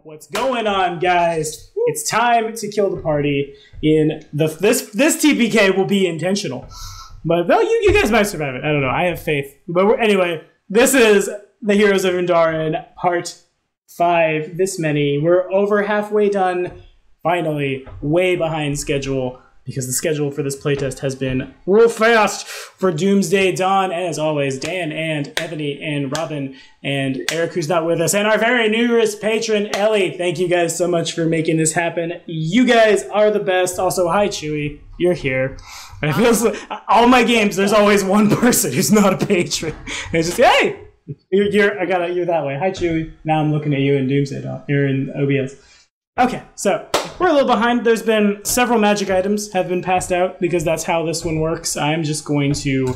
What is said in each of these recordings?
What's going on, guys? It's time to kill the party. In this TPK will be intentional, but well, you guys might survive it. I don't know. I have faith. But anyway, this is the Heroes of Undarin Part 5. This many. We're over halfway done. Finally, way behind schedule, because the schedule for this playtest has been real fast for Doomsday Dawn. And as always, Dan and Ebony and Robin and Eric, who's not with us, and our very newest patron, Ellie. Thank you guys so much for making this happen. You guys are the best. Also, hi, Chewy. You're here. And it feels like all my games, there's always one person who's not a patron. And it's just, hey, you're that way. Hi, Chewy. Now I'm looking at you in Doomsday Dawn. You're in OBS. Okay, so we're a little behind. There's been several magic items have been passed out because that's how this one works. I'm just going to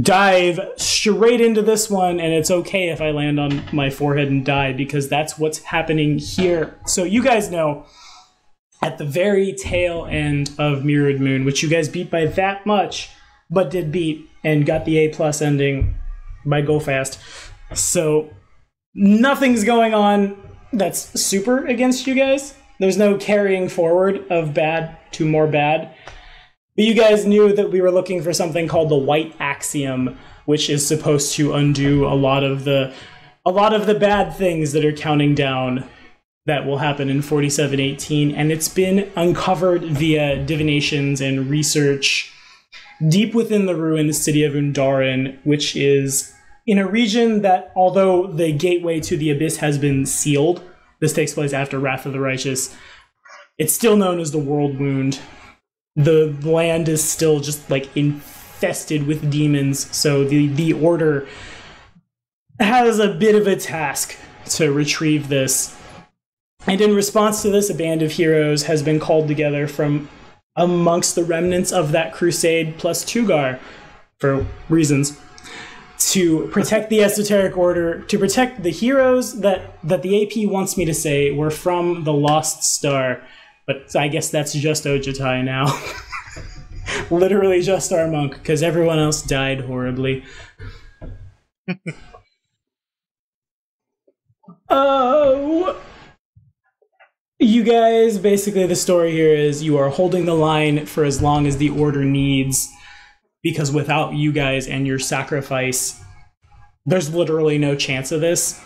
dive straight into this one, and it's okay if I land on my forehead and die because that's what's happening here. So you guys know, at the very tail end of Mirrored Moon, which you guys beat by that much, but did beat and got the A+ ending by Go Fast. So nothing's going on that's super against you guys. There's no carrying forward of bad to more bad. But you guys knew that we were looking for something called the White Axiom, which is supposed to undo a lot of the bad things that are counting down that will happen in 4718, and it's been uncovered via divinations and research deep within the ruined city of Undarin, which is in a region that, although the gateway to the Abyss has been sealed, this takes place after Wrath of the Righteous, it's still known as the World Wound. The land is still just, like, infested with demons, so the Order has a bit of a task to retrieve this. And in response to this, a band of heroes has been called together from amongst the remnants of that crusade, plus Tugar, for reasons, to protect the Esoteric Order, to protect the heroes that the AP wants me to say were from the Lost Star. But I guess that's just Ojitai now. Literally just our monk, because everyone else died horribly. Oh! You guys, basically the story here is you are holding the line for as long as the Order needs, because without you guys and your sacrifice, there's literally no chance of this.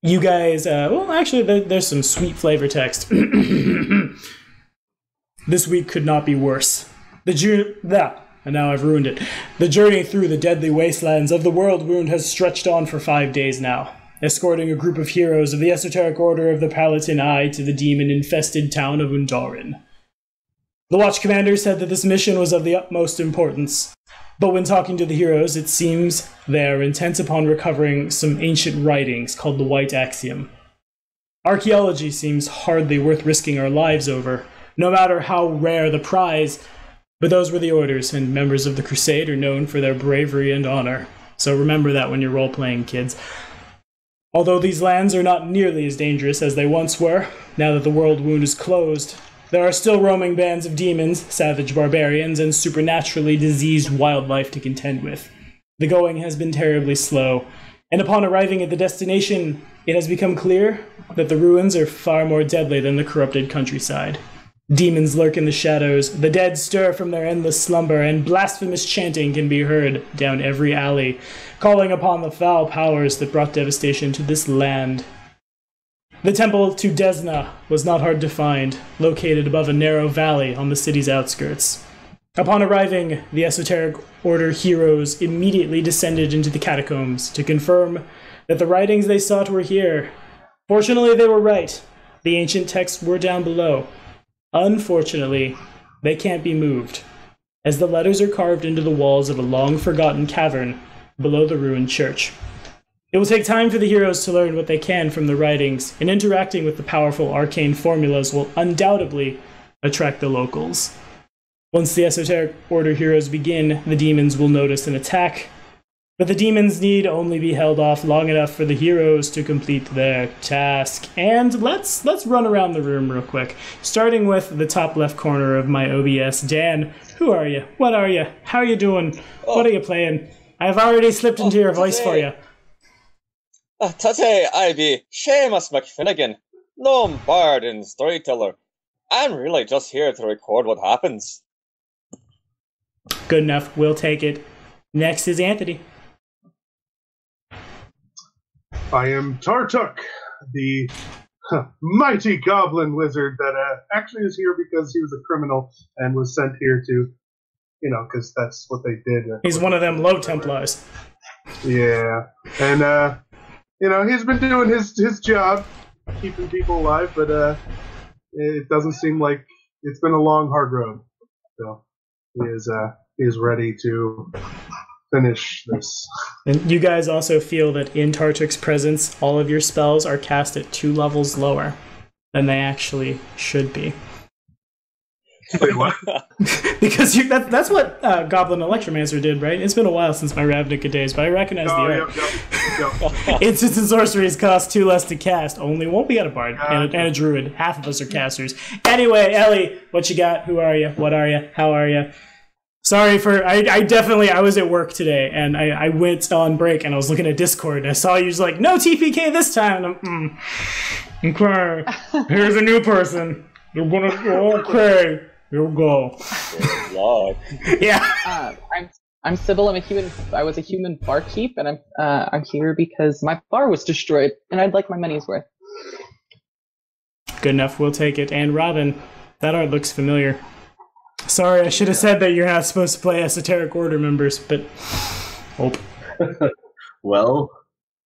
You guys, well, actually, there's some sweet flavor text. This week could not be worse. And now I've ruined it. The journey through the deadly wastelands of the World Wound has stretched on for 5 days now, escorting a group of heroes of the Esoteric Order of the Palatine Eye to the demon-infested town of Undarin. The Watch Commander said that this mission was of the utmost importance, but when talking to the heroes, it seems they are intent upon recovering some ancient writings called the White Axiom. Archaeology seems hardly worth risking our lives over, no matter how rare the prize, but those were the orders, and members of the Crusade are known for their bravery and honor. So remember that when you're role-playing, kids. Although these lands are not nearly as dangerous as they once were, now that the World Wound is closed, there are still roaming bands of demons, savage barbarians, and supernaturally diseased wildlife to contend with. The going has been terribly slow, and upon arriving at the destination, it has become clear that the ruins are far more deadly than the corrupted countryside. Demons lurk in the shadows, the dead stir from their endless slumber, and blasphemous chanting can be heard down every alley, calling upon the foul powers that brought devastation to this land. The temple to Desna was not hard to find, located above a narrow valley on the city's outskirts. Upon arriving, the Esoteric Order heroes immediately descended into the catacombs to confirm that the writings they sought were here. Fortunately, they were right. The ancient texts were down below. Unfortunately, they can't be moved, as the letters are carved into the walls of a long-forgotten cavern below the ruined church. It will take time for the heroes to learn what they can from the writings, and interacting with the powerful arcane formulas will undoubtedly attract the locals. Once the Esoteric Order heroes begin, the demons will notice an attack, but the demons need only be held off long enough for the heroes to complete their task. And let's run around the room real quick, starting with the top left corner of my OBS. Dan, who are you? What are you? How are you doing? What are you playing? I've already slipped into your voice for you. Tate I be Seamus McFinnigan, gnome bard and storyteller. I'm really just here to record what happens. Good enough. We'll take it. Next is Anthony. I am Tartuk, the mighty goblin wizard that actually is here because he was a criminal and was sent here to, because that's what they did. He's one of them low Templars. Yeah. And, he's been doing his job, keeping people alive, but it doesn't seem like it's been a long, hard road. So he is ready to finish this. And you guys also feel that in Tartuk's presence, all of your spells are cast at 2 levels lower than they actually should be. Wait, what? Because that's what Goblin Electromancer did, right? It's been a while since my Ravnica days, but I recognize the art. Yep. Instants and sorceries cost 2 less to cast. Only one. We got a bard and a druid. Half of us are casters. Anyway, Ellie, what you got? Who are you? What are you? How are you? Sorry for... I was at work today, and I went on break, and I was looking at Discord, and I saw you just like, no TPK this time, and I'm, okay, here's a new person. You're gonna... Okay, here we go. Lord. Yeah. I'm Sybil. I was a human barkeep, and I'm here because my bar was destroyed, and I'd like my money's worth. Good enough, we'll take it. And Robin, that art looks familiar. Sorry, I should have said that you're not supposed to play Esoteric Order members, but... Hope. Well,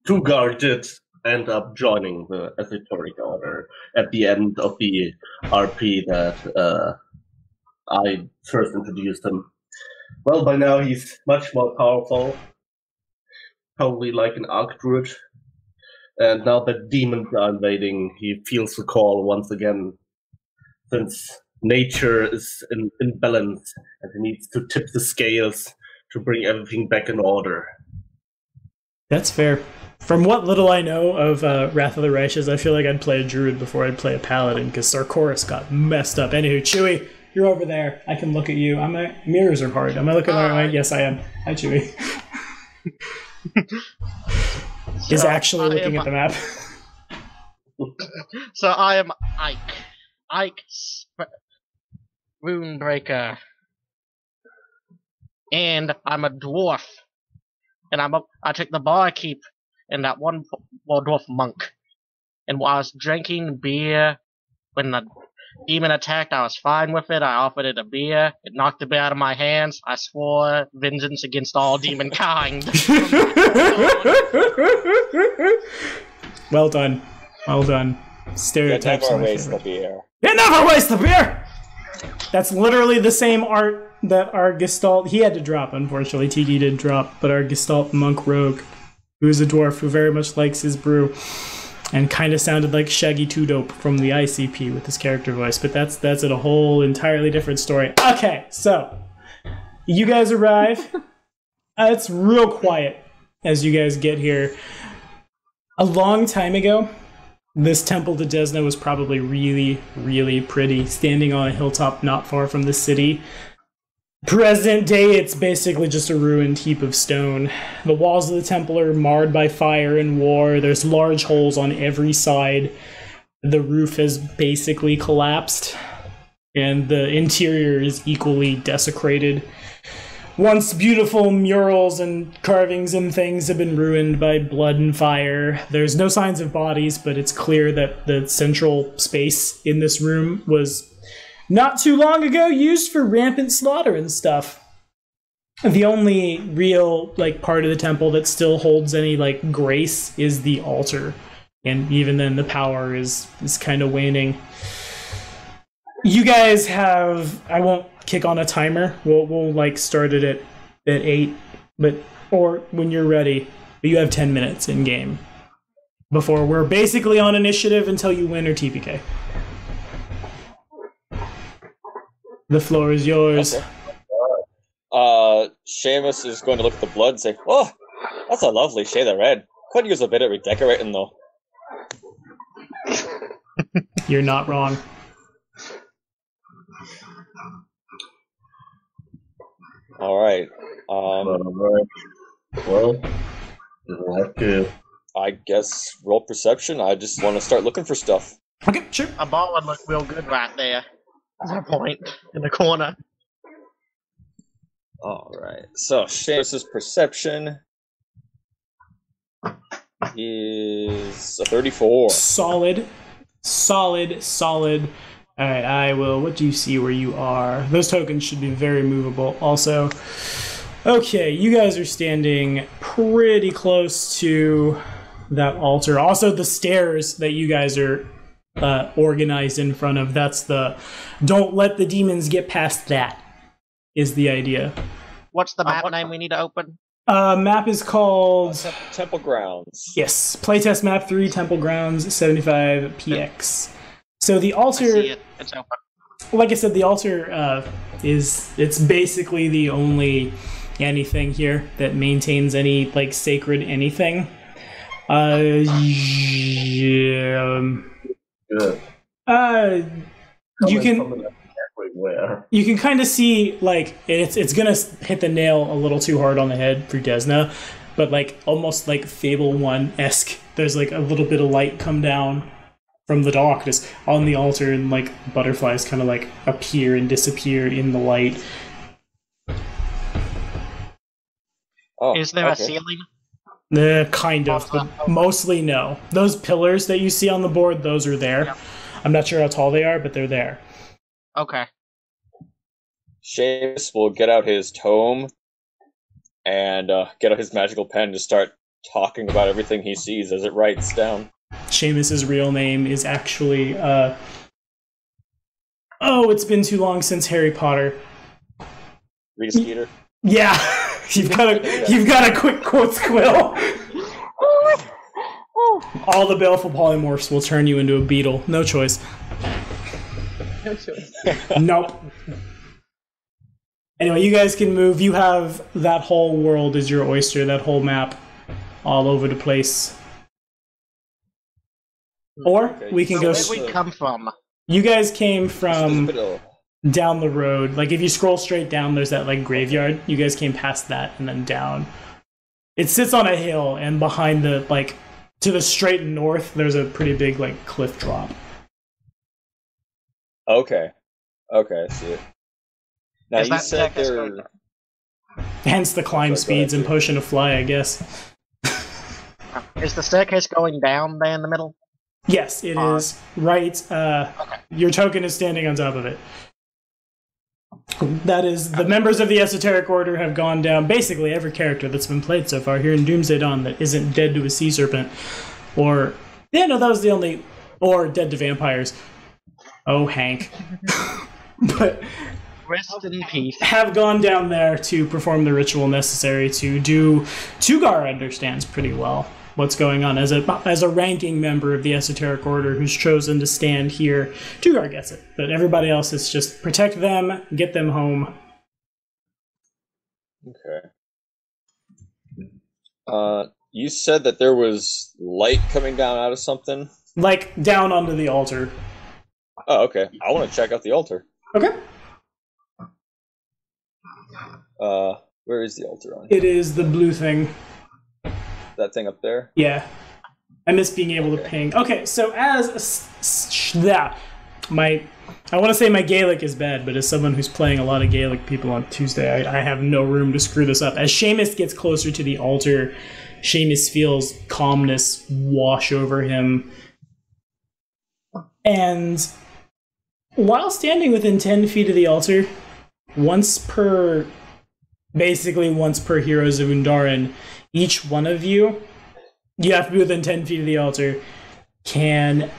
2 guards end up joining the Esoteric Order at the end of the RP that I first introduced him. Well, by now he's much more powerful, probably like an Archdruid, and now that demons are invading, he feels the call once again, since nature is in balance, and he needs to tip the scales to bring everything back in order. That's fair. From what little I know of Wrath of the Righteous, I feel like I'd play a druid before I'd play a paladin, because Sarkoris got messed up. Anywho, Chewy, you're over there. I can look at you. Mirrors are hard. Am I looking the right way? Yes, I am. Hi, Chewy. Is actually looking at the map. So I am Ike. Runebreaker. And I'm a dwarf. And I take the barkeep and that one dwarf monk. And while I was drinking beer, when the demon attacked, I was fine with it. I offered it a beer. It knocked the beer out of my hands. I swore vengeance against all demon kind. Well done. Well done. Stereotypes. Never waste the beer. You never waste the beer! That's literally the same art that our Gestalt... He had to drop, unfortunately. Tiki did drop, but our Gestalt monk rogue, who's a dwarf who very much likes his brew, and kind of sounded like Shaggy Two Dope from the ICP with his character voice, but that's a whole entirely different story. Okay, so you guys arrive. It's real quiet as you guys get here. A long time ago, this temple to Desna was probably really, really pretty, standing on a hilltop not far from the city. Present day, it's basically just a ruined heap of stone. The walls of the temple are marred by fire and war. There's large holes on every side. The roof has basically collapsed, and the interior is equally desecrated. Once beautiful murals and carvings and things have been ruined by blood and fire. There's no signs of bodies, but it's clear that the central space in this room was not too long ago used for rampant slaughter and stuff. The only real part of the temple that still holds any grace is the altar, and even then the power is kind of waning. You guys have... I won't kick on a timer. We'll start it at 8, or when you're ready. But you have 10 minutes in game before we're basically on initiative until you win or TPK. The floor is yours. Okay. Seamus is going to look at the blood and say, "Oh, that's a lovely shade of red. Could use a bit of redecorating, though." You're not wrong. All right. Well, you'll have to. I guess roll perception. I just want to start looking for stuff. Okay, sure. A ball would look real good right there. There's a point in the corner. Alright, so Seamus's perception is a 34. Solid. Alright, I will. What do you see where you are? Those tokens should be very movable. Also, okay, you guys are standing pretty close to that altar. Also, the stairs that you guys are organized in front of, that's the don't let the demons get past that, is the idea. What's the map name we need to open? Map is called Temple Grounds. Yes, playtest map 3, Temple Grounds, 75 PX. So the altar, I see it. It's open. like I said, the altar it's basically the only anything here that maintains any like sacred anything. Good. You can everywhere. you can kind of see like it's gonna hit the nail a little too hard on the head for Desna, but like almost like Fable 1-esque. There's like a little bit of light come down from the dock just on the altar, and like butterflies kind of like appear and disappear in the light. Oh, Is there a okay. ceiling? Kind of, but mostly no. Those pillars that you see on the board, those are there. Yep. I'm not sure how tall they are, but they're there. Okay. Seamus will get out his tome and get out his magical pen to start talking about everything he sees as it writes down. Seamus's real name is actually it's been too long since Harry Potter. Rita Skeeter. Yeah, you've got a quick quotes quill. All the baleful polymorphs will turn you into a beetle. No choice. No choice. Nope. Anyway, you guys can move. You have that whole world as your oyster, that whole map all over the place. Or Okay, we can So go... where did we come from? You guys came There's a from bit of- down the road. Like, if you scroll straight down, there's that, like, graveyard. You guys came past that and then down. It sits on a hill, and behind the, like, to the straight north, there's a pretty big, like, cliff drop. Okay, I see it. Now Is you that said staircase there. going- Hence the climb Go ahead, speeds and dude. potion of fly, I guess. Is the staircase going down there in the middle? Yes, it is. Right, your token is standing on top of it. That is, the members of the Esoteric Order have gone down. Basically, every character that's been played so far here in Doomsday Dawn that isn't dead to a sea serpent. Or, yeah, no, that was the only... Or dead to vampires. Oh, Hank. But... Rest in peace. have gone down there to perform the ritual necessary to do... Tugar understands pretty well what's going on. As a ranking member of the Esoteric Order who's chosen to stand here, Tugar gets it. But everybody else is just protect them, get them home. Okay. You said that there was light coming down out of something? Like, down onto the altar. Oh, okay. I want to check out the altar. Okay. Where is the altar on? It is the blue thing. That thing up there? Yeah. I miss being able to ping. Okay, so as I want to say my Gaelic is bad, but as someone who's playing a lot of Gaelic people on Tuesday, I have no room to screw this up. As Seamus gets closer to the altar, Seamus feels calmness wash over him. And while standing within 10 feet of the altar, once per Heroes of Undaran, each one of you have to be within 10 feet of the altar, can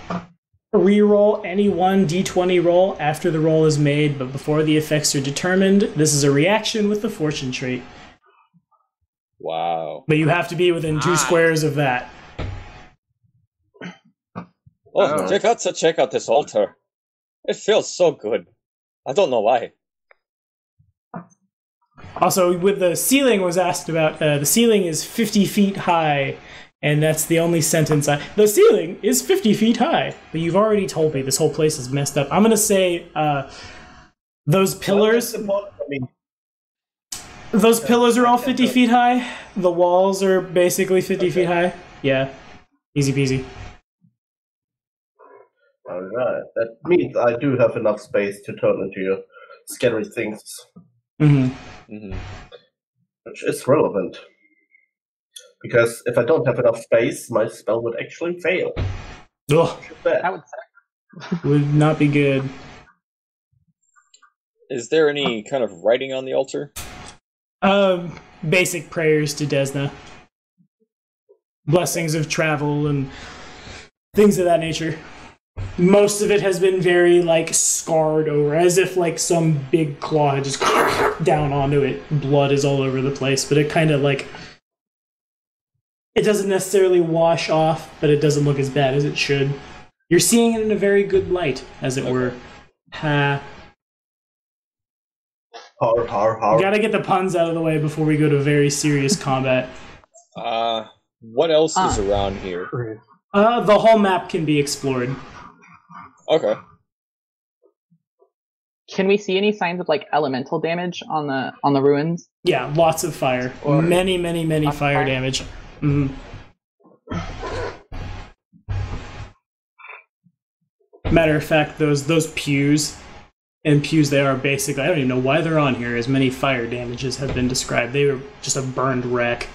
re-roll any one d20 roll after the roll is made, but before the effects are determined. This is a reaction with the fortune trait. Wow. But you have to be within 2 squares of that. Oh, check out this altar. It feels so good. I don't know why. Also, with the ceiling was asked about, the ceiling is 50 feet high, and that's the only sentence the ceiling is 50 feet high, but you've already told me this whole place is messed up. I'm gonna say, those pillars, those pillars are all 50 feet high. The walls are basically 50 feet high. Yeah. Easy peasy. Alright, that means I do have enough space to turn into scary things, Mm-hmm. which is relevant. Because if I don't have enough space, my spell would actually fail. Ugh, That would suck. would not be good. Is there any kind of writing on the altar? Basic prayers to Desna. Blessings of travel and things of that nature. Most of it has been very, like, scarred over, as if, like, some big claw had just down onto it. Blood is all over the place, but it kind of, like... It doesn't necessarily wash off, but it doesn't look as bad as it should. You're seeing it in a very good light, as it were. Ha. Har, har, har. Gotta get the puns out of the way before we go to very serious combat. What else is around here? The whole map can be explored. Okay. Can we see any signs of like elemental damage on the ruins? Yeah, lots of fire. Or- many fire fire? damage. Mhm. Matter of fact, those pews, and pews they are basically, I don't even know why they're on here, as many fire damages have been described. They were just a burned wreck.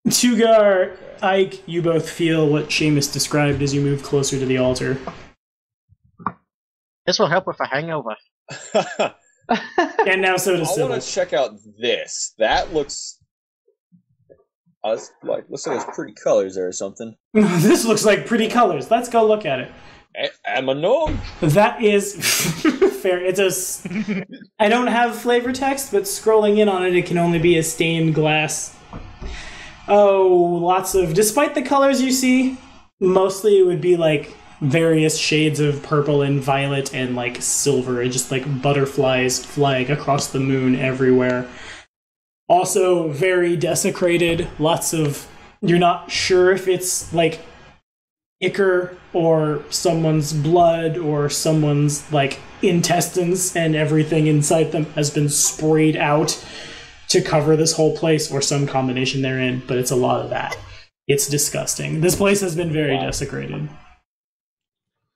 Tugar, Ike, you both feel what Seamus described as you move closer to the altar. This will help with a hangover. And now so does I Sybil. want to check out this. That looks... looks like there's pretty colors there or something. This looks like pretty colors. Let's go look at it. I'm a gnome. That is fair. I don't have flavor text, but scrolling in on it, it can only be a stained glass. Oh, lots of... Despite the colors you see, mostly it would be like various shades of purple and violet and like silver, and just like butterflies flying across the moon everywhere. Also very desecrated. Lots of... You're not sure if it's like ichor or someone's blood or someone's like intestines, and everything inside them has been sprayed out to cover this whole place, or some combination therein, but it's a lot of that. It's disgusting. This place has been very desecrated.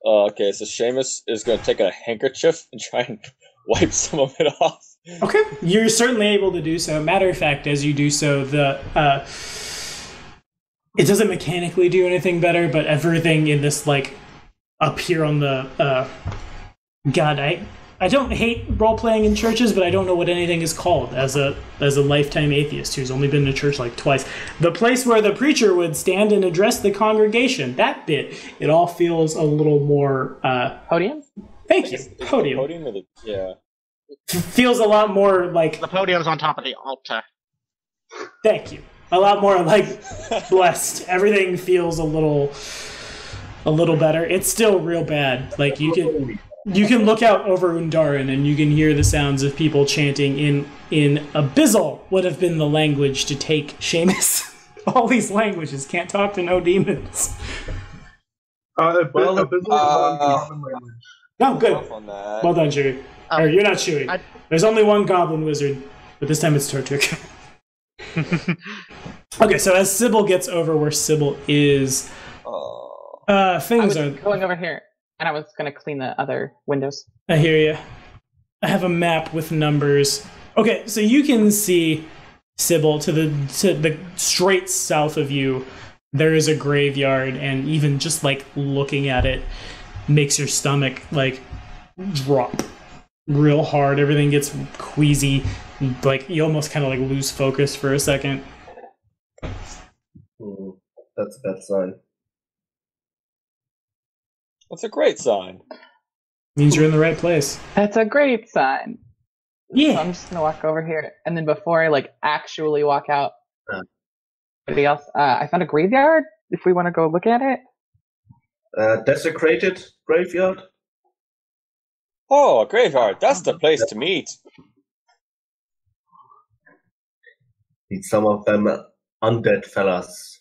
Okay, so Seamus is going to take a handkerchief and try and wipe some of it off. Okay, you're certainly able to do so. Matter of fact, as you do so, it doesn't mechanically do anything better, but everything in this, like, up here on the... God, I don't hate role-playing in churches, but I don't know what anything is called as a lifetime atheist who's only been to church like twice. The place where the preacher would stand and address the congregation, that bit, it all feels a little more... Podium? Thank you. Is it the Podium. podium or the... Yeah. Feels a lot more like... The podium's on top of the altar. Thank you. A lot more like blessed. Everything feels a little better. It's still real bad. Like you can look out over Undarin and you can hear the sounds of people chanting in Abyssal, would have been the language to take Seamus. All these languages, can't talk to no demons. Abyssal is common language. No, good. Off on that. Well done, Chewie. Or you're not Chewie. There's only one goblin wizard, but this time it's Turtuk. Okay, so as Sybil gets over where Sybil is, things I are... was going over here, and I was going to clean the other windows. I hear you. I have a map with numbers. Okay, so you can see, Sybil, to the straight south of you, there is a graveyard, and even just like looking at it makes your stomach like drop real hard. Everything gets queasy. Like you almost kind of like lose focus for a second. That's a bad sign. That's a great sign. Means you're in the right place. That's a great sign. So Yeah. I'm just gonna walk over here, and then before I like actually walk out, anybody else? I found a graveyard. If we want to go look at it. Desecrated graveyard? Oh, a graveyard. That's the place to meet. Need some of them undead fellas.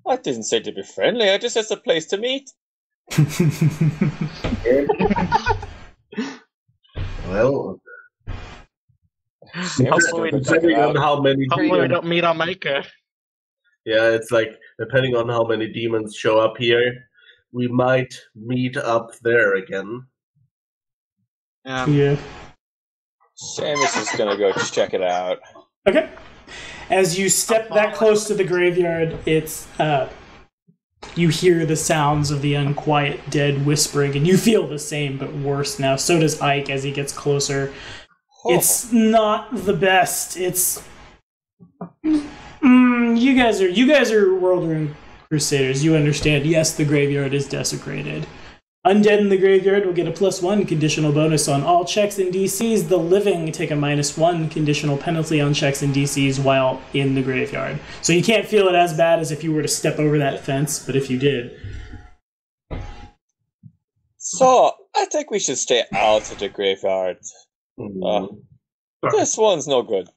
I didn't say to be friendly. I just said it's a place to meet. Well, Hopefully, Depending on how many hopefully we demons, don't meet our maker. yeah, it's like depending on how many demons show up here, we might meet up there again. Yeah. Seamus is gonna go check it out. Okay. As you step that close to the graveyard, it's you hear the sounds of the unquiet dead whispering, and you feel the same but worse now. So does Ike as he gets closer. Oh. It's not the best. It's you guys are World Rune Crusaders. You understand. Yes, the graveyard is desecrated. Undead in the graveyard will get a +1 conditional bonus on all checks and DCs. The living take a -1 conditional penalty on checks and DCs while in the graveyard. So you can't feel it as bad as if you were to step over that fence, but if you did. So, I think we should stay out of the graveyard. This one's no good.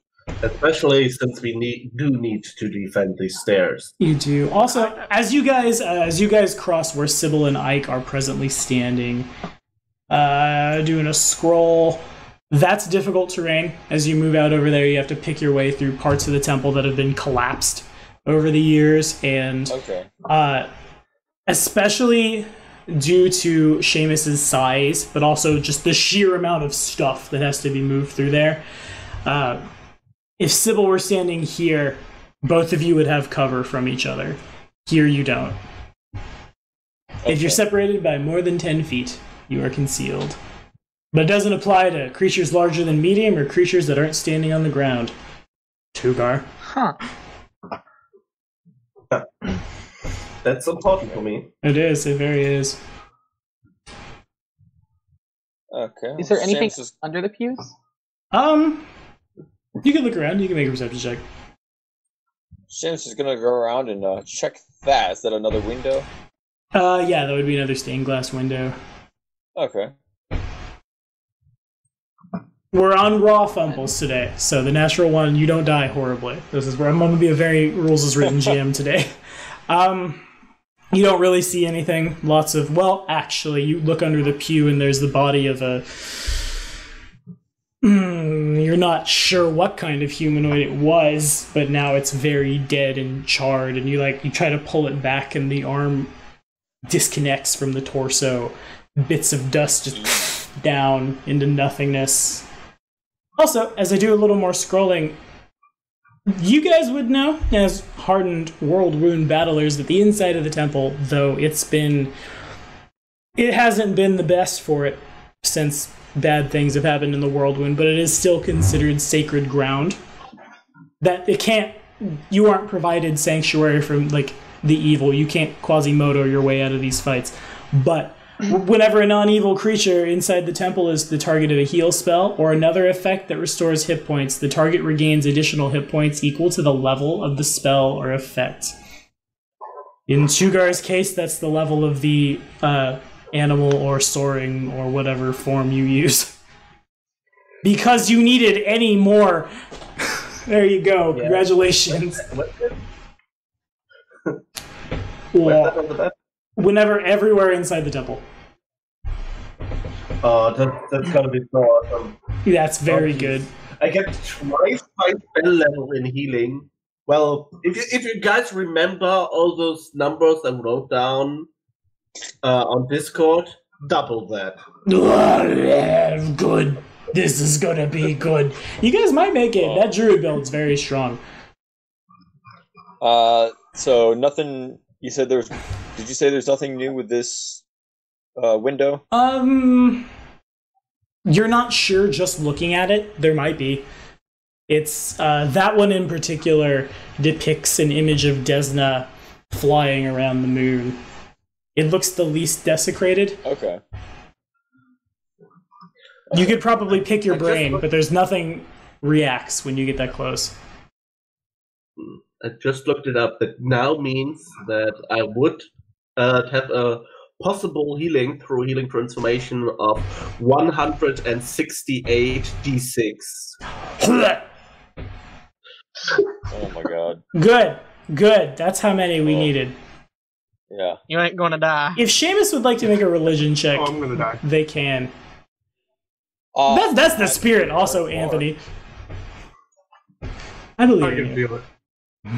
Especially since we do need to defend these stairs. You do. Also, as you guys cross where Sybil and Ike are presently standing, doing a scroll. That's difficult terrain. As you move out over there, you have to pick your way through parts of the temple that have been collapsed over the years, and especially due to Seamus's size, but also just the sheer amount of stuff that has to be moved through there. If Sybil were standing here, both of you would have cover from each other. Here you don't. If you're separated by more than 10 feet, you are concealed. But it doesn't apply to creatures larger than medium or creatures that aren't standing on the ground. Tugar. Huh. That's important for me. It is, it very is. Okay. Is there anything under the pews? You can look around, you can make a perception check. Seamus is gonna go around and check that. Is that another window? Yeah, that would be another stained glass window. Okay. We're on raw fumbles today, so the natural one, you don't die horribly. This is where I'm going to be a very rules as written GM today. You don't really see anything. Lots of, well, actually, you look under the pew and there's the body of a... you're not sure what kind of humanoid it was, but now it's very dead and charred, and you try to pull it back and the arm disconnects from the torso. Bits of dust just down into nothingness. Also, as I do a little more scrolling, you guys would know, as hardened World Rune battlers, that the inside of the temple, though it hasn't been the best for it since bad things have happened in the World Rune, but it is still considered sacred ground. That you aren't provided sanctuary from, the evil. You can't Quasimodo your way out of these fights. But whenever a non-evil creature inside the temple is the target of a heal spell or another effect that restores hit points, the target regains additional hit points equal to the level of the spell or effect. In Sugar's case, that's the level of the animal or soaring or whatever form you use. Because you needed any more. There you go. Yeah. Congratulations. Whenever, everywhere inside the temple. Oh, that's gonna be so awesome. That's very good. I get twice my spell level in healing. Well, if you guys remember all those numbers I wrote down on Discord, double that. Good. This is gonna be good. You guys might make it. That druid build's very strong. So nothing. You said there's. Did you say there's nothing new with this window? You're not sure just looking at it. There might be. It's that one in particular depicts an image of Desna flying around the moon. It looks the least desecrated. Okay. You could probably pick your brain, but there's nothing reacts when you get that close. I just looked it up. That now means that I would have a possible healing through healing transformation of 168 d6. Oh my god. Good. That's how many we needed. Yeah. You ain't gonna die. If Seamus would like to make a religion check, I'm gonna die. They can. That's the spirit, also, Anthony. I believe I in can you. feel it.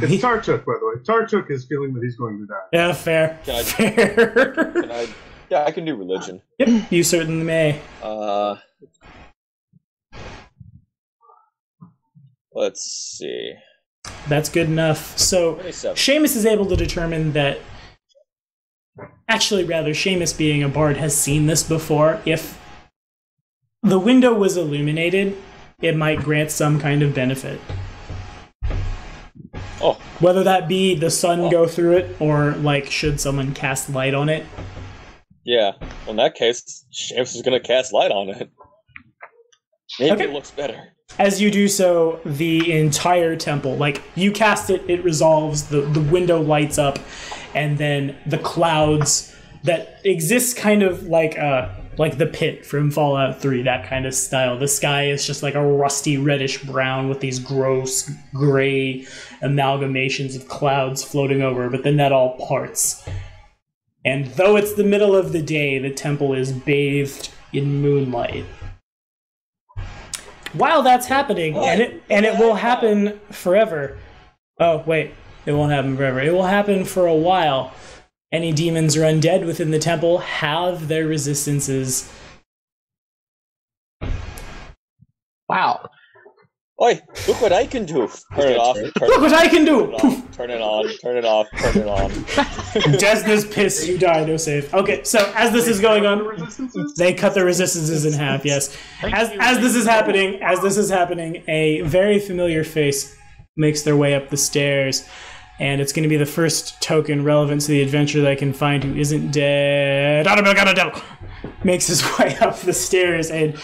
It's Tartuk, by the way. Tartuk is feeling that he's going to die. Yeah, fair. Can I- Fair. Can I? Yeah, I can do religion. Yep, you certainly may. Let's see. That's good enough. So 27. Seamus is able to determine that. Actually, rather, Seamus, being a bard, has seen this before. If the window was illuminated, it might grant some kind of benefit. Oh, Whether that be the sun go through it, or, like, should someone cast light on it. yeah. Well, in that case, Seamus is gonna cast light on it. Maybe Okay. it looks better. As you do so, the entire temple, like, you cast it, it resolves, the window lights up, and then the clouds that exist kind of like the pit from Fallout 3, that kind of style. The sky is just like a rusty reddish brown with these gross gray amalgamations of clouds floating over, but then that all parts. And though it's the middle of the day, the temple is bathed in moonlight. While that's happening, and it will happen forever. Oh, wait. It won't happen forever. It will happen for a while. Any demons or undead within the temple have their resistances. Wow. Oi, look what I can do. Turn it off. Look what I can do! Turn it on. Turn it off. Turn it on. Desna's pissed. You die. No save. Okay, so as this is going on, they cut the resistances in half. Yes. As this is happening, a very familiar face makes their way up the stairs, and it's going to be the first token relevant to the adventure that I can find who isn't dead. Devil makes his way up the stairs, and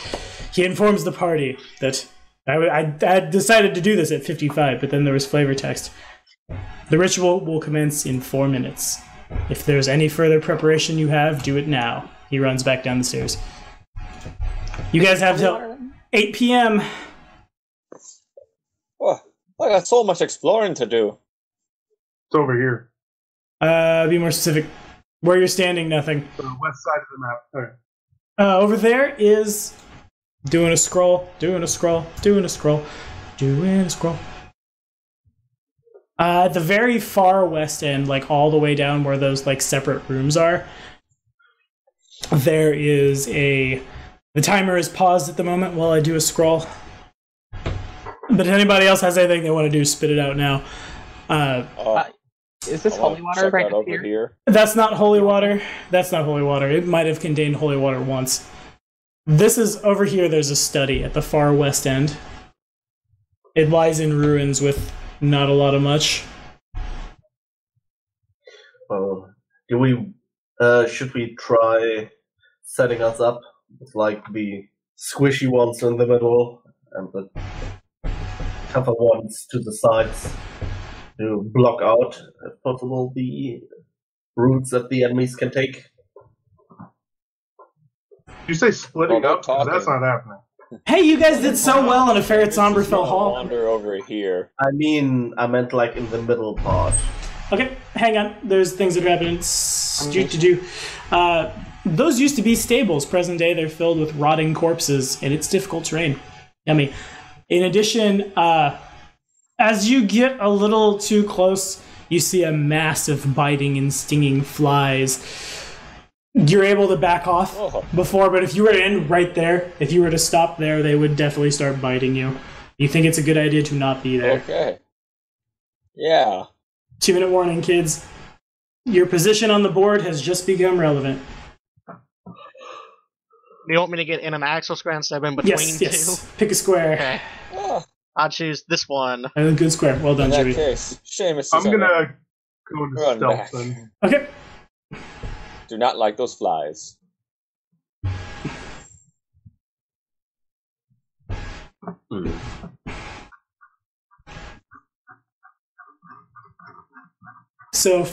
he informs the party that I had decided to do this at 55, but then there was flavor text. The ritual will commence in 4 minutes. If there's any further preparation you have, do it now. He runs back down the stairs. You guys have till 8 p.m. Oh, I got so much exploring to do. It's over here. Be more specific. Where you're standing, nothing. The west side of the map. All right. Over there is doing a scroll. At the very far west end, like all the way down where those like separate rooms are, there is the timer is paused at the moment while I do a scroll. But if anybody else has anything they want to do, spit it out now. Is this holy water right up here? That's not holy water. It might have contained holy water once. This is over here. There's a study at the far west end. It lies in ruins with not a lot of much. Should we try setting us up with like the squishy ones in the middle and the tougher ones to the sides to block out, if possible, the routes that the enemies can take? You say splitting Well, up? 'Cause that's not happening. Hey, you guys did so well in a fair at Somberfell Hall. Wander over here. I meant like in the middle part. Okay, hang on. There's things that are happening. Those used to be stables. Present day, they're filled with rotting corpses, and it's difficult terrain. Yummy. In addition, as you get a little too close, you see a mass of biting and stinging flies. You're able to back off before, but if you were to end right there, if you were to stop there, they would definitely start biting you. You think it's a good idea to not be there. Okay. Yeah. 2-minute warning, kids. Your position on the board has just become relevant. You want me to get in an actual square instead of in between Yes. two? Pick a square. Okay. I'll choose this one. A good square. Well done, In that Jimmy. case, Seamus is I'm on gonna go into Run stealth back. then. Okay. Do not like those flies. So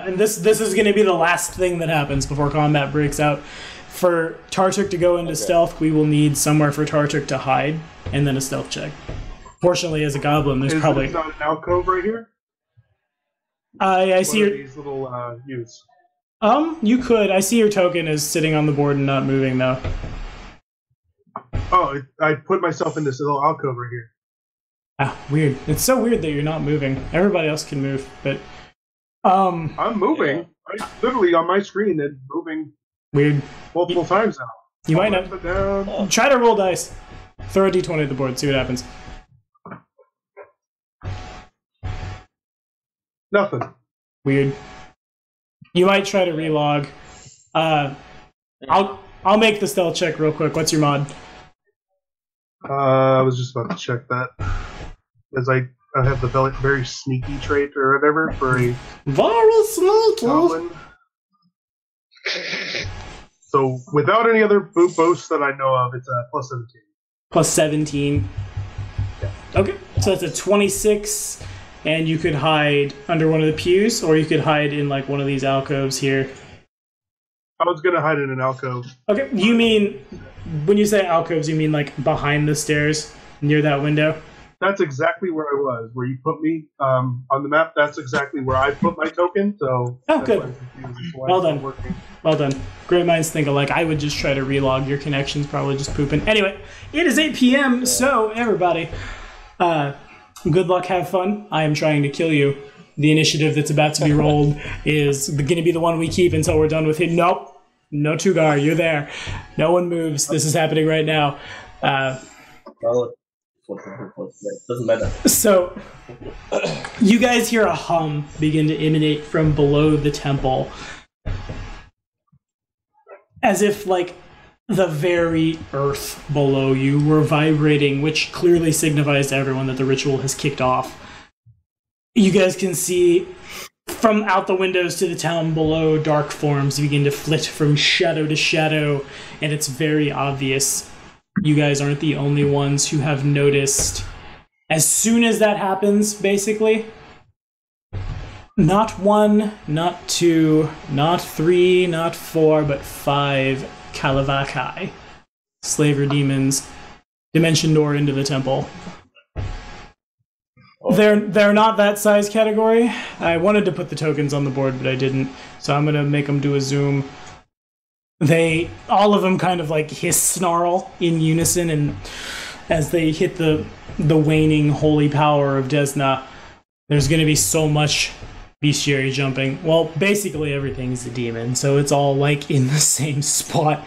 and this is going to be the last thing that happens before combat breaks out. For Tartuk to go into stealth, we will need somewhere for Tartuk to hide, and then a stealth check. Fortunately, as a goblin, there's probably... Is not an alcove right here? I see One your... of these little U's. You could. I see your token is sitting on the board and not moving, though. Oh, I put myself in this little alcove right here. Ah, weird. It's so weird that you're not moving. Everybody else can move, but I'm moving. I'm literally on my screen and moving weird. multiple times now. You might not. Up and down. Try to roll dice. Throw a d20 at the board. See what happens. Nothing. Weird. You might try to relog. I'll make the stealth check real quick. What's your mod? I was just about to check that. As I have the very sneaky trait or whatever for a Very sneaky. goblin. So without any other boasts that I know of, it's a plus 17. Plus 17. Yeah. Okay, so that's a 26, and you could hide under one of the pews, or you could hide in like one of these alcoves here. I was gonna hide in an alcove. Okay, you mean, when you say alcoves, you mean like behind the stairs, near that window? That's exactly where I was, where you put me on the map. That's exactly where I put my token. So that's good. why I'm confused as to why Well it's not done. working. Well done. Great minds think alike. I would just try to relog. Your connection's probably just pooping. Anyway, it is 8 p.m., so everybody, good luck, have fun. I am trying to kill you. The initiative that's about to be rolled is going to be the one we keep until we're done with it. Nope. No Tugar, you're there. No one moves. This is happening right now. Well, doesn't matter. So, you guys hear a hum begin to emanate from below the temple. As if, like, the very earth below you were vibrating, which clearly signifies to everyone that the ritual has kicked off. You guys can see from out the windows to the town below, dark forms begin to flit from shadow to shadow, and it's very obvious. You guys aren't the only ones who have noticed. As soon as that happens, basically, not 1, not 2, not 3, not 4, but 5 Kalavakai, slaver demons, dimension door into the temple. They're not that size category. I wanted to put the tokens on the board, but I didn't, so I'm gonna make them do a zoom. All of them kind of like hiss snarl in unison, and as they hit the waning holy power of Desna, there's gonna be so much bestiary jumping. Well, basically everything's a demon, so it's all like in the same spot.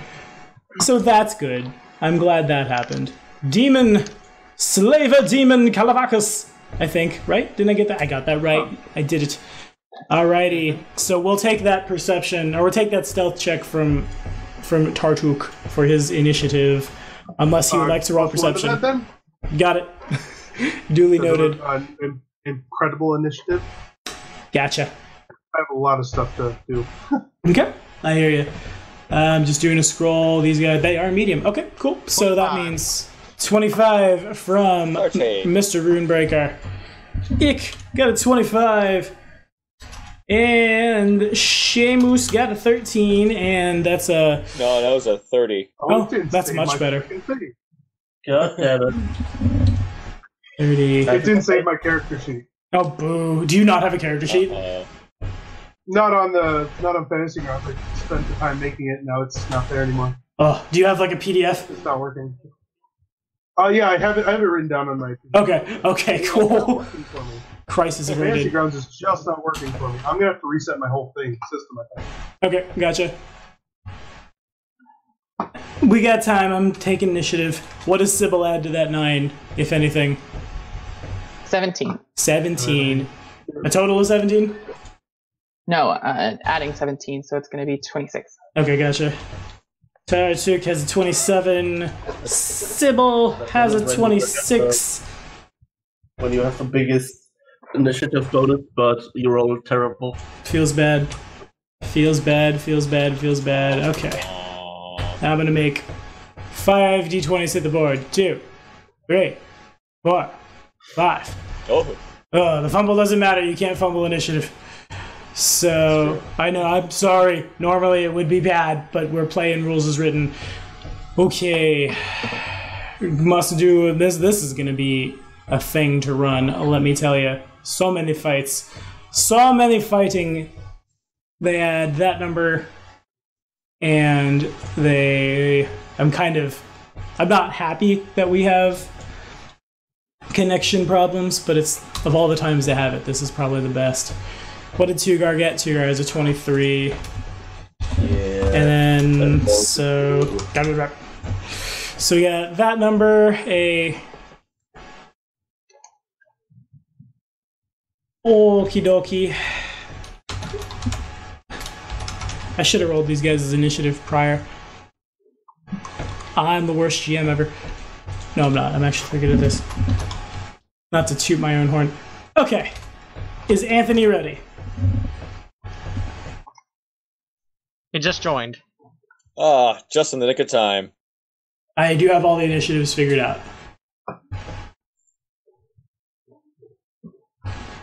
So that's good. I'm glad that happened. Slaver demon Kalavakas, I think, right? Didn't I get that? I got that right. I did it. Alrighty. So we'll take that perception, or we'll take that stealth check from Tartuk for his initiative, unless he would like to roll perception. That, then? Got it. Duly noted. Incredible initiative. Gotcha. I have a lot of stuff to do. Okay, I hear you. I'm just doing a scroll. These guys, they are medium. Okay, cool. So that means 25 from Mr. Runebreaker. Ick got a 25. And Sheamus got a 13, and that's a... No, that was a 30. Oh, that's much better. God damn it. 30. It didn't save my character sheet. Oh, boo. Do you not have a character sheet? Not on Fantasy Grounds. I spent the time making it. Now it's not there anymore. Oh, do you have like a PDF? It's not working. Oh yeah, I have it written down on my. Okay, cool. It's not working for me. Crisis Fantasy averted. Grounds is just not working for me. I'm gonna have to reset my whole system. I think. Okay, gotcha. We got time. I'm taking initiative. What does Sybil add to that 9, if anything? 17. 17. A total of 17? No, adding 17, so it's going to be 26. Okay, gotcha. Tartuk has a 27. Sybil has a 26. When you have the biggest initiative bonus, but you roll terrible. Feels bad. Feels bad. Okay. I'm gonna make 5 d20s hit the board. 2, 3, 4, 5. Oh. The fumble doesn't matter. You can't fumble initiative. So, I know, I'm sorry. Normally it would be bad, but we're playing rules as written. Okay. Must do this. This is going to be a thing to run, let me tell you. So many fights. So many fighting. They add that number, and I'm not happy that we have connection problems, but it's of all the times they have it, this is probably the best. What did Tugar get? Tugar is a 23. Yeah. And then, so yeah, that number, a okie dokie. I should have rolled these guys' initiative prior. I'm the worst GM ever. No, I'm not. I'm actually pretty good at this. Not to toot my own horn. Okay. Is Anthony ready? He just joined. Just in the nick of time. I do have all the initiatives figured out.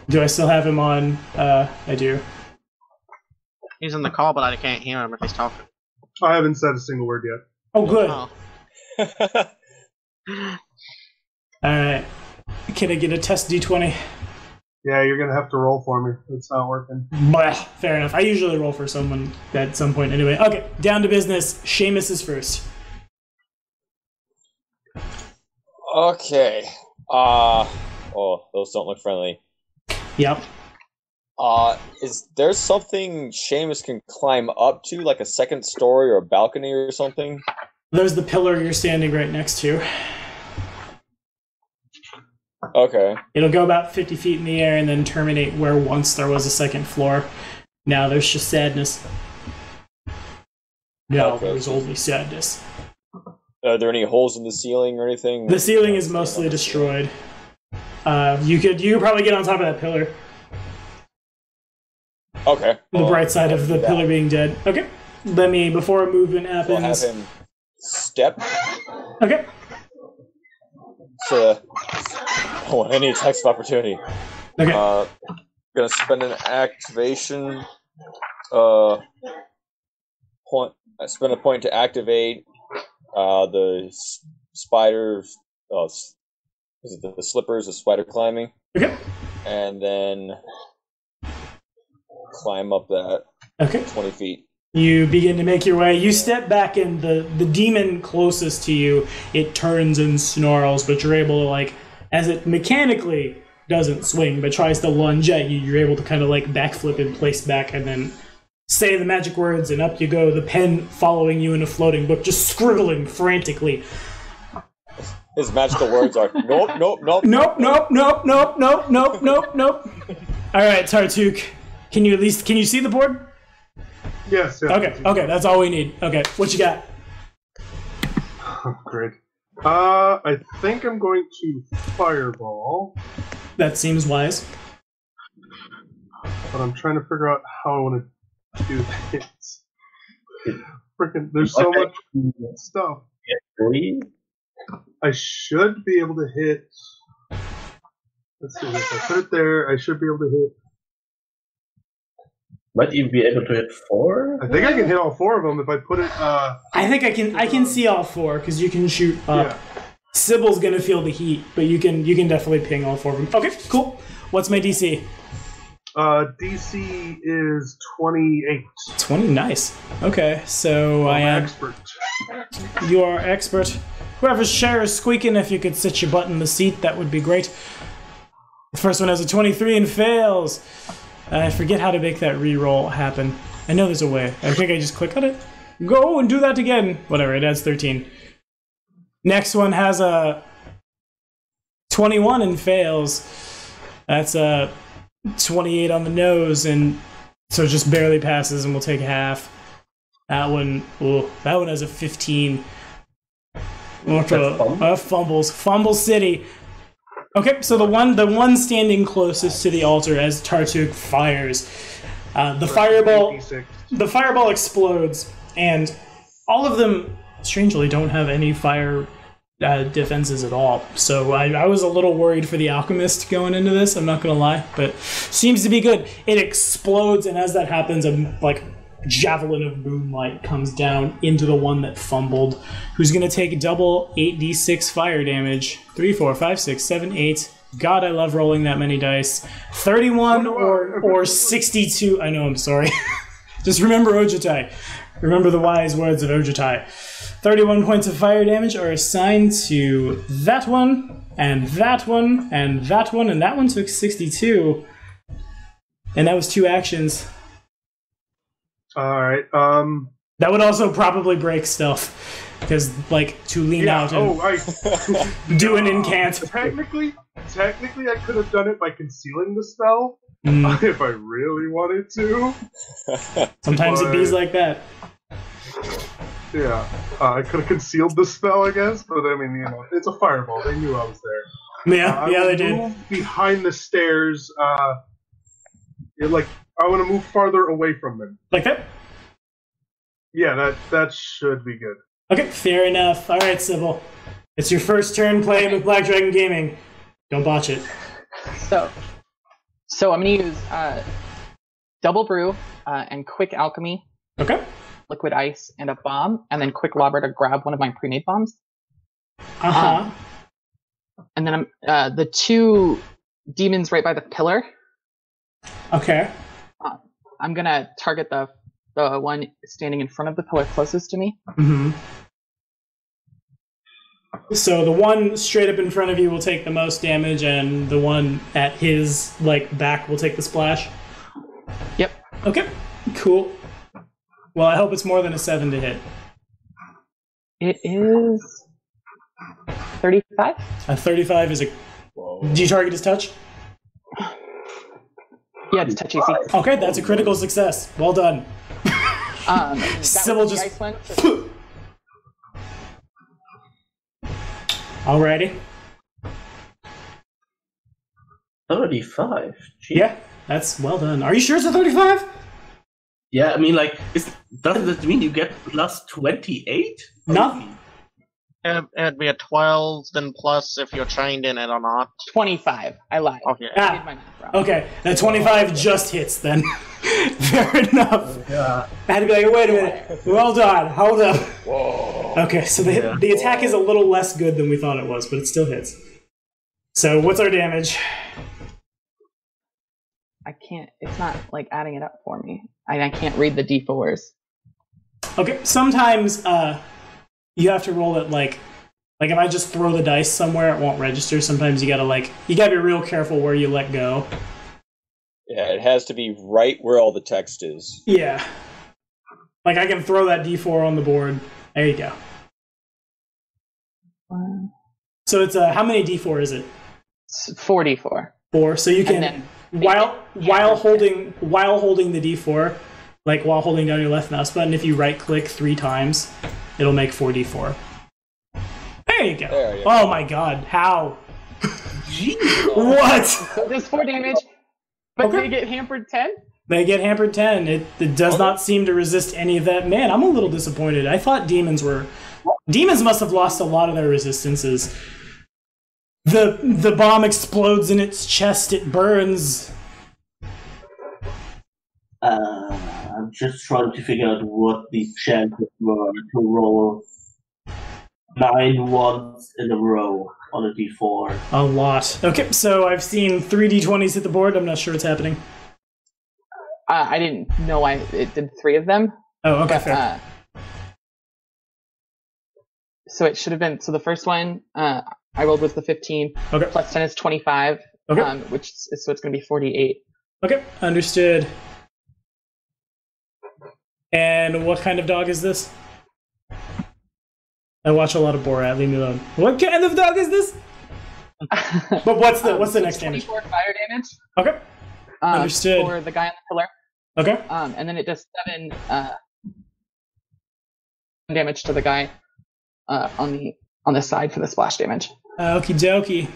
Do I still have him on? I do. He's in the call, but I can't hear him if he's talking. I haven't said a single word yet. Oh, good. Oh. Alright. Can I get a test D20? Yeah, you're gonna have to roll for me. It's not working. Blah, fair enough. I usually roll for someone at some point anyway. Okay, down to business. Seamus is first. Okay. Oh, those don't look friendly. Yep. Is there something Seamus can climb up to, like a second story or a balcony or something? There's the pillar you're standing right next to. Okay. It'll go about 50 feet in the air and then terminate where once there was a second floor. Now there's just sadness. No, Okay. there's only sadness. Are there any holes in the ceiling or anything? The ceiling is mostly destroyed. You could probably get on top of that pillar. Okay. The bright side of the pillar being dead. Okay. Let me, before a movement I'll have happens. him step. Okay. Any attacks of opportunity. Okay. Gonna spend an activation. Spend a point to activate the spiders. Is it the slippers of spider climbing? Okay. And then climb up that 20 feet. You begin to make your way. You step back, and the demon closest to you, it turns and snarls, but you're able to, like, as it mechanically doesn't swing, but tries to lunge at you, you're able to kind of, like, backflip and place back, and then say the magic words, and up you go, the pen following you in a floating book, just scribbling frantically. His magical words are, nope, nope, nope. Nope, nope, nope, nope, nope, nope, nope, nope. All right, Tartuk, can you see the board? Yes. Yeah. Okay, that's all we need. Okay, what you got? Oh, great. I think I'm going to fireball. That seems wise. But I'm trying to figure out how I want to do this. Freaking, there's so much stuff. I should be able to hit. Let's see, if I put it there, I should be able to hit. Might even be able to hit 4? I think I can hit all 4 of them if I put it. I think I can see all 4 because you can shoot up. Yeah. Sybil's gonna feel the heat, but you can definitely ping all 4 of them. Okay, cool. What's my DC? DC is 28. 20, nice. Okay, so I am expert. You are expert. Whoever's chair is squeaking, if you could sit your butt in the seat, that would be great. The first one has a 23 and fails. I forget how to make that reroll happen. I know there's a way. I think I just click on it. Go and do that again. Whatever, it adds 13. Next one has a 21 and fails. That's a 28 on the nose, and so it just barely passes, and we'll take half. That one has a 15. Fumbles. Fumble City. Okay, so the one standing closest to the altar as Tartuk fires, the fireball explodes, and all of them strangely don't have any fire defenses at all. So I was a little worried for the alchemist going into this, I'm not gonna lie, but seems to be good. It explodes, and as that happens, a javelin of moonlight comes down into the one that fumbled, who's gonna take double 8d6 fire damage. 3, 4, 5, 6, 7, 8. God, I love rolling that many dice. 31 or 62. I know, I'm sorry. Just remember Ojutai. Remember the wise words of Ojutai. 31 points of fire damage are assigned to that one. and that one, and that one, and that one took 62. And that was 2 actions. Alright, That would also probably break stealth. Because, like, to lean out and do an incant. Technically, I could have done it by concealing the spell, if I really wanted to. Sometimes it bees like that. Yeah, I could have concealed the spell, I guess, but I mean, it's a fireball. They knew I was there. Yeah, they did. Move behind the stairs. I want to move farther away from them. Like that? Yeah, that should be good. Okay, fair enough. All right, Sybil. It's your first turn playing with Black Dragon Gaming. Don't botch it. So I'm going to use Double Brew and Quick Alchemy, Okay. Liquid Ice, and a bomb, and then Quick Lobber to grab one of my pre-made bombs. Uh-huh. And then the 2 demons right by the pillar. Okay. I'm going to target the one standing in front of the pillar closest to me. Mm-hmm. So the one straight up in front of you will take the most damage, and the one at his back will take the splash. Yep. Okay. Cool. Well, I hope it's more than a 7 to hit. It is 35. A 35 is a. Whoa. Do you target his touch? Yeah, it's touch AC. Okay, that's a critical success. Well done. Sybil just. Alrighty. 35. Gee. Yeah, that's well done. Are you sure it's a 35? Yeah, I mean, doesn't that mean you get plus 28? No. It'd be a 12, then plus if you're trained in it or not. 25. I lied. Okay. I did my math wrong. Okay, that 25 just hits then. Fair enough. Yeah. I had to be like, wait a minute. Well done. Hold up. Whoa. Okay, so the attack is a little less good than we thought it was, but it still hits. So what's our damage? I can't. It's not adding it up for me. I can't read the D4s. Okay, sometimes you have to roll it like if I just throw the dice somewhere, it won't register. Sometimes you gotta be real careful where you let go. Yeah, it has to be right where all the text is. Yeah. I can throw that D4 on the board. There you go. So it's how many D4 is it? It's 44. 4. So you can while holding the D4, while holding down your left mouse button, if you right click 3 times, it'll make 4D4. There you go. There you Oh go. my god, how? Jeez. What? So there's 4 damage, but Okay. they get hampered 10? They get hampered 10. It does not seem to resist any of that. Man, I'm a little disappointed. I thought demons must have lost a lot of their resistances. The bomb explodes in its chest. It burns. I'm just trying to figure out what the chances were to roll 9 ones in a row on a D4. A lot. Okay, so I've seen 3 D20s hit the board. I'm not sure what's happening. I didn't know it did 3 of them. Oh, okay, But, fair. so it should have been. So the first one I rolled was the 15. Okay. Plus 10 is 25. Okay. So it's going to be 48. Okay, understood. And what kind of dog is this? I watch a lot of Borat. Leave me alone. What kind of dog is this? But what's the next damage? 24 fire damage. Okay. Understood. For the guy on the pillar. Okay. And then it does 7 damage to the guy on the side for the splash damage. Okie dokie.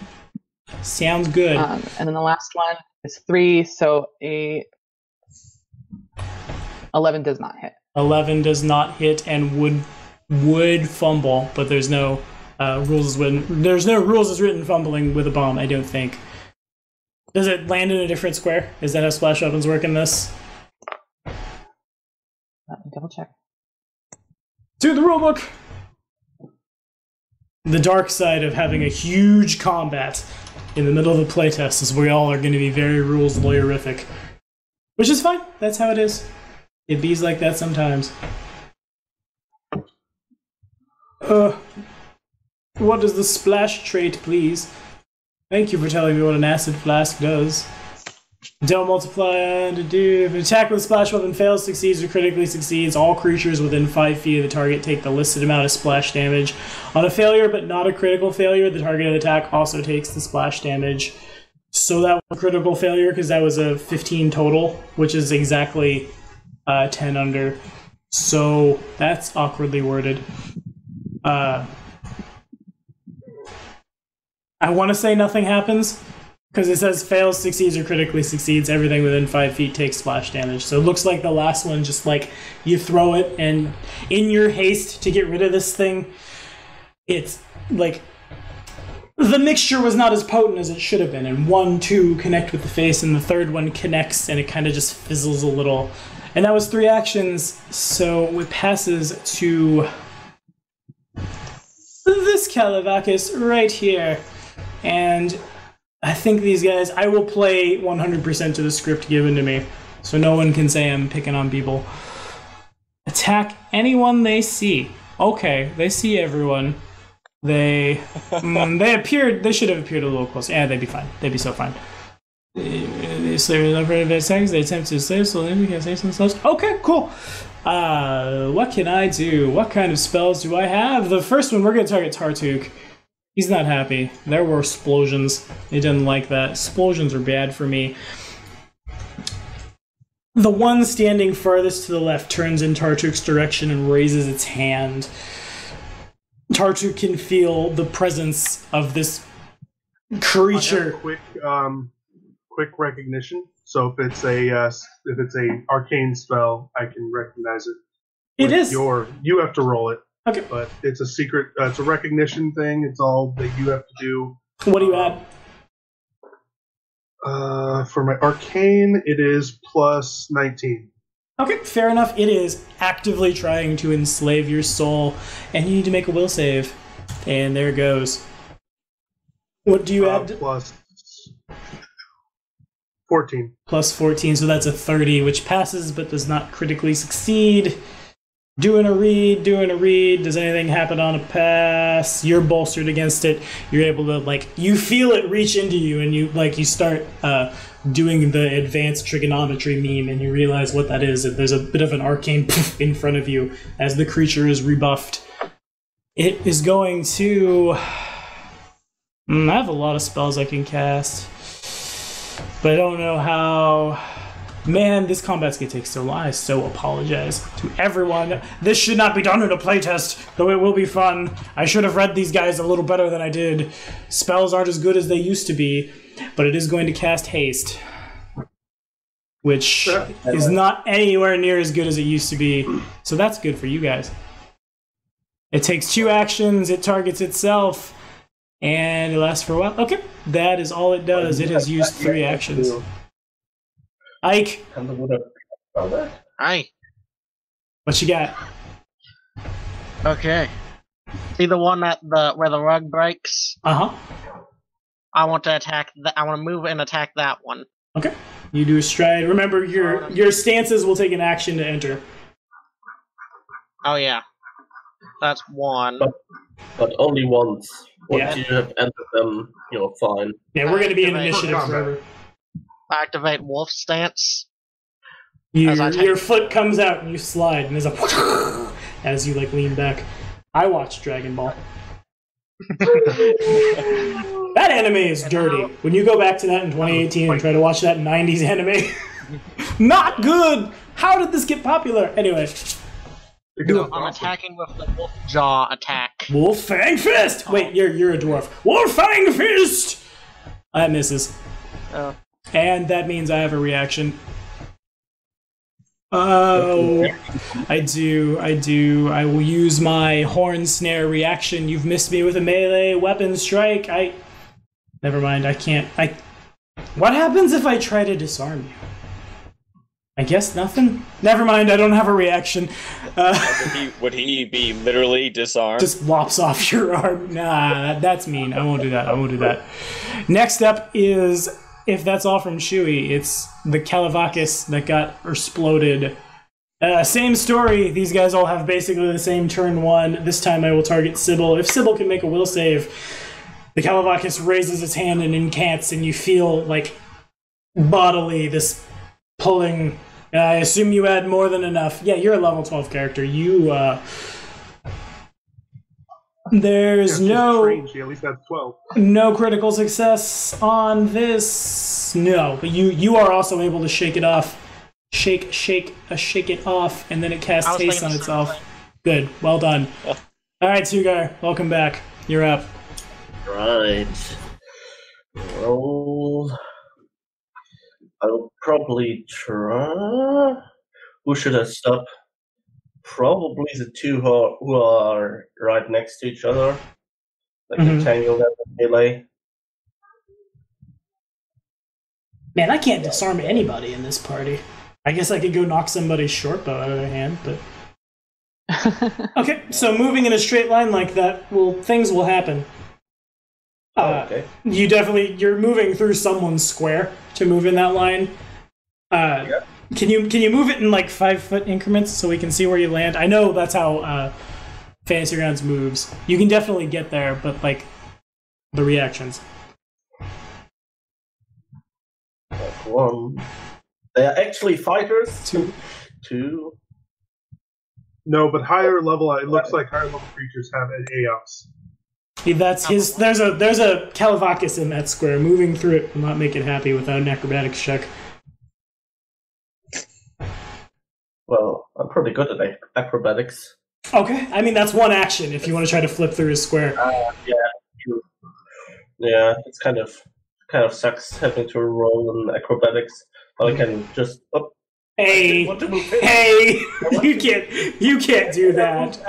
Sounds good. And then the last one is 3, so a 11 does not hit. 11 does not hit and would fumble, but there's no rules as written fumbling with a bomb, I don't think. Does it land in a different square? Is that how splash weapons work in this? Let me double check. To the rulebook! The dark side of having a huge combat in the middle of the playtest is we all are going to be very rules lawyerific. Which is fine. That's how it is. It bees like that sometimes. What is the splash trait, please? Thank you for telling me what an acid flask does. Don't multiply to do. If an attack with a splash weapon fails, succeeds, or critically succeeds, all creatures within 5 feet of the target take the listed amount of splash damage. On a failure, but not a critical failure, the target of the attack also takes the splash damage. So that was a critical failure because that was a 15 total, which is exactly 10 under. So that's awkwardly worded. I want to say nothing happens, because it says fails, succeeds, or critically succeeds. Everything within 5 feet takes splash damage. So it looks like the last one, just like you throw it, and in your haste to get rid of this thing, it's like the mixture was not as potent as it should have been. And 1, 2 connect with the face, and the third one connects, and it kind of just fizzles a little. And that was 3 actions, so it passes to this Calavacus right here. And I think these guys, I will play 100% to the script given to me, so no one can say I'm picking on people. Attack anyone they see. Okay, they see everyone. They appeared, they should have appeared a little closer. Yeah, they'd be fine. They'd be so fine. They slay operative attacks, they attempt to slay, so they can save themselves. Okay, cool. What can I do? What kind of spells do I have? The first one, we're going to target Tartuk. He's not happy. There were explosions. He didn't like that. Explosions are bad for me. The one standing farthest to the left turns in Tartuk's direction and raises its hand. Tartuk can feel the presence of this creature. Quick recognition. So if it's a arcane spell, I can recognize it. It is. You have to roll it. Okay. But it's a secret. It's a recognition thing. It's all that you have to do. What do you add? For my arcane, it is plus 19. Okay, fair enough. It is actively trying to enslave your soul, and you need to make a will save. And there it goes. What do you add? Plus 14. Plus 14, so that's a 30, which passes but does not critically succeed. Doing a read. Does anything happen on a pass? You're bolstered against it. You're able to, you feel it reach into you, and you start doing the advanced trigonometry meme, and you realize what that is. There's a bit of an arcane poof in front of you as the creature is rebuffed. It is going to... I have a lot of spells I can cast, but I don't know how... Man, this combat's gonna take so long. I so apologize to everyone. This should not be done in a playtest, though it will be fun. I should have read these guys a little better than I did. Spells aren't as good as they used to be, but it is going to cast haste, which is not anywhere near as good as it used to be. So that's good for you guys. It takes 2 actions, it targets itself, and it lasts for a while. Okay, that is all it does. It has used 3 actions. Ike. Hi. What you got? Okay. See the one at where the rug breaks? Uh-huh. I want to attack I want to move and attack that one. Okay. You do a stride. Remember, your stances will take an action to enter. Oh yeah. That's 1. But only once. Once Yeah. you have entered them, you're fine. Yeah, we're going to be in Activate. initiative forever. Activate wolf stance. Your foot comes out and you slide, and there's a as you lean back. I watched Dragon Ball. That anime is dirty. When you go back to that in 2018 and try to watch that 90s anime, not good. How did this get popular? Anyway, I'm attacking with the wolf jaw attack. Wolf Fang Fist. Wait, you're a dwarf. Wolf Fang Fist. That misses. Oh. And that means I have a reaction. Oh, I do. I will use my horn snare reaction. You've missed me with a melee weapon strike. Never mind, I can't. What happens if I try to disarm you? I guess nothing? Never mind, I don't have a reaction. Would he be literally disarmed? Just lops off your arm. Nah, that's mean. I won't do that. Next up is... If that's all from Shuey, it's the Calavacus that got exploded. Same story. These guys all have basically the same turn 1. This time I will target Sybil. If Sybil can make a will save, The Calavacus raises its hand and incants, and you feel like bodily this pulling. I assume you had more than enough. Yeah, you're a level 12 character. There's no trained, she at least has 12. No critical success on this. No, but you are also able to shake it off. Shake it off, and then it casts haste on itself. Good, well done. All right, Sugar, welcome back. You're up. Right. Well, I'll probably try. Who should I stop? Probably the two who are right next to each other, like entangle them in melee. Man, I can't disarm anybody in this party. I guess I could go knock somebody's short bow out of their hand, but... Okay, so moving in a straight line like that, well, things will happen. Okay. You're moving through someone's square to move in that line. Yeah. Can you move it in like 5-foot increments so we can see where you land? I know that's how Fantasy Grounds moves. You can definitely get there, but like the reactions. One. They are actually fighters. Two. No, but higher level, it looks like higher level creatures have an AOS. That's his. There's a Calavacus in that square. Moving through it will not make it happy without an acrobatics check. Well, I'm pretty good at acrobatics. Okay, I mean that's one action if you want to try to flip through his square. Yeah, true. Yeah, it's kind of sucks having to roll in acrobatics. But I can just. Oh, hey, you can't do that.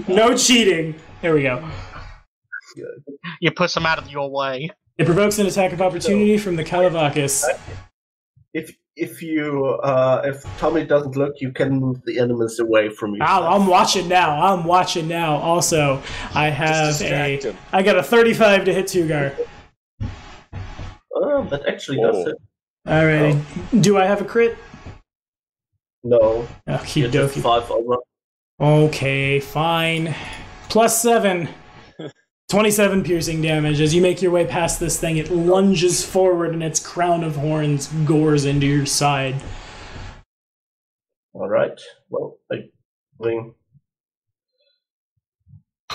No cheating. There we go. You push them out of your way. It provokes an attack of opportunity from the Calavacus. If Tommy doesn't look, you can move the enemies away from you. I'm watching now. Also, I got a 35 to hit Tugar. Oh, that actually does it. Alrighty. Oh. Do I have a crit? No. Okie dokie. 5 over. Okay, fine. +7. 27 piercing damage. As you make your way past this thing, it lunges forward and its crown of horns gores into your side. Alright. Well, I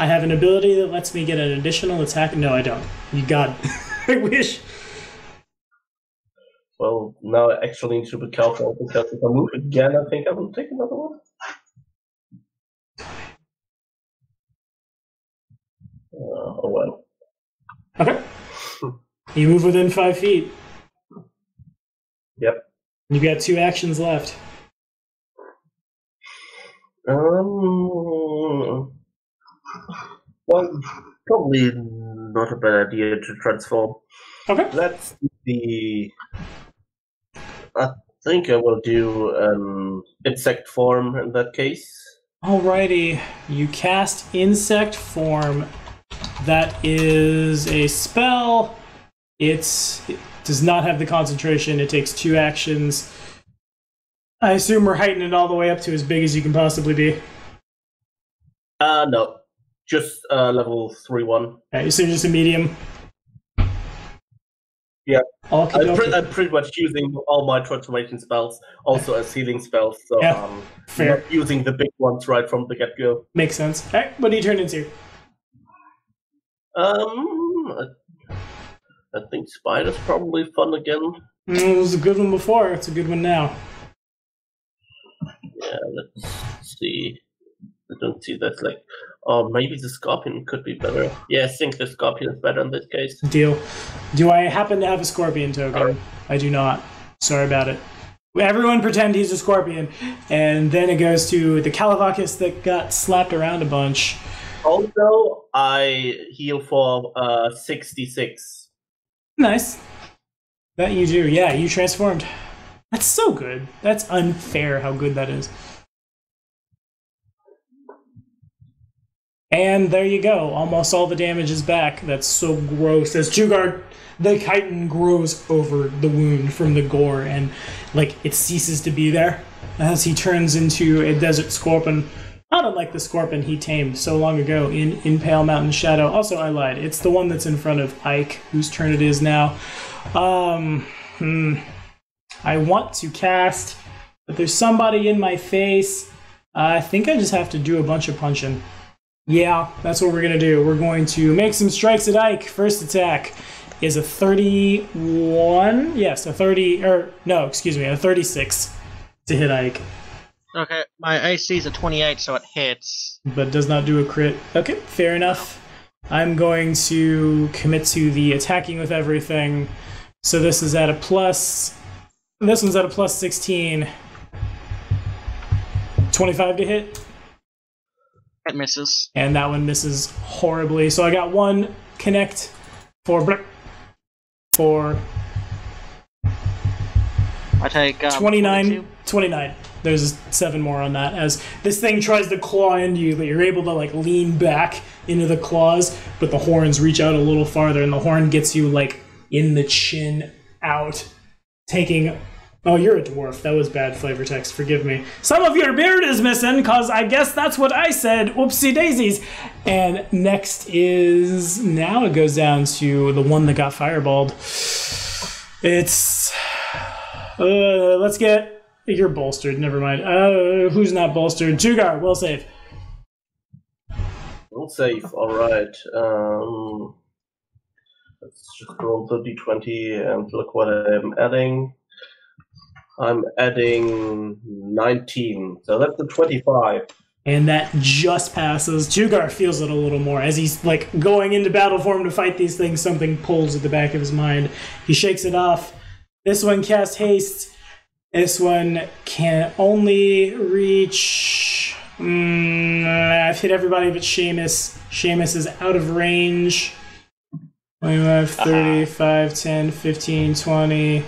have an ability that lets me get an additional attack. No, I don't. You got it. I wish. Well, now I actually need to be careful because if I move again, I think I will take another one. Oh well. Okay. You move within 5 feet. Yep. You've got 2 actions left. Well, probably not a bad idea to transform. Okay. Let's see. I think I will do insect form in that case. Alrighty. You cast insect form. That is a spell. It does not have the concentration. It takes 2 actions. I assume we're heightening it all the way up to as big as you can possibly be. No. Just level 3-1. Okay, so just a medium. Yeah. I'm pretty much using all my transformation spells also as healing spells, so fair. Not using the big ones right from the get-go. Makes sense. Alright, what do you turn into? I think Spider's probably fun again. It was a good one before, it's a good one now. Yeah, let's see. I don't see that, like... Oh, maybe the Scorpion could be better. Yeah, I think the Scorpion is better in this case. Deal. Do I happen to have a Scorpion token? Right. I do not. Sorry about it. Everyone pretend he's a Scorpion, and then it goes to the Calavacus that got slapped around a bunch. Also, I heal for 66. Nice. That you do. Yeah, you transformed. That's so good. That's unfair how good that is. And there you go. Almost all the damage is back. That's so gross. As Jugar, the chitin grows over the wound from the gore, and like it ceases to be there as he turns into a desert scorpion. not unlike the scorpion he tamed so long ago in Pale Mountain Shadow. Also, I lied. It's the one that's in front of Ike, whose turn it is now. I want to cast, but there's somebody in my face. I think I just have to do a bunch of punching. Yeah, that's what we're going to do. We're going to make some strikes at Ike. First attack is a 31. Yes, a 36 to hit Ike. Okay, my AC is a 28, so it hits. But does not do a crit. Okay, fair enough. I'm going to commit to the attacking with everything. So this is at a plus... This one's at a plus 16. 25 to hit. It misses. And that one misses horribly. So I got one connect for... I take 29. 29. There's 7 more on that. As this thing tries to claw into you, but you're able to like lean back into the claws, but the horns reach out a little farther, and the horn gets you like in the chin out, taking... Oh, you're a dwarf. That was bad flavor text. Forgive me. Some of your beard is missing, because I guess that's what I said. Oopsie daisies. And next is... Now it goes down to the one that got fireballed. It's... let's get... You're bolstered. Never mind. Who's not bolstered? Jugar, will save. Will save. All right. Let's just roll the d20 and look what I'm adding. I'm adding 19, so that's a 25. And that just passes. Jugar feels it a little more. As he's like going into battle for him to fight these things, something pulls at the back of his mind. He shakes it off. This one casts haste. This one can only reach... I've hit everybody but Seamus. Seamus is out of range. 25, 35, 10, 15, 20...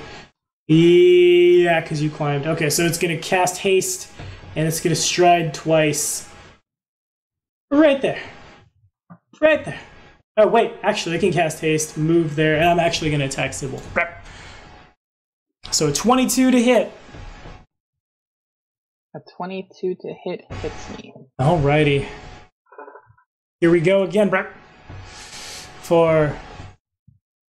Yeah, because you climbed. Okay, so it's going to cast haste, and it's going to stride twice. Right there. Right there. Oh, wait. Actually, I can cast haste, move there, and I'm actually going to attack Sybil. So 22 to hit. A 22 to hit hits me. Alrighty. Here we go again, Brett. For...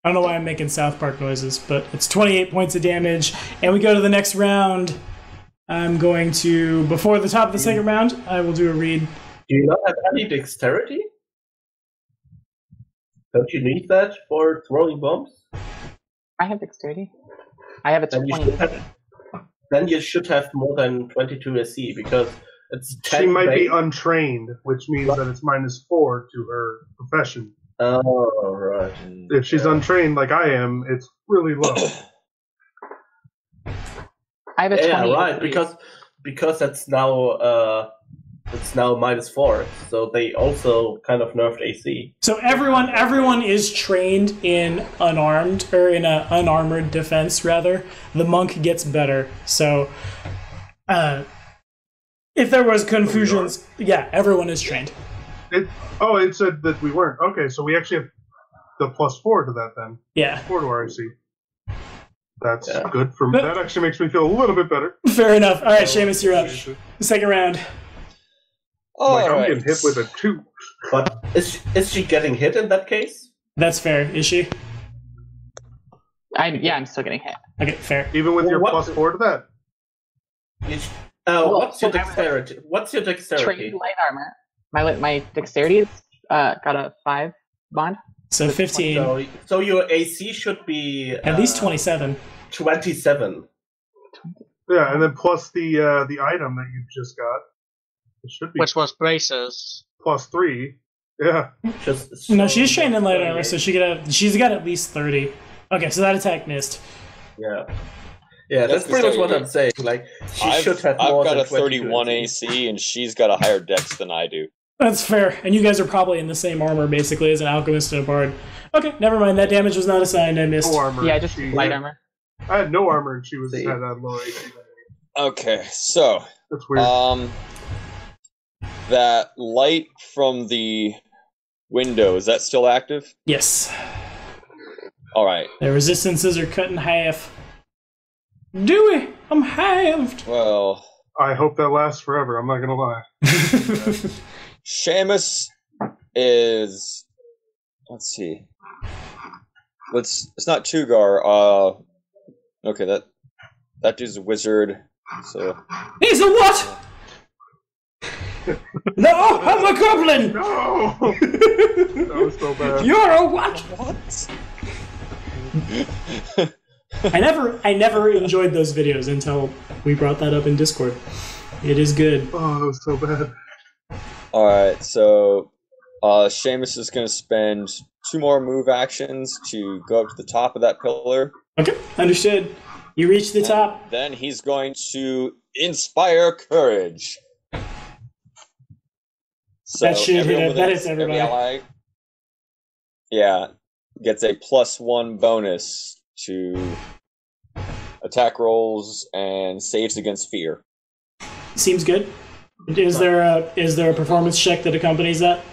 I don't know why I'm making South Park noises, but it's 28 points of damage, and we go to the next round. I'm going to, before the top of the second round, I will do a read. Do you not have any dexterity? Don't you need that for throwing bombs? I have dexterity. I have a 20. Then you should have more than 22 AC, because it's 10. She might be untrained, which means that it's -4 to her profession. Oh, right. If she's untrained like I am, it's really low. I have a 20. Yeah, right. Because that's now -4. So they also kind of nerfed AC. So everyone is trained in unarmed, or in a unarmored defense rather. The monk gets better. So if there was confusions, yeah, everyone is trained. It said that we weren't. Okay, so we actually have the +4 to that then. Yeah. 4 to our AC. That's Yeah. good. That actually makes me feel a little bit better. Fair enough. All right, Seamus, you're up. Second round. I'm getting hit with a 2. But is she getting hit in that case? That's fair. Is she? I'm still getting hit. Okay, fair. Even with your +4 to that? What's your dexterity? What's your dexterity? Trained light armor. My dexterity is got a 5 bond. So 15. So your AC should be At least 27. 27. Yeah, and then plus the item that you just got. It should be Which was braces. +3. Yeah. No, she's trained in light armor, so she's got at least 30. Okay, so that attack missed. Yeah. Yeah, that's pretty much what I'm saying. Like, she should have more I've got than a 31 AC, and she's got a higher dex than I do. That's fair. And you guys are probably in the same armor, basically, as an alchemist and a bard. Okay, never mind. That damage was not assigned. I missed. No armor. Yeah, just light armor. I had no armor, and she had a low AC. Okay, so That's weird. that light from the window, is that still active? Yes. All right. The resistances are cut in half. Dewey, I'm halved. Well, I hope that lasts forever. I'm not gonna lie. Seamus is. Let's see. It's not Tugar. Okay, that dude's a wizard. So He's a what? No, I'm a goblin. No, that was so bad. You're a what? what? I never enjoyed those videos until we brought that up in Discord. It is good. Oh, that was so bad. All right, so Seamus is going to spend 2 more move actions to go up to the top of that pillar. Okay, understood. You reach the top. Then he's going to inspire courage. So That should hit it. That hits every everybody. ally, gets a +1 bonus to attack rolls and saves against fear. Seems good. Is there a performance check that accompanies that?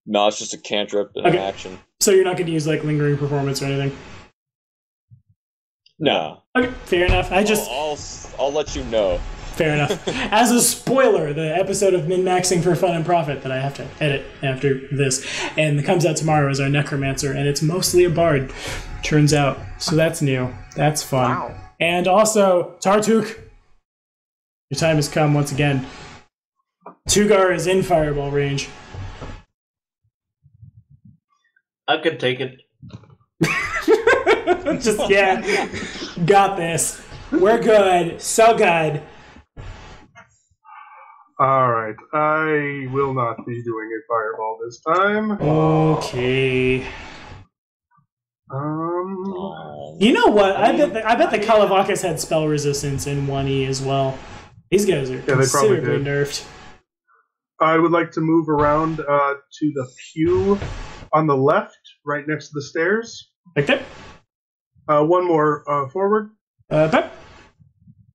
No, it's just a cantrip and an action. So you're not going to use like lingering performance or anything? No. Okay, fair enough. I'll let you know. Fair enough. As a spoiler, the episode of Min-Maxing for Fun and Profit that I have to edit after this, and it comes out tomorrow, is our Necromancer, and it's mostly a bard, turns out. So that's new. That's fun. Wow. And also, Tartuk, your time has come once again. Tugar is in fireball range. I could take it. Just, yeah, got this. We're good. So good. Alright, I will not be doing a fireball this time. Okay. You know what? I bet the Kalavakas had spell resistance in 1E as well. These guys are considerably nerfed. I would like to move around to the pew on the left, right next to the stairs. Like that? One more forward. Okay.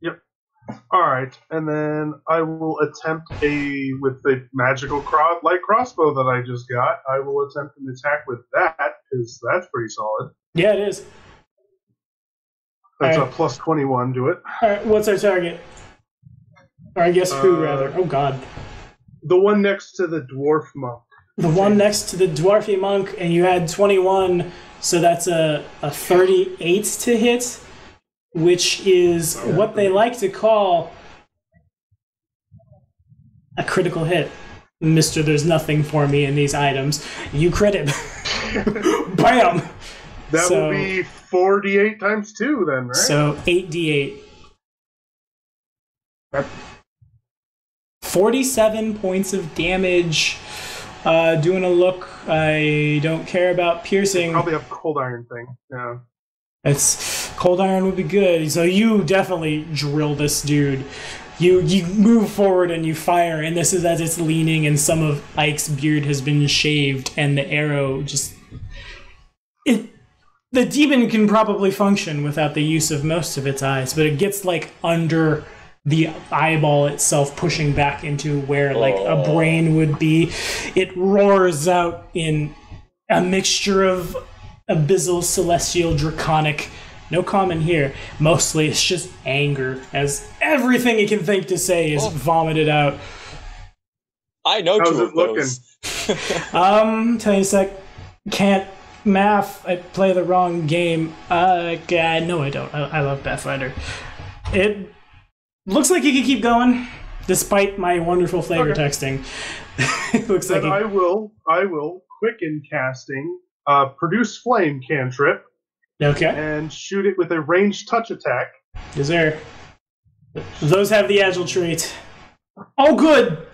Yep. Alright, and then I will attempt with the magical light crossbow that I just got, I will attempt an attack with that, because that's pretty solid. Yeah, it is. That's a plus 21 to it. Alright, what's our target? Or I guess who, rather. Oh, God. The one next to the dwarf monk. The one next to the dwarfy monk, and you had 21, so that's a 38 to hit, which is what they like to call a critical hit. Mr. There's nothing for me in these items. You crit him. Bam! That will be 48 times 2 then, right? So 8d8. 47 points of damage. Doing a look. I don't care about piercing. Probably a cold iron thing. Yeah. It's cold iron would be good. So you definitely drill this dude. You move forward and you fire, and this is as it's leaning, and some of Ike's beard has been shaved, and the arrow just the demon can probably function without the use of most of its eyes, but it gets like under the eyeball itself, pushing back into where like a brain would be. It roars out in a mixture of abyssal, celestial, draconic. No common here. Mostly it's just anger, as everything it can think to say is vomited out. I know How's two it of those. Tell you a sec. Can't math. I play the wrong game. God, no, I don't. I love Pathfinder. It looks like you can keep going, despite my wonderful flavor texting. It looks like I will quicken casting, produce flame cantrip, okay. and shoot it with a ranged touch attack. Is there? Those have the agile trait. Oh, good.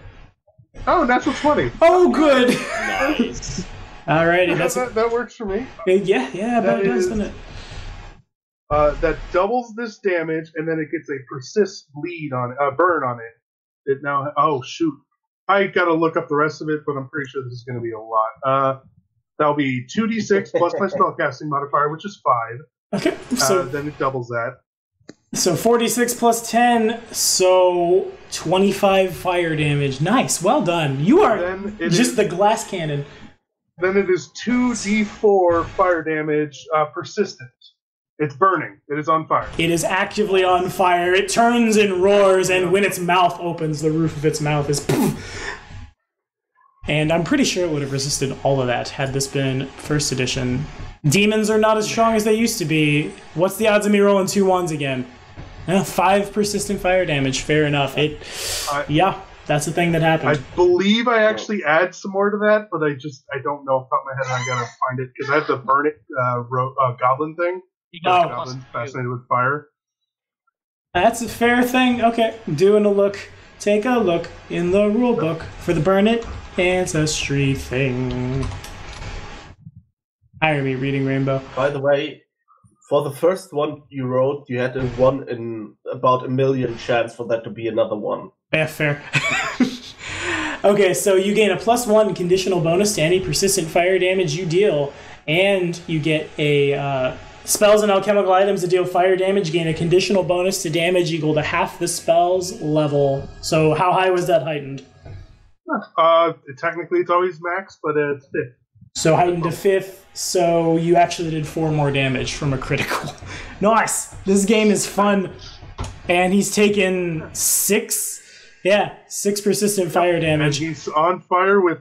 Oh, natural 20. Oh, good. Nice. Alrighty, that works for me. Yeah, but it does, doesn't it? That doubles this damage, and then it gets a persist burn on it. It now. Oh shoot! I gotta look up the rest of it, but I'm pretty sure this is going to be a lot. That'll be 2d6 plus my spellcasting modifier, which is 5. Okay, so then it doubles that. So 46 plus 10, so 25 fire damage. Nice, well done. You are just the glass cannon. Then it is 2d4 fire damage persistent. It's burning. It is on fire. It is actively on fire. It turns and roars, and when its mouth opens, the roof of its mouth is poof. And I'm pretty sure it would have resisted all of that had this been first edition. Demons are not as strong as they used to be. What's the odds of me rolling 2 1s again? 5 persistent fire damage. Fair enough. Yeah, that's the thing that happened. I believe I actually add some more to that, but I don't know off the top of my head, and I gotta find it because I have the burn it goblin thing. Goblin's fascinated with fire. That's a fair thing. Okay, doing a look. Take a look in the rule book for the burn it ancestry thing. Hire me, reading Rainbow. By the way, for the first one you wrote, you had a 1 in about 1 million chance for that to be another one. Yeah, fair. Okay, so you gain a +1 conditional bonus to any persistent fire damage you deal, and you get a spells and alchemical items that deal fire damage gain a conditional bonus to damage equal to half the spell's level. So how high was that heightened? Technically it's always max, but it's 5th. So heightened to 5th, so you actually did 4 more damage from a critical. Nice! This game is fun. And he's taken 6 persistent fire damage. And he's on fire with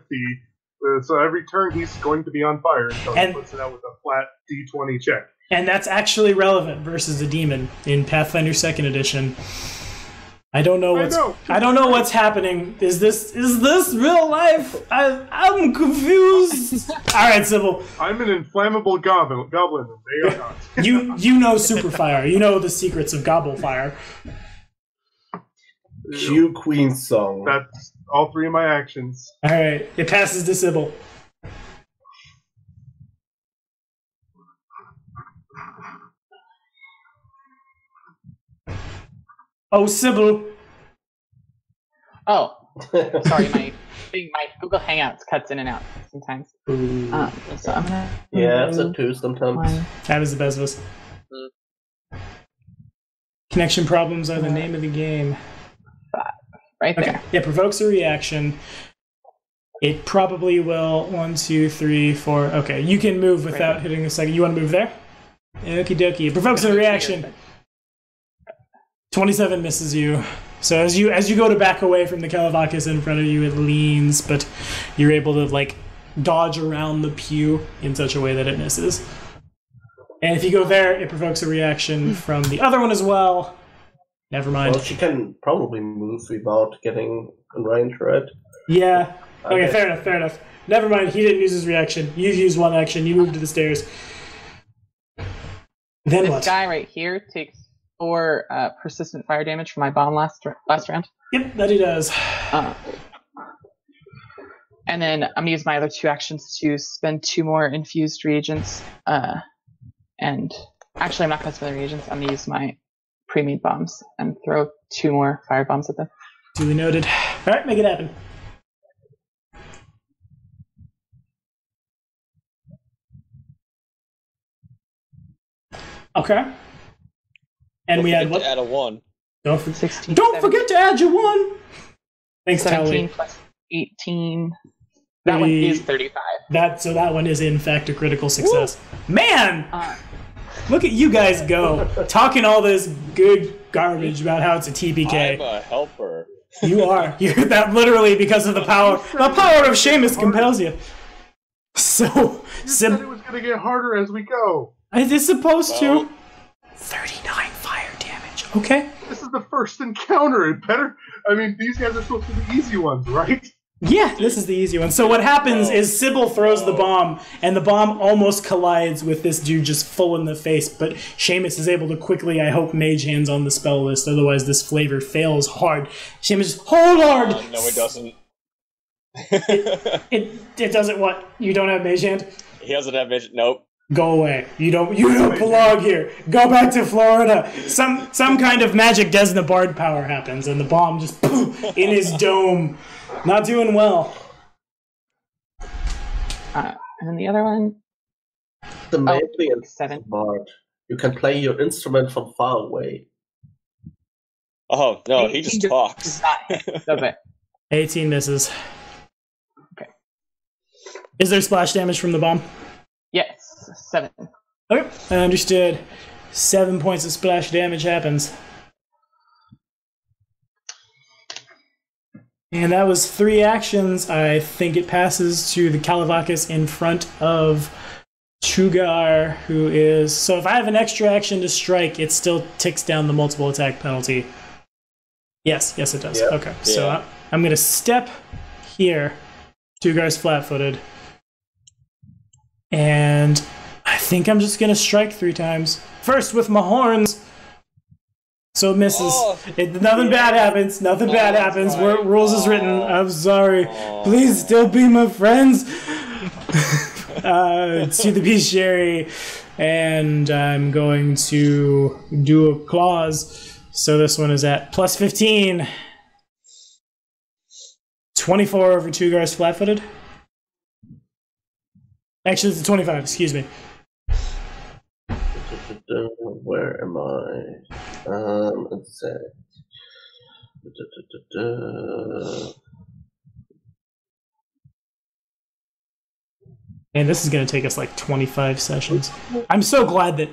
so every turn he's going to be on fire until he puts it out with a flat D20 check. And that's actually relevant versus the demon in Pathfinder 2nd edition. I don't know what's happening. Is this real life? I'm confused. All right, Sybil. I'm an inflammable goblin, and they are not. You know Superfire. You know the secrets of Gobblefire. Q Queen song. That's all 3 of my actions. All right, it passes to Sybil. Oh, Sybil. Oh, sorry, my Google Hangouts cuts in and out sometimes. So I'm gonna. Yeah, it's a 2 sometimes. That is the best of us. Connection problems are the name of the game. 5, right there. Okay. Yeah, provokes a reaction. It probably will. 1, 2, 3, 4. Okay, you can move without hitting the second. You want to move there? Okie dokie. It provokes a reaction. 27 misses you. So as you go to back away from the Kelevakis in front of you, it leans, but you're able to dodge around the pew in such a way that it misses. And if you go there, it provokes a reaction from the other one as well. Never mind. Well, she can probably move without getting in range, right? Yeah. Okay, fair enough. Never mind, he didn't use his reaction. You used 1 action, you moved to the stairs. Then this what? Guy right here takes 4 persistent fire damage from my bomb last round. Yep, that he does. And then I'm gonna use my other 2 actions to spend 2 more infused reagents. And actually, I'm not gonna spend the reagents. I'm gonna use my pre-made bombs and throw 2 more fire bombs at them. Duly noted. All right, make it happen. Okay. And we had what? Add a 1. Don't 16. Don't forget to add your 1. Thanks, 17 Tally. plus 18. That one is 35. That one is in fact a critical success. Woo! Man, look at you guys go talking all this good garbage about how it's a TPK. I'm a helper. You are. You're that literally because of the power. The power of Seamus compels you. So, you said it was going to get harder as we go. It is supposed to. 39 fire damage. Okay. This is the first encounter. It better. I mean, these guys are supposed to be the easy ones, right? Yeah, this is the easy one. So what happens is Sybil throws the bomb, and the bomb almost collides with this dude just full in the face, but Seamus is able to quickly, I hope, mage hands on the spell list, otherwise this flavor fails hard. Seamus just, hold hard! No, it doesn't. It doesn't what? You don't have mage hand? He doesn't have mage. Nope. Go away. You don't belong here. Go back to Florida. Some kind of magic Desna Bard power happens, and the bomb just in his dome. Not doing well. And then the other one. The main thing is 7. Bard. You can play your instrument from far away. Oh no, he just talks. Does it? 18 misses. Okay. Is there splash damage from the bomb? Yes, 7. Okay, I understood. 7 points of splash damage happens. And that was 3 actions. I think it passes to the Kalavakis in front of Chugar, who is... So if I have an extra action to strike, it still ticks down the multiple attack penalty. Yes, it does. Yep. Okay, so I'm going to step here. Chugar's flat-footed. And I think I'm just going to strike 3 times. First with my horns. So it misses. Nothing bad happens. Nothing bad happens. Rules is written. I'm sorry. Please still be my friends. To the bestiary. And I'm going to do a clause. So this one is at plus 15. 24 over Chugar's flat-footed. Actually, it's a 25. Excuse me. Where am I? Let's say. And this is going to take us like 25 sessions. I'm so glad that,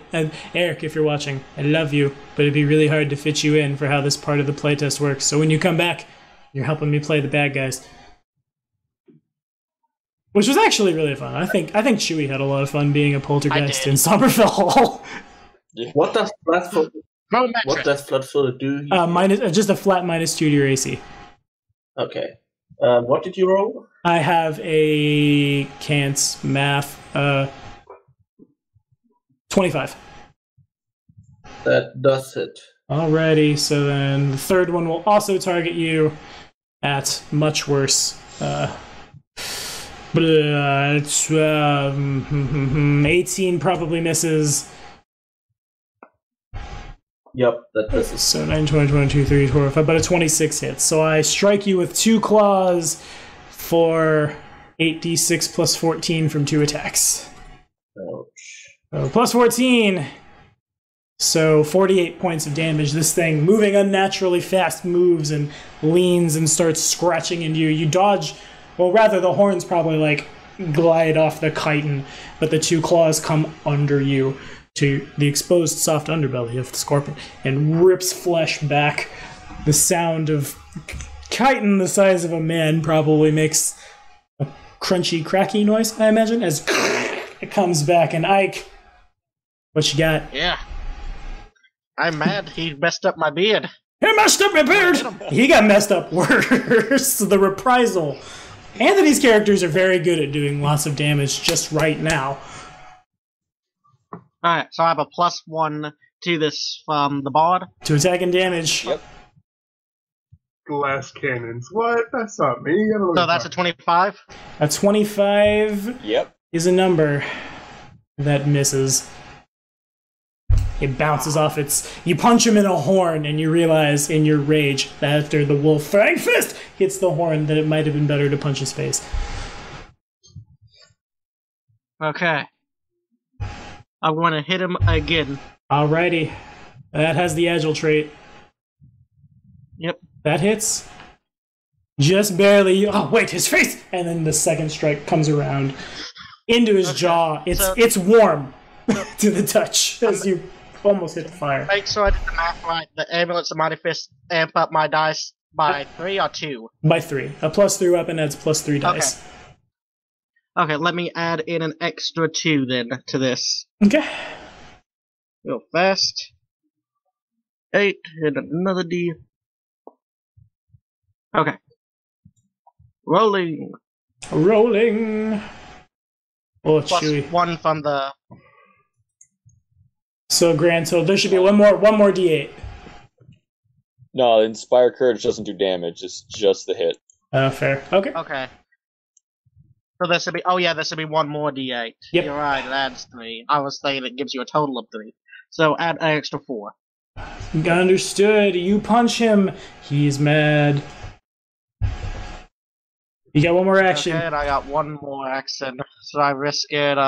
Eric, if you're watching, I love you, but it'd be really hard to fit you in for how this part of the playtest works. So when you come back, you're helping me play the bad guys. Which was actually really fun. I think Chewie had a lot of fun being a poltergeist in Somerville Hall. What does flat-footed do? Just a flat -2 to your AC. Okay. What did you roll? I have a Kant's math 25. That does hit. Alrighty, so then the third one will also target you at much worse. 18 probably misses. Yep, that misses. So 9, 20, 22, 3, 4, 5, but a 26 hits. So I strike you with 2 claws for 8d6 plus 14 from 2 attacks. Ouch. So plus 14. So 48 points of damage. This thing, moving unnaturally fast, moves and leans and starts scratching into you. You dodge, well, rather the horns probably like glide off the chitin, but the 2 claws come under you to the exposed soft underbelly of the scorpion and rips flesh back. The sound of chitin the size of a man probably makes a crunchy, cracky noise, I imagine, as it comes back. And Ike, what you got? Yeah. I'm mad he messed up my beard. He messed up my beard! He got messed up worse. The reprisal. Anthony's characters are very good at doing lots of damage just right now. Alright, so I have a +1 to this from the bard. To attack and damage. Yep. Glass cannons. What? That's not me. So that's a 25. A 25 is a number that misses. It bounces off its... You punch him in a horn, and you realize in your rage that after the wolf fang fist hits the horn, that it might have been better to punch his face. Okay. I'm going to hit him again. Alrighty. That has the agile trait. Yep. That hits. Just barely. Oh, wait, his face! And then the second strike comes around into his jaw. It's warm to the touch as you almost hit the fire. Make sure I did the math right. The ambulance and mighty fist amp up my dice by 3 or 2? By 3. A +3 weapon adds +3 dice. Okay, let me add in an extra 2 then to this. Okay. Real fast. 8 and another D. Okay. Rolling. Oh, Plus chewy. 1 from the... So grand total. There should be one more D8. No, Inspire Courage doesn't do damage. It's just the hit. Fair. Okay. Okay. So there should be... Oh yeah, there should be 1 more D8. Yep. You're right, it adds 3. I was saying it gives you a total of 3. So add an extra 4. Understood. You punch him. He's mad. You got 1 more action. Okay, and I got 1 more action. So I risk it,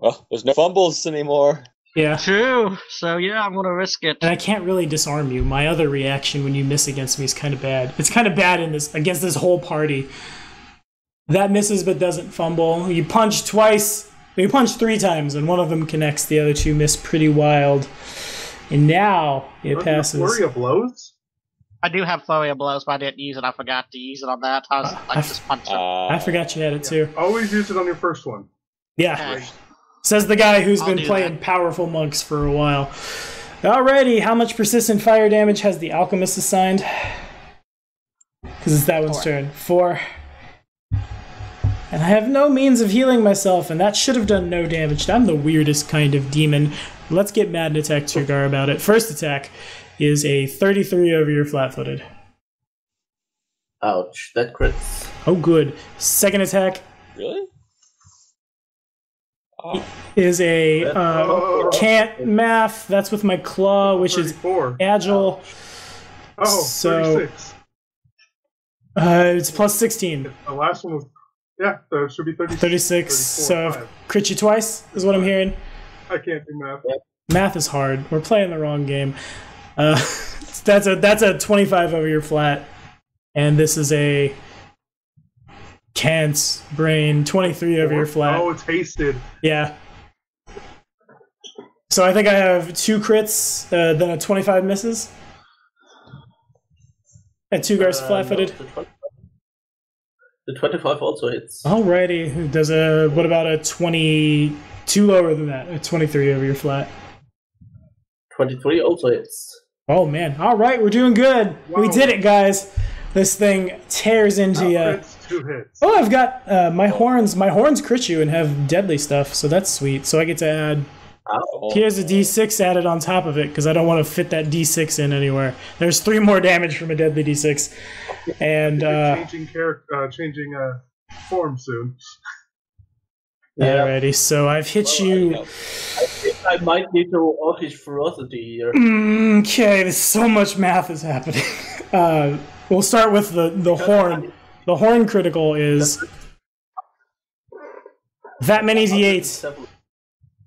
Well, there's no fumbles anymore. Yeah. True. So yeah, I'm gonna risk it. And I can't really disarm you. My other reaction when you miss against me is kind of bad. It's kind of bad against this whole party. That misses but doesn't fumble. You punch twice. We punch 3 times, and one of them connects. The other 2 miss pretty wild. And now it passes. Flurry of blows? I do have flurry of blows, but I didn't use it. I forgot to use it on that. I was just punching. I forgot you had it too. Always use it on your first one. Yeah. Okay. Says the guy who's I'll been do playing that. powerful monks for a while. Alrighty, how much persistent fire damage has the alchemist assigned? Because it's that one's 4. turn. 4. And I have no means of healing myself, and that should have done no damage. I'm the weirdest kind of demon. Let's get mad and attack Tugar about it. First attack is a 33 over your flat-footed. Ouch, that crits. Oh, good. Second attack Really? Oh. is a can't math. That's with my claw, which is 34. agile. Oh, So- 36. It's plus 16. The last one was... Yeah, so it should be 36. 36. 34, So I've 5. crit you twice, is what I'm hearing. I can't do math. Math is hard. We're playing the wrong game. That's a 25 over your flat. And this is a can't brain 23 over your flat. Oh, it's hasted. Yeah. So I think I have 2 crits, then a 25 misses. And 2 guards flat-footed. No, the 25 also hits. Alrighty. Does what about a 22 lower than that? A 23 over your flat. 23 also hits. Oh man. Alright, we're doing good. We Wow. did it, guys. This thing tears into you. It's 2 hits. Oh, I've got my horns. My horns crit you and have deadly stuff, so that's sweet. So I get to add. Oh. Here's a d6 added on top of it because I don't want to fit that d6 in anywhere. There's 3 more damage from a deadly d6, and Changing form soon. Yeah. alrighty. So I've hit you. I think I might need to Orcish ferocity here. Okay, there's so much math is happening. We'll start with the horn. The horn critical is that many d8s.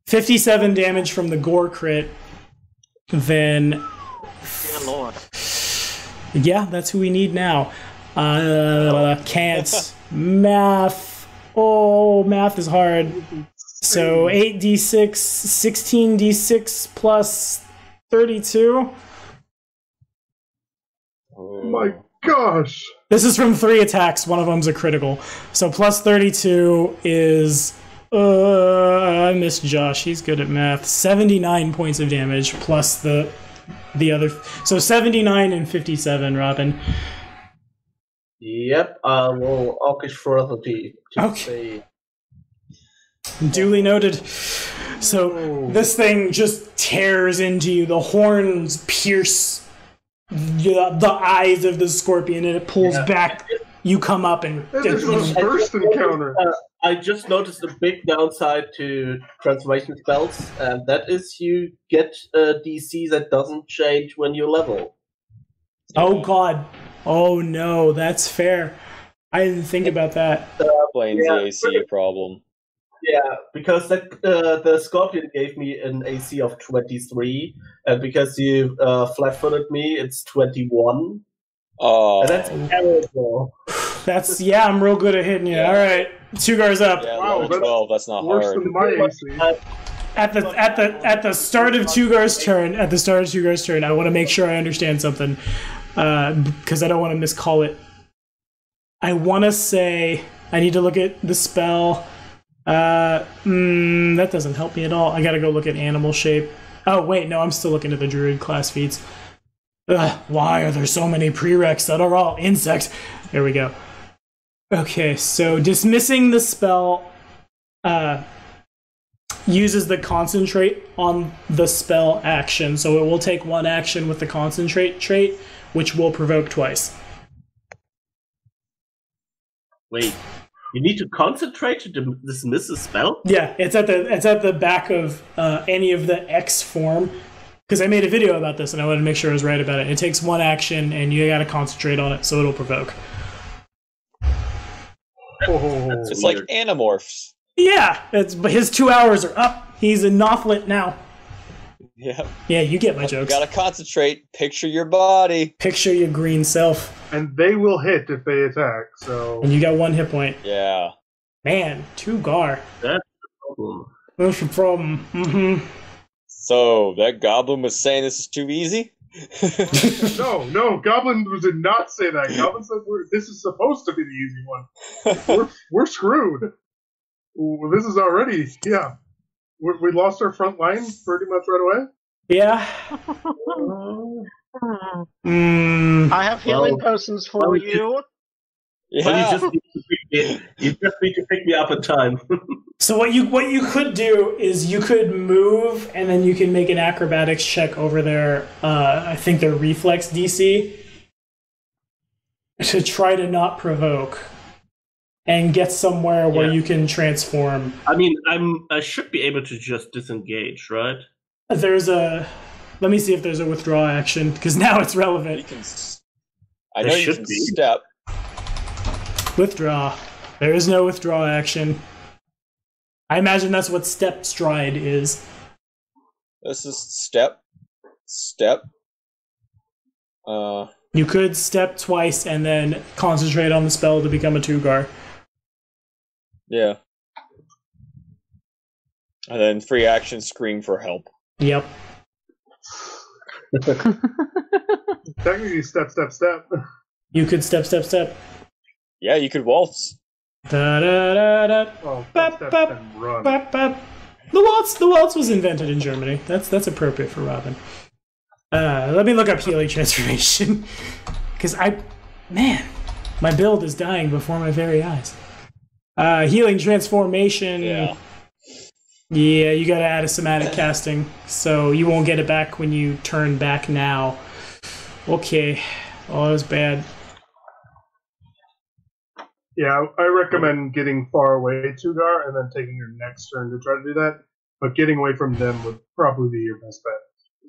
57 damage from the gore crit. Then, Dear Lord. yeah, that's who we need now. Can't. Math. Oh, math is hard. So 8d6, 16d6 plus 32. Oh. My gosh! This is from 3 attacks. One of them's a critical. So plus 32 is... I missed Josh. He's good at math. 79 points of damage plus the other. So 79 and 57, Robin. Yep, I will Orcish ferocity to Okay. say. Duly noted. So this thing just tears into you. The horns pierce the eyes of the scorpion, and it pulls back. You come up and This was first encounter. I just noticed a big downside to transformation spells, and that is you get a DC that doesn't change when you level. oh god, oh no, that's fair. I didn't think about that. Explains the AC problem. Yeah, because the Scorpion gave me an AC of 23, and because you flat-footed me, it's 21. Oh. And that's terrible. That's I'm real good at hitting you. All right, 2 guards up. Yeah, Wow, level 12, that's not Worse hard. than my AC. At the start of 2 guards' turn, I want to make sure I understand something because I don't want to miscall it. I want to say I need to look at the spell. That doesn't help me at all. I got to go look at animal shape. Oh wait, no, I'm still looking at the druid class feats. Why are there so many prereqs that are all insects? There we go. Okay, so dismissing the spell uses the concentrate on the spell action, so it will take 1 action with the concentrate trait, which will provoke twice. Wait, you need to concentrate to dismiss a spell? Yeah, it's at the back of any of the X form. Because I made a video about this and I wanted to make sure I was right about it. It takes 1 action and you gotta concentrate on it, so it'll provoke. It's like Animorphs. Yeah, but his 2 hours are up. He's a Nothlit now. Yeah. Yeah, you get my jokes. Gotta concentrate. Picture your body. Picture your green self. And they will hit if they attack, so... And you got 1 hit point. Yeah. Man, 2 Gar. That's problem. That's the problem. Mm-hmm. So, that goblin was saying this is too easy? No, Goblin did not say that. Goblin said this is supposed to be the easy one. We're screwed. This is already, yeah. We lost our front line pretty much right away. Yeah. I have healing potions for you. Yeah. Well, you just need to pick me up in time. So what you could do is you could move, and then you can make an acrobatics check over their, I think their reflex DC, to try to not provoke, and get somewhere where you can transform. I mean, I should be able to just disengage, right? There's a. Let me see if there's a withdraw action, because now it's relevant. I know you can step. Withdraw. There is no withdraw action. I imagine that's what step stride is. This is step. You could step twice and then concentrate on the spell to become a Tugar. Yeah. And then free action scream for help. Yep. Technically, step. You could step. Yeah, you could waltz. Da da da da. Oh, Bap, step bap, and run. bap, bap. The waltz was invented in Germany. That's appropriate for Robin. Let me look up healing transformation, because my build is dying before my very eyes. Healing transformation. Yeah. Yeah, you gotta add a somatic casting, so you won't get it back when you turn back now. Okay. Oh, that was bad. Yeah, I recommend getting far away, Tugar, and then taking your next turn to try to do that. But getting away from them would probably be your best bet.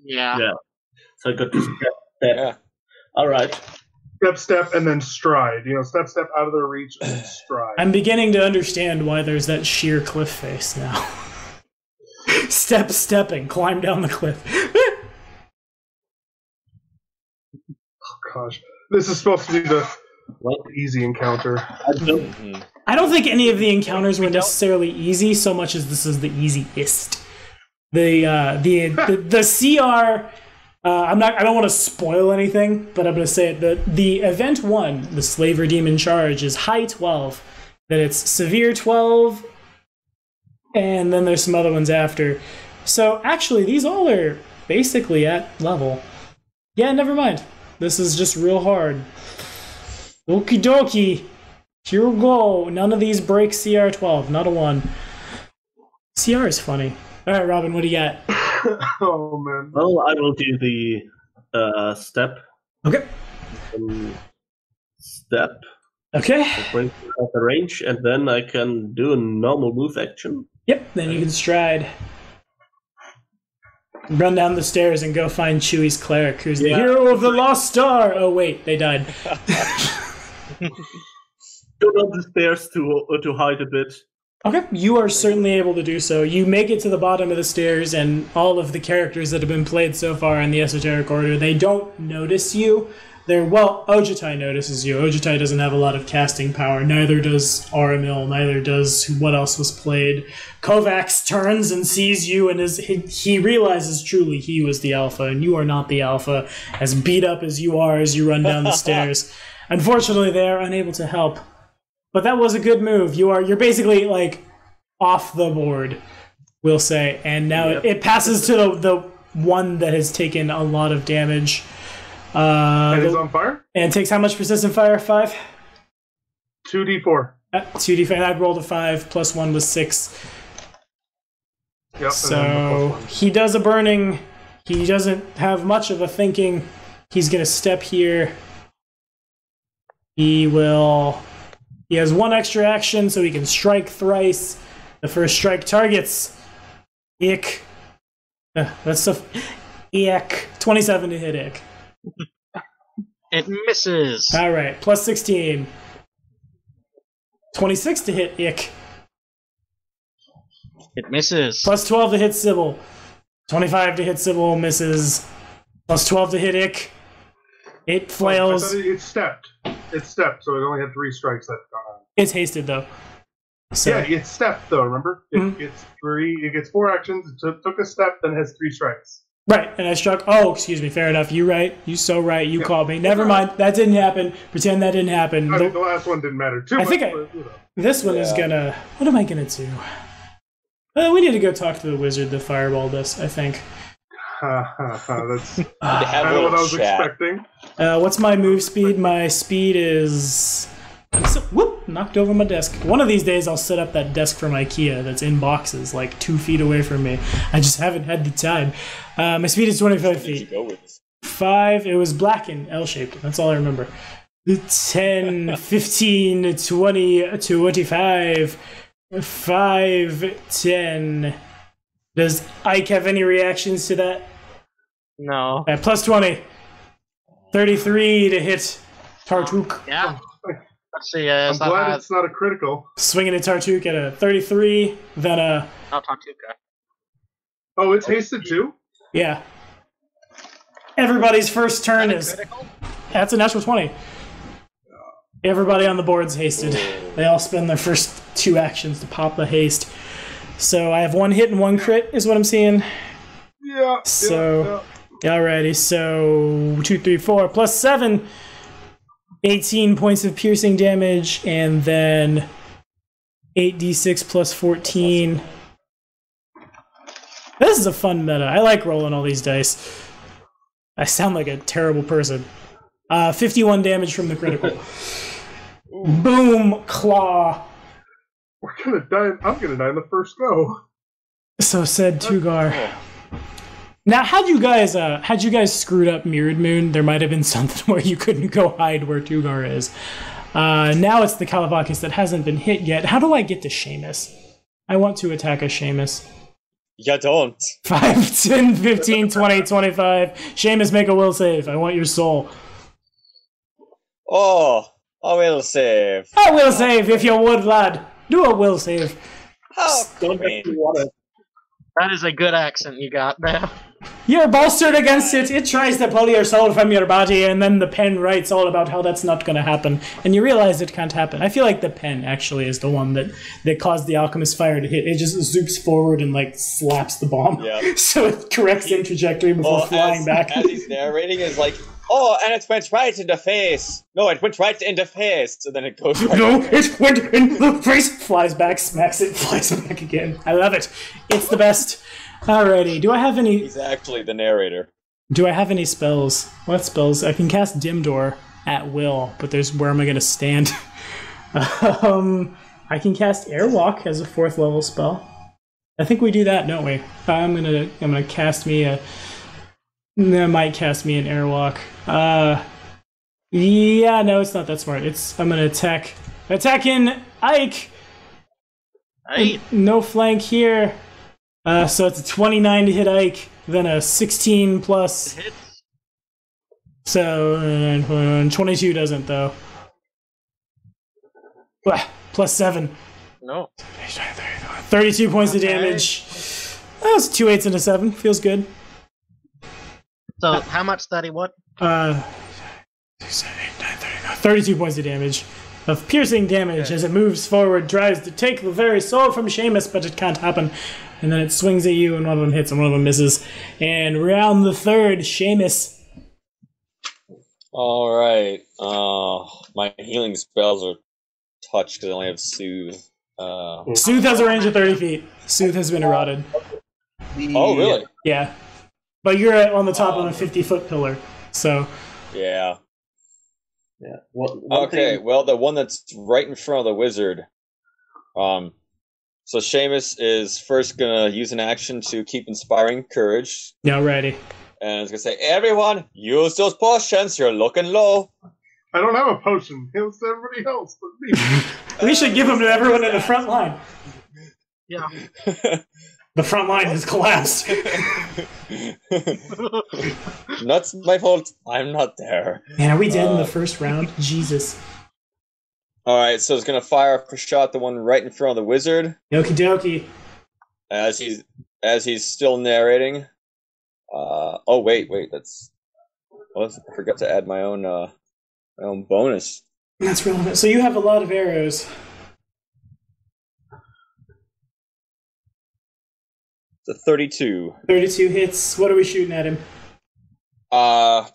Yeah. So I got to step. Yeah. All right. Step, and then stride. Step out of their reach and then stride. I'm beginning to understand why there's that sheer cliff face now. Stepping, climb down the cliff. Oh gosh, this is supposed to be the easy encounter. I don't think any of the encounters were necessarily easy so much as this is the easiest. The CR. I don't want to spoil anything, but I'm going to say it. The event 1, the Slaver Demon Charge, is high 12. Then it's severe 12, and then there's some other ones after. So actually, these all are basically at level. Yeah, never mind. This is just real hard. Okie dokie. Here we go. None of these break CR 12. Not a 1. CR is funny. All right, Robin, what do you got? Oh man. Well, I will do the step. Okay. Step. Okay. Bring it out the range, and then I can do a normal move action. Yep. Then you can stride. Run down the stairs and go find Chewie's cleric, who's the hero of the Lost Star. Oh wait, they died. Go down the stairs to hide a bit. Okay, you are certainly able to do so. You make it to the bottom of the stairs, and all of the characters that have been played so far in the Esoteric Order, they don't notice you. Ojutai notices you. Ojutai doesn't have a lot of casting power. Neither does Aramil. Neither does what else was played. Kovacs turns and sees you, and he realizes truly he was the alpha, and you are not the alpha, as beat up as you are as you run down the stairs. Unfortunately, they are unable to help. But that was a good move. You're basically like off the board, we'll say, and now it passes to the one that has taken a lot of damage. And is on fire? And takes how much persistent fire? 5? 2d4. 2d4. I rolled a 5, plus 1 was 6. Yep, so he does a burning. He doesn't have much of a thinking. He's going to step here. He has 1 extra action, so he can strike thrice. The first strike targets. Ick. That's stuff. Ick. 27 to hit Ick. It misses. All right, plus 16. 26 to hit Ick. It misses. Plus 12 to hit Sybil. 25 to hit Sybil, misses. Plus 12 to hit Ick. It flails. It stepped. So it only had 3 strikes that time. It's hasted, though. So, Yeah, it's stepped though. Remember, it gets 3. It gets 4 actions. It took a step, then has 3 strikes. right, and I struck. Oh, excuse me. Fair enough. You right. You so right. You called me. Never mind. That didn't happen. Pretend that didn't happen. I mean, the last one didn't matter too much. This one is gonna. What am I gonna do? We need to go talk to the wizard that fireballed us. I think. That's Have kind a of what I little was chat. expecting. What's my move speed? My speed is. Whoop! Knocked over my desk. One of these days, I'll set up that desk from IKEA that's in boxes, like 2 feet away from me. I just haven't had the time. My speed is 25 What did you feet. go with? 5. It was black and L-shaped. That's all I remember. 10, 15, 20, 25, 5, 10. Does Ike have any reactions to that? No. Plus 20. 33 to hit Tartuk. Yeah. Let's see. I'm Is that glad it's not a critical. Swinging at Tartuk at a 33, then a... Oh, Tartuka. Oh, it's hasted too? Yeah. Everybody's first turn is... Critical? That's a natural 20. Everybody on the board's hasted. They all spend their first 2 actions to pop the haste. So I have 1 hit and 1 crit, is what I'm seeing. Yeah. So, alrighty, so 2, 3, 4, plus 7. 18 points of piercing damage, and then 8d6 plus 14. This is a fun meta. I like rolling all these dice. I sound like a terrible person. 51 damage from the critical. Boom! Claw. We're gonna die. I'm gonna die in the first go. So said Tugar. Now, had you guys screwed up Mirrored Moon, there might have been something where you couldn't go hide where Tugar is. Now it's the Kalavakis that hasn't been hit yet. How do I get to Seamus? I want to attack a Seamus. You don't. 5, 10, 15, 20, 25. Seamus, make a will save. I want your soul. Oh, I will save. I will save if you would, lad. Do a will save. How Don't come get me water. That is a good accent you got there. You're bolstered against it. It tries to pull your soul from your body, and then the pen writes all about how that's not going to happen. And you realize it can't happen. I feel like the pen actually is the one that caused the alchemist fire to hit. It just zoops forward and like slaps the bomb. Yeah. So it corrects the trajectory before flying back. As he's narrating, is like, oh, and it went right in the face. No, it went right in the face. So then it goes right No, in the face. it went in the face. Flies back, smacks it, flies back again. I love it. It's the best. Alrighty. Do I have any? He's actually the narrator. Do I have any spells? What spells? I can cast Dim Door at will, but there's where am I going to stand? I can cast Airwalk as a 4th level spell. I think we do that, don't we? I'm gonna cast me a. That might cast me an Airwalk. Yeah, no, it's not that smart. I'm gonna attacking Ike. Hey, No flank here. So it's a 29 to hit Ike, then a 16 plus. hits. So 22 doesn't though. Plus 7. No. 32 points of Okay. damage. That's 2 8s and a 7. Feels good. So how much that he what? 32 points of damage. Of piercing damage as it moves forward, tries to take the very soul from Seamus, but it can't happen. And then it swings at you, and one of them hits, and one of them misses. And round the 3rd, Seamus. All right. My healing spells are touched because I only have soothe. Soothe has a range of 30 feet. Soothe has been eroded. Oh, really? Yeah. But you're on the top of a 50-foot pillar, so... Yeah. Yeah. One Okay. thing- Well, the one that's right in front of the wizard. So Seamus is first gonna use an action to keep inspiring courage, Yeah, righty. and it's gonna say, "Everyone, use those potions. You're looking low." I don't have a potion. Heals everybody else but me. We should give them to everyone in the front line. Yeah. The front line has collapsed. Not my fault. I'm not there. Man, are we dead in the first round? Jesus. All right, so it's gonna fire a shot the one right in front of the wizard Okie dokie. as he's still narrating. Oh wait, that's. I forgot to add my own bonus. That's relevant. So you have a lot of arrows. It's a 32. 32 hits. What are we shooting at him?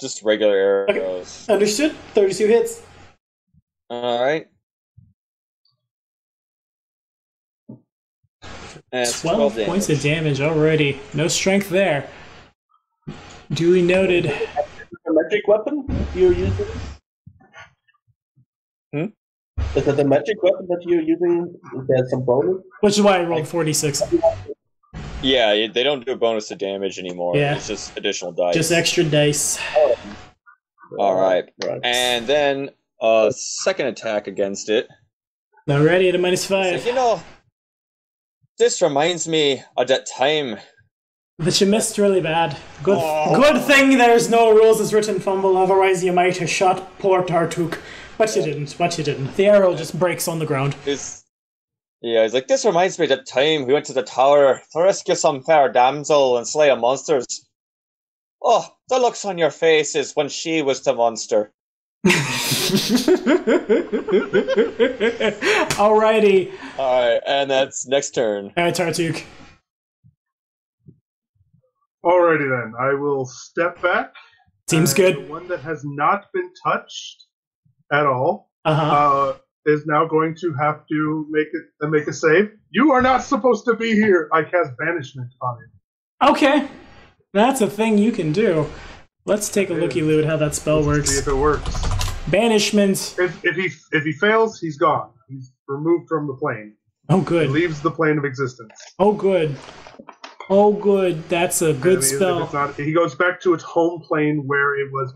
Just regular arrows. Okay. Understood. 32 hits. All right. And 12 points of damage already. No strength there. Duly noted. A magic weapon you're using? Is that the magic weapon that you're using? Is there some bonus? Which is why I rolled 46. Yeah, they don't do a bonus to damage anymore. Yeah. It's just additional dice. Just extra dice. All right. Right. And then second attack against it. Now ready at a -5. So, this reminds me of that time. But you missed really bad. Good thing there's no rules as written fumble, otherwise you might have shot poor Tartuk. But you didn't. The arrow just breaks on the ground. He's like, this reminds me of that time we went to the tower to rescue some fair damsel and slay a monsters. Oh, the looks on your faces when she was the monster. Alrighty. Alright, and that's next turn. Alright, Tartuk. Alrighty then, I will step back. Seems good. The one that has not been touched at all Uh-huh. is now going to have to make a save. You are not supposed to be here. I cast banishment on it. Okay. That's a thing you can do. Let's take a looky-loo at how that spell works. See if it works. Banishment. If he fails, he's gone. He's removed from the plane. Oh, He good. leaves the plane of existence. Oh, good. Oh, good. That's a good And if spell. it's not, he goes back to its home plane where it was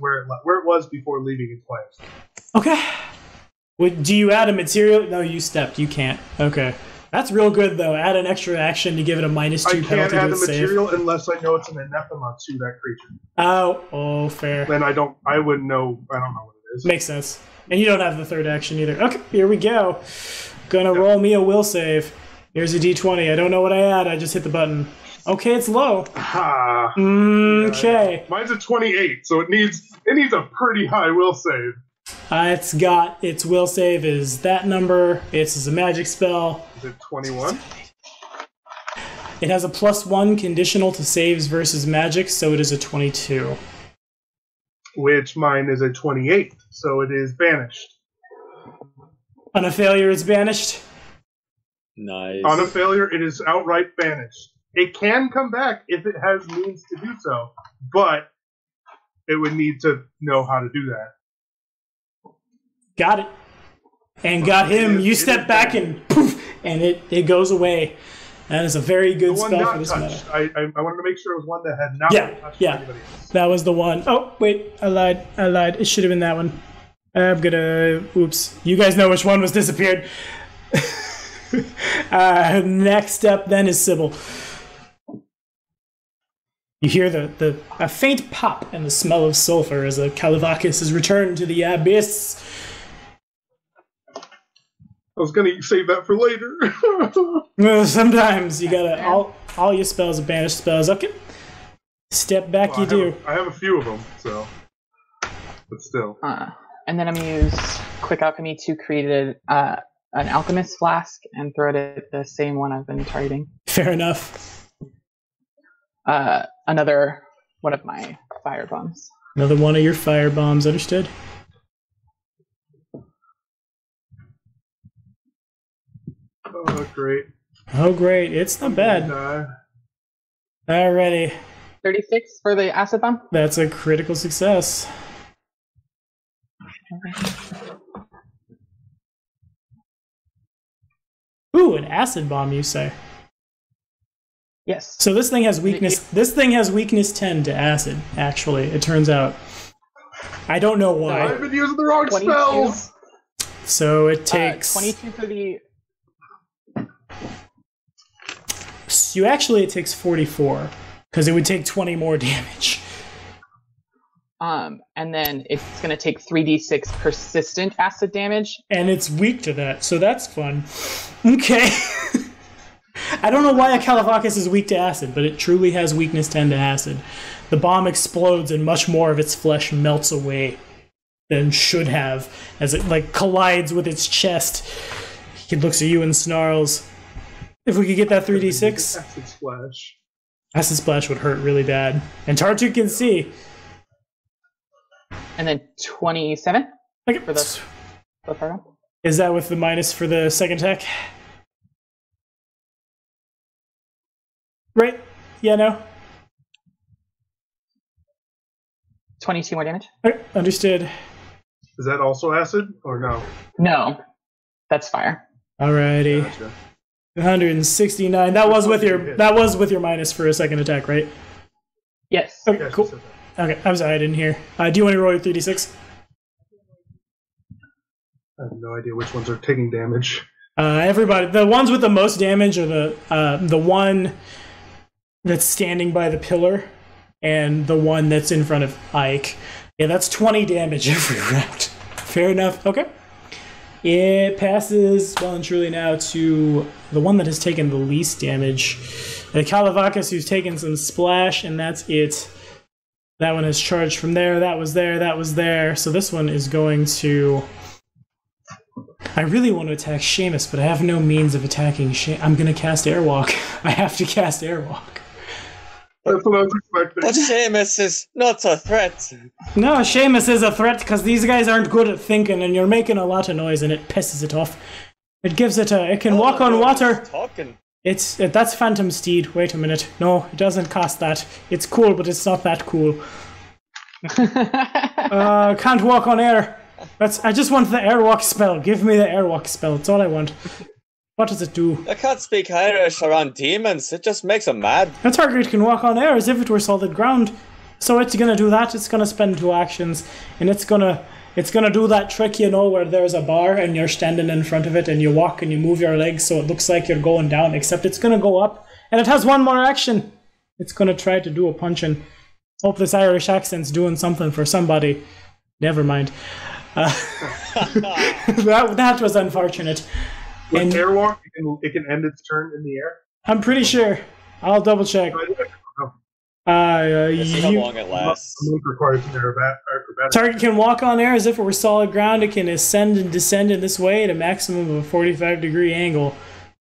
before leaving its place. Okay. Do you add a material? No, you stepped. You can't. Okay. That's real good, though. Add an extra action to give it a -2 I can't penalty add to the its save. material unless I know it's an anathema to that creature. Oh, fair. Then I don't know what it is. Makes sense. And you don't have the third action either. Okay, here we go. Gonna roll me a will save. Here's a d20. I don't know what I add. I just hit the button. Okay, it's low. Ha. Okay. Mine's a 28, so it needs a pretty high will save. It's got its will save is that number. It's a magic spell. Is it 21? It has a +1 conditional to saves versus magic, so it is a 22. Which mine is a 28, so it is banished. On a failure, it's banished. Nice. On a failure, it is outright banished. It can come back if it has means to do so, but it would need to know how to do that. Got it. And got him. You step back and poof, and it goes away. That is a very good The one spell for not this touched. meta. I wanted to make sure it was one that had not Yeah, been touched yeah. by anybody else. That was the one. Oh, wait. I lied. It should have been that one. I'm gonna... Oops. You guys know which one was disappeared. Next up then is Sybil. You hear a faint pop and the smell of sulfur as a Kalivakis is returned to the abyss. I was going to save that for later. Sometimes you gotta... All your spells are banished spells. Okay. Step back, Well, you do. I have a few of them, so... But still. And then I'm going to use Quick Alchemy to create an Alchemist Flask and throw it at the same one I've been targeting. Fair enough. Another one of my fire bombs. Another one of your fire bombs, understood? Oh, great. Oh, great. It's not bad. Alrighty. 36 for the acid bomb? That's a critical success. Ooh, an acid bomb, you say? Yes. So this thing has weakness. This thing has weakness 10 to acid. Actually, it turns out. I don't know why. I've been using the wrong 22. spells! So it takes. 22 for the... It takes 44 because it would take 20 more damage. And then it's going to take 3d6 persistent acid damage. And it's weak to that, so that's fun. Okay. I don't know why a Kalivakis is weak to acid, but it truly has weakness 10 to acid. The bomb explodes and much more of its flesh melts away than should have as it collides with its chest. He looks at you and snarls. If we could get that 3d6. Acid splash. Acid Splash would hurt really bad. And Tartu can see. And then 27 Okay. for the program. Is that with the minus for the second attack? Right? Yeah, no? 22 more damage? Okay, understood. Is that also acid or no? No. That's fire. Alrighty. Gotcha. 169. That was with your minus for a second attack, right? Yes. Okay, Yeah, cool. she said Okay, I'm sorry, I didn't hear. Do you want to roll your 3d6? I have no idea which ones are taking damage. Everybody, the ones with the most damage are the one that's standing by the pillar and the one that's in front of Ike. Yeah, that's 20 damage every round. Fair enough. Okay. It passes well and truly now to the one that has taken the least damage. The Kalavakis, who's taken some splash, and that's it. That one has charged from there. That was there. That was there. So this one is going to... I really want to attack Seamus, but I have no means of attacking Seamus. I'm going to cast Airwalk. I have to cast Airwalk. That's what I was expecting. But Seamus is not a threat. No, Seamus is a threat because these guys aren't good at thinking, and you're making a lot of noise, and it pisses it off. It gives it a... It can walk on water. Talking. That's Phantom Steed. Wait a minute. No, it doesn't cost that. It's cool, but it's not that cool. Can't walk on air. I just want the Airwalk spell. Give me the Airwalk spell. That's all I want. What does it do? I can't speak Irish around demons. It just makes them mad. A target can walk on air as if it were solid ground. So it's gonna do that. It's gonna spend 2 actions, and it's gonna do that trick, you know, where there's a bar and you're standing in front of it, and you walk and you move your legs so it looks like you're going down. Except it's gonna go up, and it has 1 more action. It's gonna try to do a punch-in. Hope this Irish accent's doing something for somebody. Never mind. That was unfortunate. With And Airwalk, it can end its turn in the air. I'm pretty sure. I'll double check. Let's see how long it lasts. Move requires an acrobatics. Target can walk on air as if it were solid ground. It can ascend and descend in this way at a maximum of a 45-degree angle.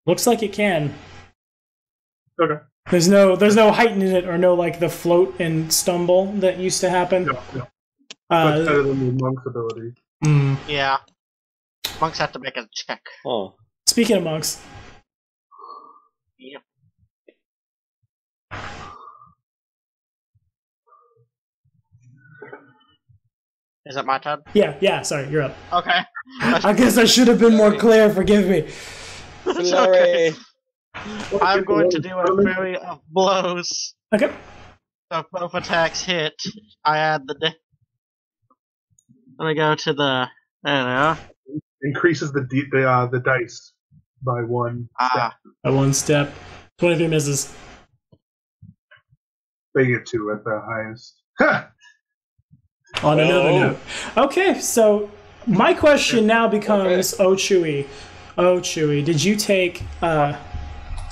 Looks like it can. Okay. There's no heightening it or no like the float and stumble that used to happen. No. Much better than the monk's ability. Yeah. Monks have to make a check. Oh. Speaking of monks, Yeah. Is it my turn? yeah. Sorry, you're up. Okay. I guess I should have been more clear. Forgive me. Sorry. I'm going to do a flurry of blows. Okay. So if both attacks hit, I add the... Let me go to the... There they are. Increases the dice by 1 step. By 1 step. 23 misses. They get 2 at the highest. Ha! On another note. Okay, so my question now becomes, Chewie, did you take,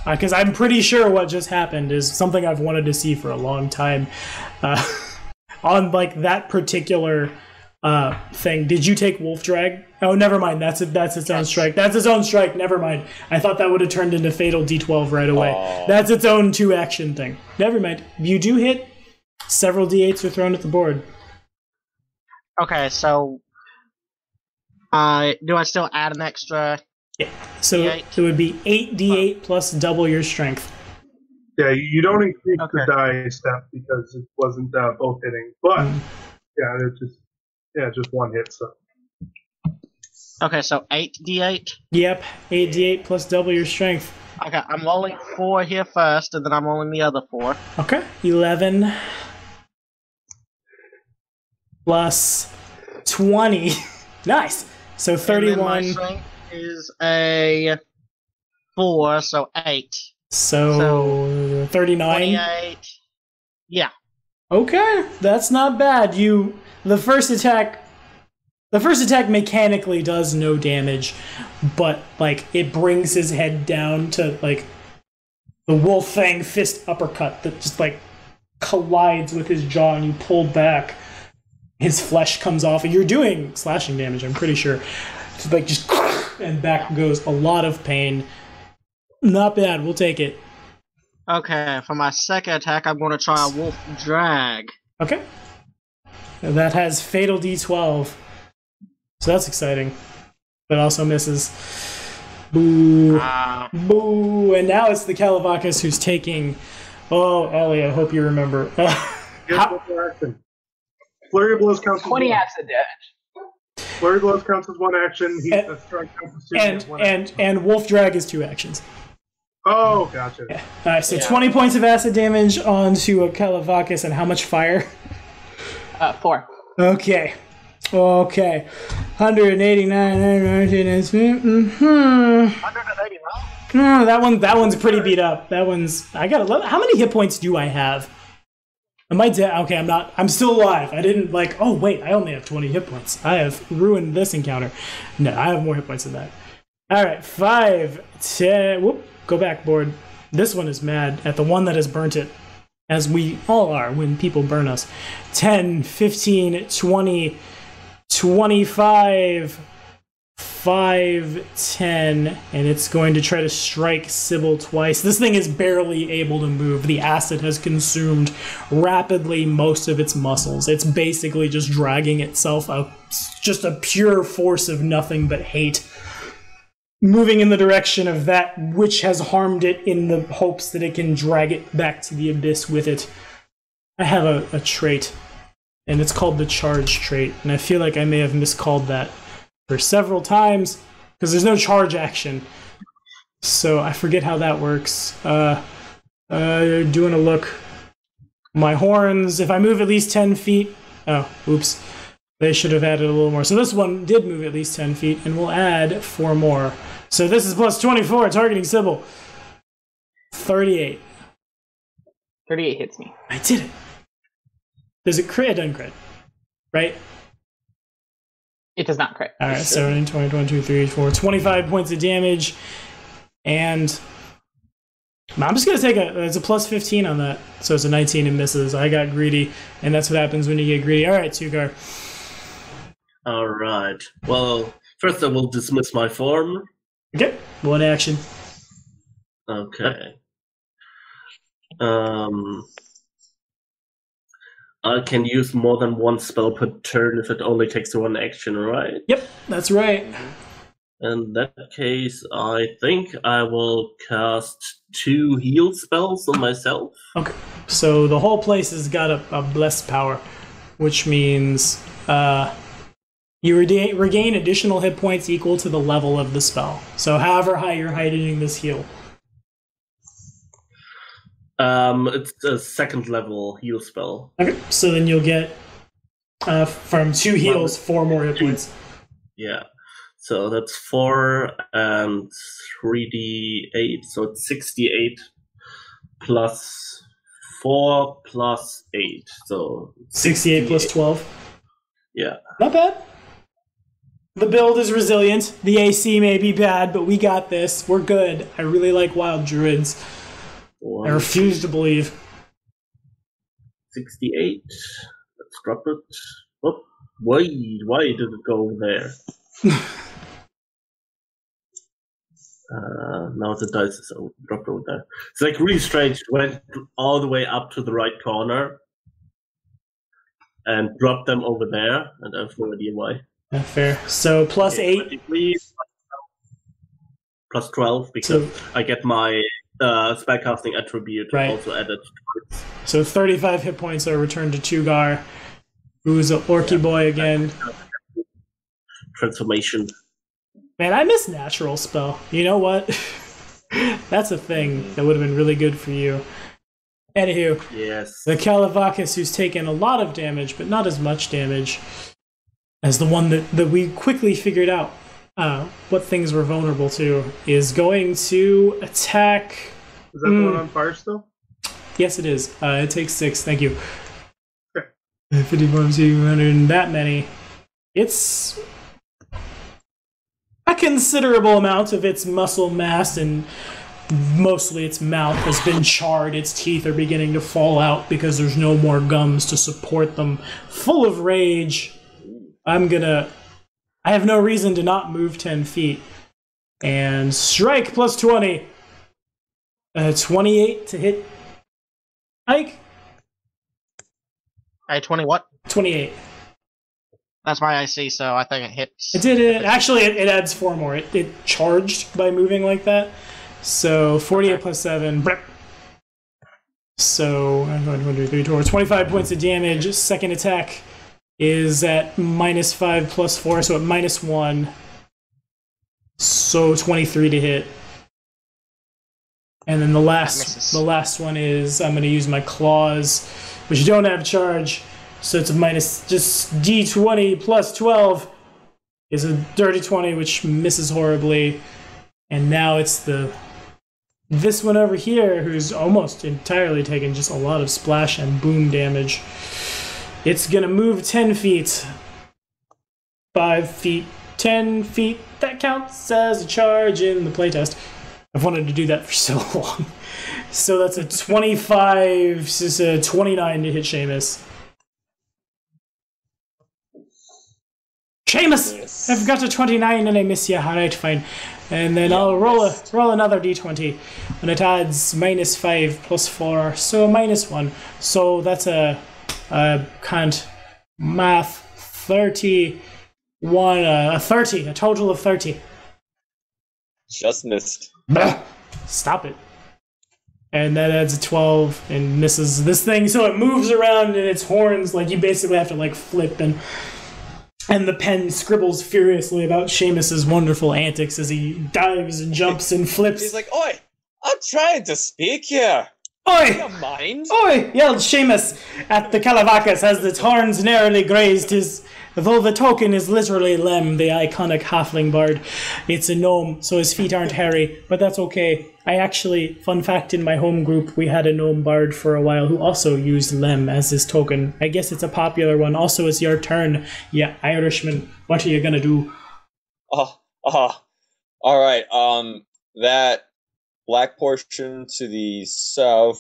because I'm pretty sure what just happened is something I've wanted to see for a long time, on like that particular thing. Did you take Wolf Drag? Oh, never mind. That's its own strike. That's its own strike. Never mind. I thought that would have turned into Fatal D12 right away. Aww. That's its own 2-action thing. Never mind. You do hit. Several D8s are thrown at the board. Okay, so... do I still add an extra... So D8? it would be 8d8 plus double your strength. Yeah, you don't increase Okay. the die step because it wasn't both hitting. But, yeah, it's just 1 hit, so. Okay, so 8d8? Yep, 8d8 plus double your strength. Okay, I'm rolling 4 here first, and then I'm rolling the other 4. Okay, 11 plus 20. Nice. So And then 31. my strength is a 4, so 8. So 39. 28. Yeah. Okay, that's not bad. The first attack mechanically does no damage, but like it brings his head down to like the wolf fang fist uppercut that just like collides with his jaw, and you pull back. His flesh comes off, and you're doing slashing damage, I'm pretty sure. It's like just and back goes. A lot of pain. Not bad. We'll take it. Okay, for my second attack, I'm going to try a wolf drag. Okay. That has fatal D12. So that's exciting. But also misses. Boo. Boo. And now it's the Calavacus who's taking... Oh, Ellie, I hope you remember. Action. Flurry of blows counts as 20 one. acid damage. Flurry of blows counts as one action. Strike counts as two. And Wolf Drag is 2 actions. Oh, gotcha. Yeah. Alright, so 20 points of acid damage onto a Calavacus, and how much fire? 4. Okay. 189. 189? That one's pretty beat up. That one's... I got 11. How many hit points do I have? Am I dead? Okay, I'm not. I'm still alive. I didn't oh wait, I only have 20 hit points. I have ruined this encounter. No, I have more hit points than that. Alright, 5, 10... Whoop, go back, board. This one is mad at the one that has burnt it. As we all are when people burn us. 10, 15, 20, 25, 5, 10, and it's going to try to strike Sybil twice. This thing is barely able to move. The acid has consumed rapidly most of its muscles. It's basically just dragging itself out. Just a pure force of nothing but hate. Moving in the direction of that which has harmed it in the hopes that it can drag it back to the abyss with it. I have a trait, and it's called the charge trait, and I feel like I may have miscalled that for several times, because there's no charge action. So I forget how that works. Doing a look. My horns, if I move at least 10 feet... Oh, oops. They should have added a little more. So this one did move at least 10 feet, and we'll add 4 more. So this is plus 24, targeting Sybil. 38. 38 hits me. I did it. Does it crit? It doesn't crit. Right? It does not crit. Alright, so 20, 1, 2, 3, 4, 25 points of damage. And I'm just going to take it's a plus 15 on that. So it's a 19 and misses. I got greedy, and that's what happens when you get greedy. Alright, Tugar. Alright. Well, first I will dismiss my form. Okay, 1 action. Okay. I can use more than 1 spell per turn if it only takes 1 action, right? Yep, that's right. In that case, I think I will cast 2 heal spells on myself. Okay, so the whole place has got a blessed power, which means you regain additional hit points equal to the level of the spell. So however high you're heightening this heal. It's a 2nd level heal spell. Okay, so then you'll get from 2 heals 4 more hit points. Yeah, so that's 4 and 3d8, so it's 68 plus 4 plus 8, so 68 plus 12. Yeah. Not bad. The build is resilient. The AC may be bad, but we got this. We're good. I really like wild druids. I refuse to believe. 68. Let's drop it. Oh, why did it go there? Now the dice is dropped over there. It's like really strange. It went all the way up to the right corner and dropped them over there, and I have no idea why. Yeah, fair. So plus 8. Plus 12, because I get my spellcasting attribute also added to it. So 35 hit points are returned to Tugar, who's an orky boy again. Transformation. Man, I miss natural spell. You know what? That's a thing that would have been really good for you. Anywho, yes. The Calavacus, who's taken a lot of damage, but not as much damage as the one that we quickly figured out what things were vulnerable to, is going to attack... Is that the one on fire still? Yes, it is. It takes 6. Thank you. Okay. 51, 200, and that many. It's a considerable amount of its muscle mass, and mostly its mouth has been charred. Its teeth are beginning to fall out because there's no more gums to support them. Full of rage, I have no reason to not move 10 feet. And strike plus 20. 28 to hit Ike. 20 what? 28. That's my IC, so I think it hits. It did it. Actually, it adds 4 more. It charged by moving like that. So 48 plus 7. So I'm going 1, 2, 3, 4. 25 points of damage. Second attack is at -5 plus 4, so at -1. So 23 to hit. And then the last one is I'm going to use my claws, which don't have charge. So it's a minus, just D20 plus 12 is a dirty 20, which misses horribly. And now it's this one over here, who's almost entirely taken just a lot of splash and boom damage. It's gonna move 10 feet, 5 feet, 10 feet. That counts as a charge in the playtest. I've wanted to do that for so long. So that's a 25, this is a 29 to hit Seamus. Seamus! Yes. I've got a 29 and I miss you. Alright, fine. And then I'll roll another d20. And it adds -5 plus 4, so -1. So that's a can't math 31, a 30, a total of 30. Just missed. Stop it. And that adds a 12 and misses this thing, so it moves around in its horns, like you basically have to like flip, and the pen scribbles furiously about Seamus's wonderful antics as he dives and jumps and flips. He's like, "Oi, I'm trying to speak here. Oi! Do you mind?" Oi! Yelled Seamus at the Calavacus as its horns narrowly grazed his. Though the token is literally Lem, the iconic halfling bard. It's a gnome, so his feet aren't hairy, but that's okay. I actually, fun fact, in my home group, we had a gnome bard for a while who also used Lem as his token. I guess it's a popular one. Also, it's your turn. Yeah, Irishman, what are you gonna do? Alright, that black portion to the southeast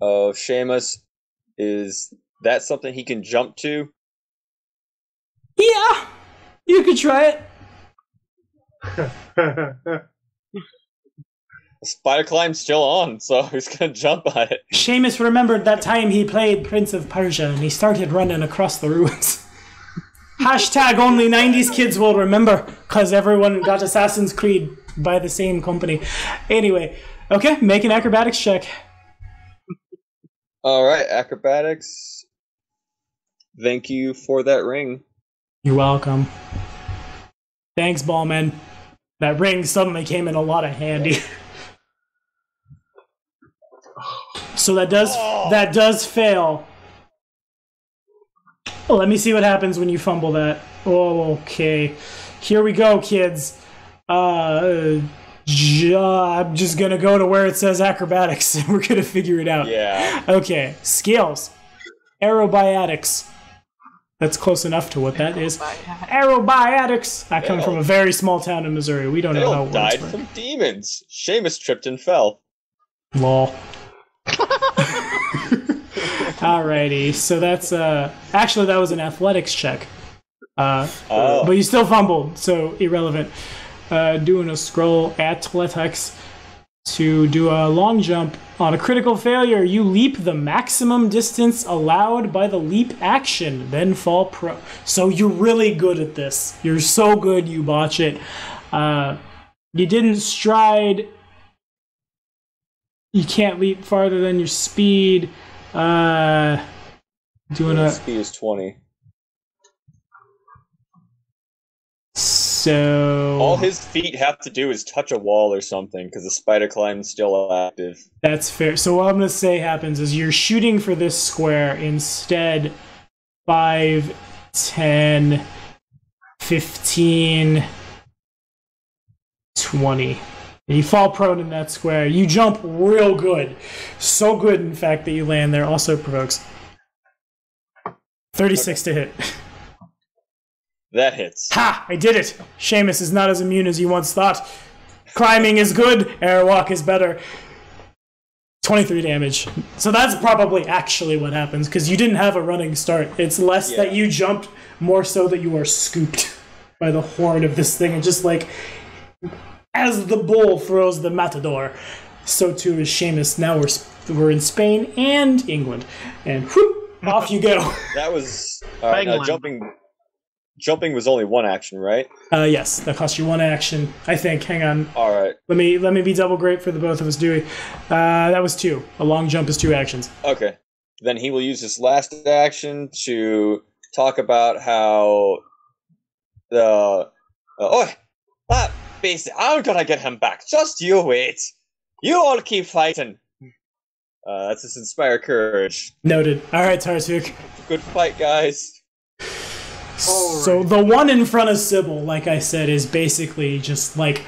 of Seamus, is that something he can jump to? Yeah! You could try it. The spider climb's still on, so he's gonna jump on it. Seamus remembered that time he played Prince of Persia and he started running across the ruins. Hashtag only 90s kids will remember, because everyone got Assassin's Creed by the same company. Anyway, okay, make an acrobatics check. Alright, acrobatics. Thank you for that ring. You're welcome. Thanks, Ballman. That ring suddenly came in a lot of handy. So that does fail. Oh, let me see what happens when you fumble that. Oh, okay. Here we go, kids. I'm just gonna go to where it says acrobatics and we're gonna figure it out. Yeah. Okay, skills. Aerobatics. That's close enough to what that is. Aerobatics. I come from a very small town in Missouri. We don't know how it works. Died from demons. Seamus tripped and fell. Lol. Alrighty, so that's actually that was an athletics check. But you still fumbled, so irrelevant. Doing a scroll athletics to do a long jump. On a critical failure, you leap the maximum distance allowed by the leap action, then fall pro. So you're really good at this. You're so good you botch it. You didn't stride. You can't leap farther than your speed. Speed is 20. So all his feet have to do is touch a wall or something, because the spider climb's still active. That's fair. So what I'm going to say happens is you're shooting for this square instead. 5, 10, 15, 20. And you fall prone in that square. You jump real good. So good, in fact, that you land there. Also provokes. 36 to hit. That hits. Ha! I did it! Seamus is not as immune as you once thought. Climbing is good, airwalk is better. 23 damage. So that's probably actually what happens, because you didn't have a running start. It's less that you jumped, more so that you are scooped by the horn of this thing and just like as the bull throws the matador, so too is Seamus. Now we're in Spain and England, and whoop, off you go. That was jumping was only one action, right? Yes, that costs you one action, I think. Hang on. All right. Let me be double great for the both of us, Dewey. That was 2. A long jump is 2 actions. Okay. Then he will use his last action to talk about how that beast, I'm gonna get him back. Just you wait. You all keep fighting. That's his inspire courage. Noted. All right, Tarsuk. Good fight, guys. So the one in front of Sybil, like I said, is basically just like,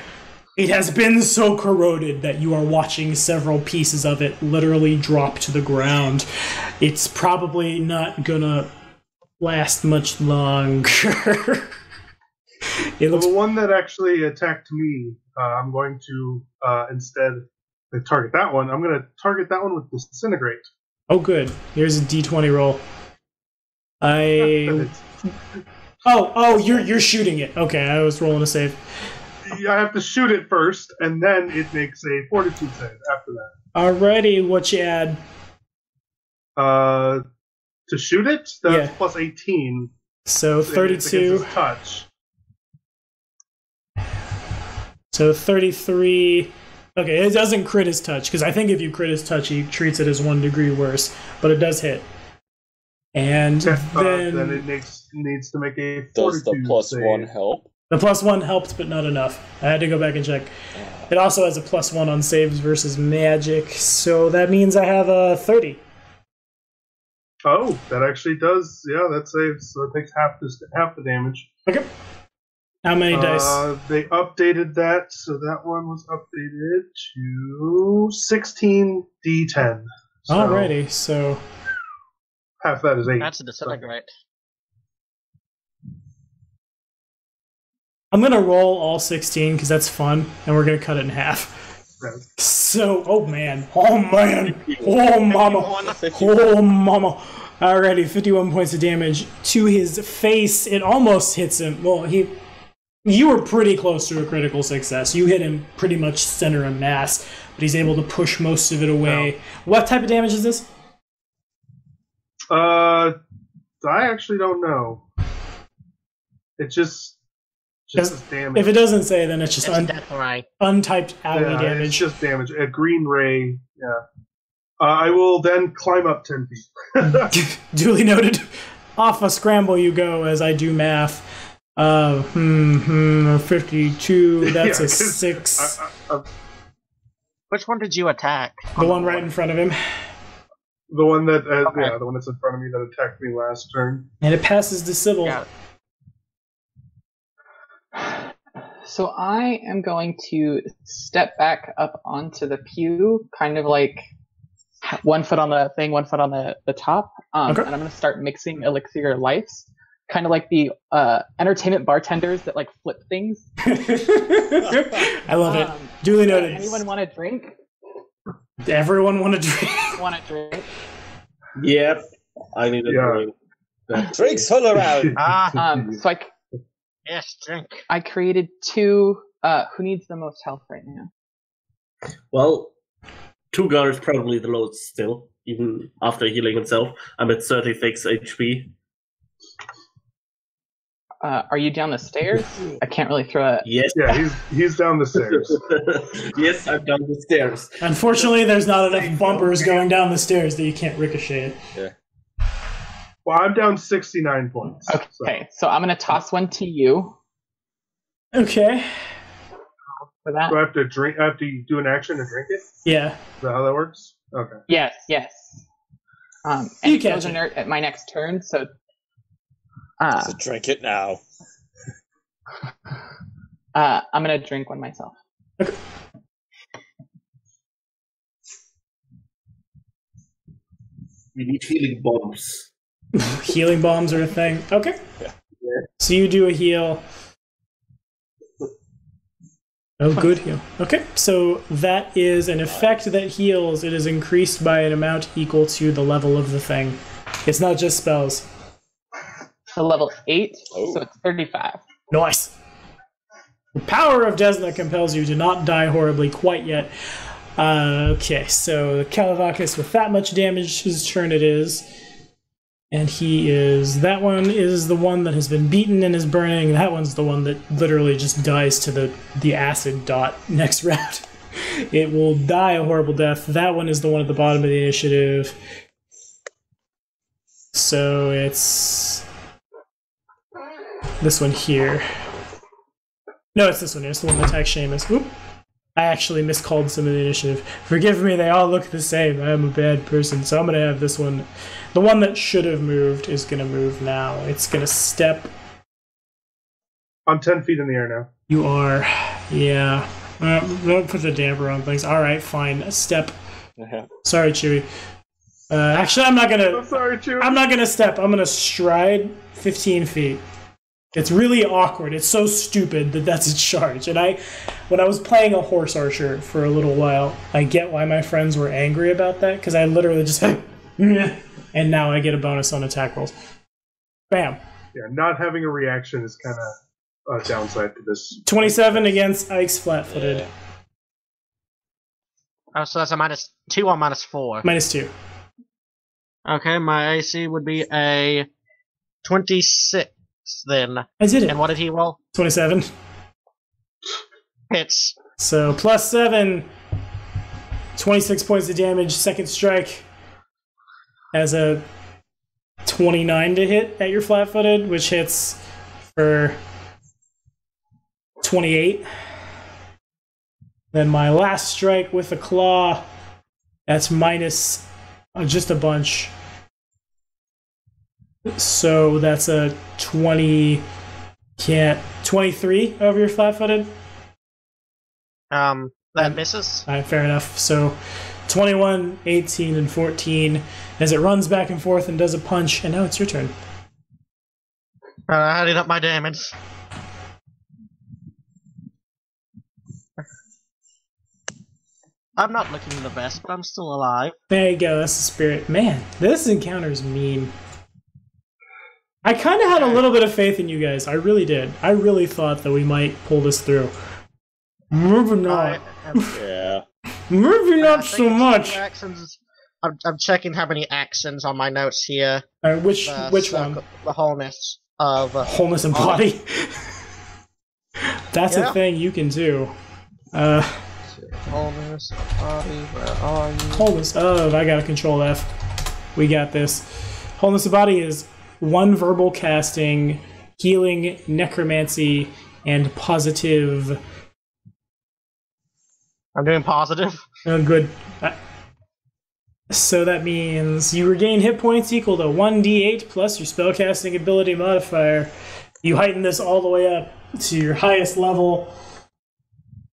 it has been so corroded that you are watching several pieces of it literally drop to the ground. It's probably not gonna last much longer. The one that actually attacked me, I'm going to instead of target that one, I'm going to target that one with Disintegrate. Oh, good. Here's a D20 roll. You're shooting it. Okay, I was rolling a save. I have to shoot it first, and then it makes a Fortitude save after that. Alrighty, what you add? To shoot it, that's plus 18. So 32. Touch. So 33. Okay, it doesn't crit his touch, because I think if you crit his touch, he treats it as 1 degree worse. But it does hit. And then it needs to make a Fortitude Does the plus save. 1 help? The plus 1 helped, but not enough. I had to go back and check. It also has a plus 1 on saves versus magic, so that means I have a 30. Oh, that actually does. Yeah, that saves. So it takes half the damage. Okay. How many dice? They updated that, so that one was updated to 16 D10. So Alrighty, so half that is 8. That's a disintegrate. I'm gonna roll all 16 because that's fun, and we're gonna cut it in half. Right. So, oh man, oh mama, oh mama. Alrighty, 51 points of damage to his face. It almost hits him. Well, you were pretty close to a critical success. You hit him pretty much center of mass, but he's able to push most of it away. No. What type of damage is this? I actually don't know. It just damage. If it doesn't say, then it's just untyped ally damage. It's just damage. A green ray. Yeah. I will then climb up 10 feet. Duly noted. Off a scramble you go as I do math. 52. That's a 6. Which one did you attack? The one right in front of him. The one that, the one that's in front of me that attacked me last turn. And it passes to Sybil. Yeah. So I am going to step back up onto the pew, kind of like 1 foot on the thing, 1 foot on the top, and I'm going to start mixing elixir lives, kind of like the entertainment bartenders that like flip things. I love it. Duly noted. Anyone want a drink? Everyone want a drink? Want a drink? Yep, I need a drink. Drinks all around. So Yes, drink. I created 2. Who needs the most health right now? Well, Tugar is probably the lowest still, even after healing himself. I'm at 36 HP. Are you down the stairs? I can't really throw a... Yes. Yeah, he's down the stairs. Yes, I'm down the stairs. Unfortunately, there's not enough bumpers going down the stairs that you can't ricochet it. Yeah. Well, I'm down 69 points. Okay, so I'm going to toss one to you. Okay. For that. Do I have to drink? I have to do an action to drink it? Yeah. Is that how that works? Okay. Yes. And you it goes inert at my next turn, so... So drink it now. I'm going to drink one myself. Okay. We need healing bombs. Healing bombs are a thing. Okay. Yeah. So you do a heal. Oh, good heal. Okay, so that is an effect that heals. It is increased by an amount equal to the level of the thing. It's not just spells. So level 8, so it's 35. Nice. The power of Desna compels you to not die horribly quite yet. Okay, so Kalivakis with that much damage, his turn it is. And he is... That one is the one that has been beaten and is burning. That one's the one that literally just dies to the acid dot next round. It will die a horrible death. That one is the one at the bottom of the initiative. So it's... this one here. No, it's this one here. It's the one that attacks Seamus. Oop. I actually miscalled some of the initiative. Forgive me, they all look the same. I am a bad person, so I'm going to have this one. The one that should have moved is going to move now. It's going to step. I'm 10 feet in the air now. You are. Yeah. Don't put the damper on things. Alright, fine. A step. Sorry, Chewie. Actually, I'm not going to... Sorry, Chewie. I'm not going to step. I'm going to stride 15 feet. It's really awkward. It's so stupid that that's a charge. And when I was playing a horse archer for a little while, I get why my friends were angry about that, because I literally just and now I get a bonus on attack rolls. Bam. Yeah, not having a reaction is kind of a downside to this. 27 against Ike's flat-footed. Yeah. Oh, so that's a -2 or -4? -2. Okay, my AC would be a 26 then. I did it. And what did he roll? 27. Hits. So +7, 26 points of damage. Second strike as a 29 to hit at your flat-footed, which hits for 28. Then my last strike with a claw, that's minus just a bunch. So that's a 23 over your flat-footed. That misses. All right, fair enough. So 21, 18, and 14 as it runs back and forth and does a punch, and now it's your turn. Adding up my damage. I'm not looking the best, but I'm still alive. There you go, that's the spirit. Man, this encounter's mean. I kind of had a little bit of faith in you guys. I really did. I really thought that we might pull this through. Maybe not. Yeah. Maybe not so much. Actions. I'm checking how many actions on my notes here. Which one? The wholeness of... wholeness and body. That's a thing you can do. Wholeness of body, where are you? Wholeness of, I gotta control F. We got this. Wholeness of body is 1 verbal casting, healing, necromancy, and positive. I'm doing positive. Oh, good. So that means you regain hit points equal to 1d8 plus your spellcasting ability modifier. You heighten this all the way up to your highest level.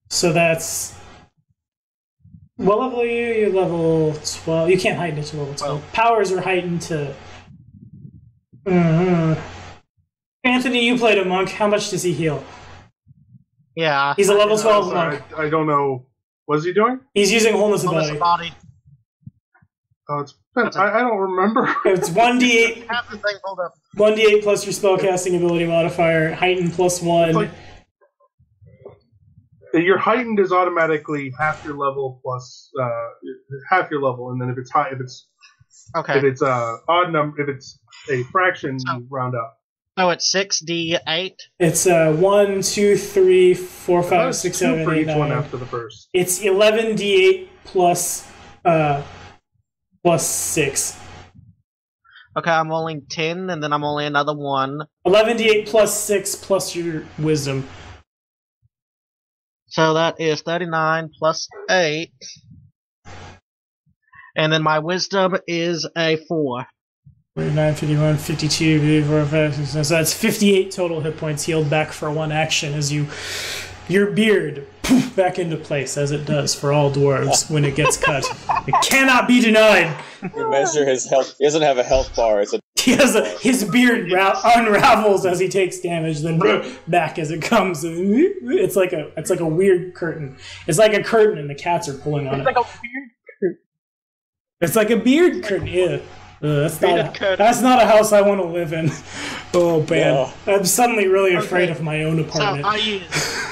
So that's... What level are you? You're level 12. You can't heighten it to level 12. Powers are heightened to... Anthony, you played a monk. How much does he heal? Yeah. He's a level 12 monk. I don't know. What is he doing? He's using wholeness of Wholeness body. of body. Oh, I don't remember. It's 1d8. Have the thing pulled up. 1d8 plus your spellcasting ability modifier. Heighten +1. Like, your heightened is automatically half your level plus half your level, and then if it's high, if it's odd number, if it's a fraction, you round up. So it's 6d8. It's 1, 2, 3, 4, 5, 6, 7, for 8, each 9. one after the first. It's 11d8 plus 6. Okay, I'm rolling 10, and then I'm rolling another 1. 11d8 plus 6 plus your wisdom. So that is 39 plus 8. And then my wisdom is a 4. 49, 51, 52, 54, 55, 56. So that's 58 total hit points healed back for 1 action as your beard poof, back into place, as it does for all dwarves when it gets cut. It cannot be denied. You measure his health. He doesn't have a health bar. It's his beard unravels as he takes damage, then back as it comes. It's like a weird curtain. It's like a curtain, and the cats are pulling on it. It's like a weird curtain. It's like a beard curtain. Yeah. That's not a house I want to live in. Oh man, no. I'm suddenly really afraid of my own apartment.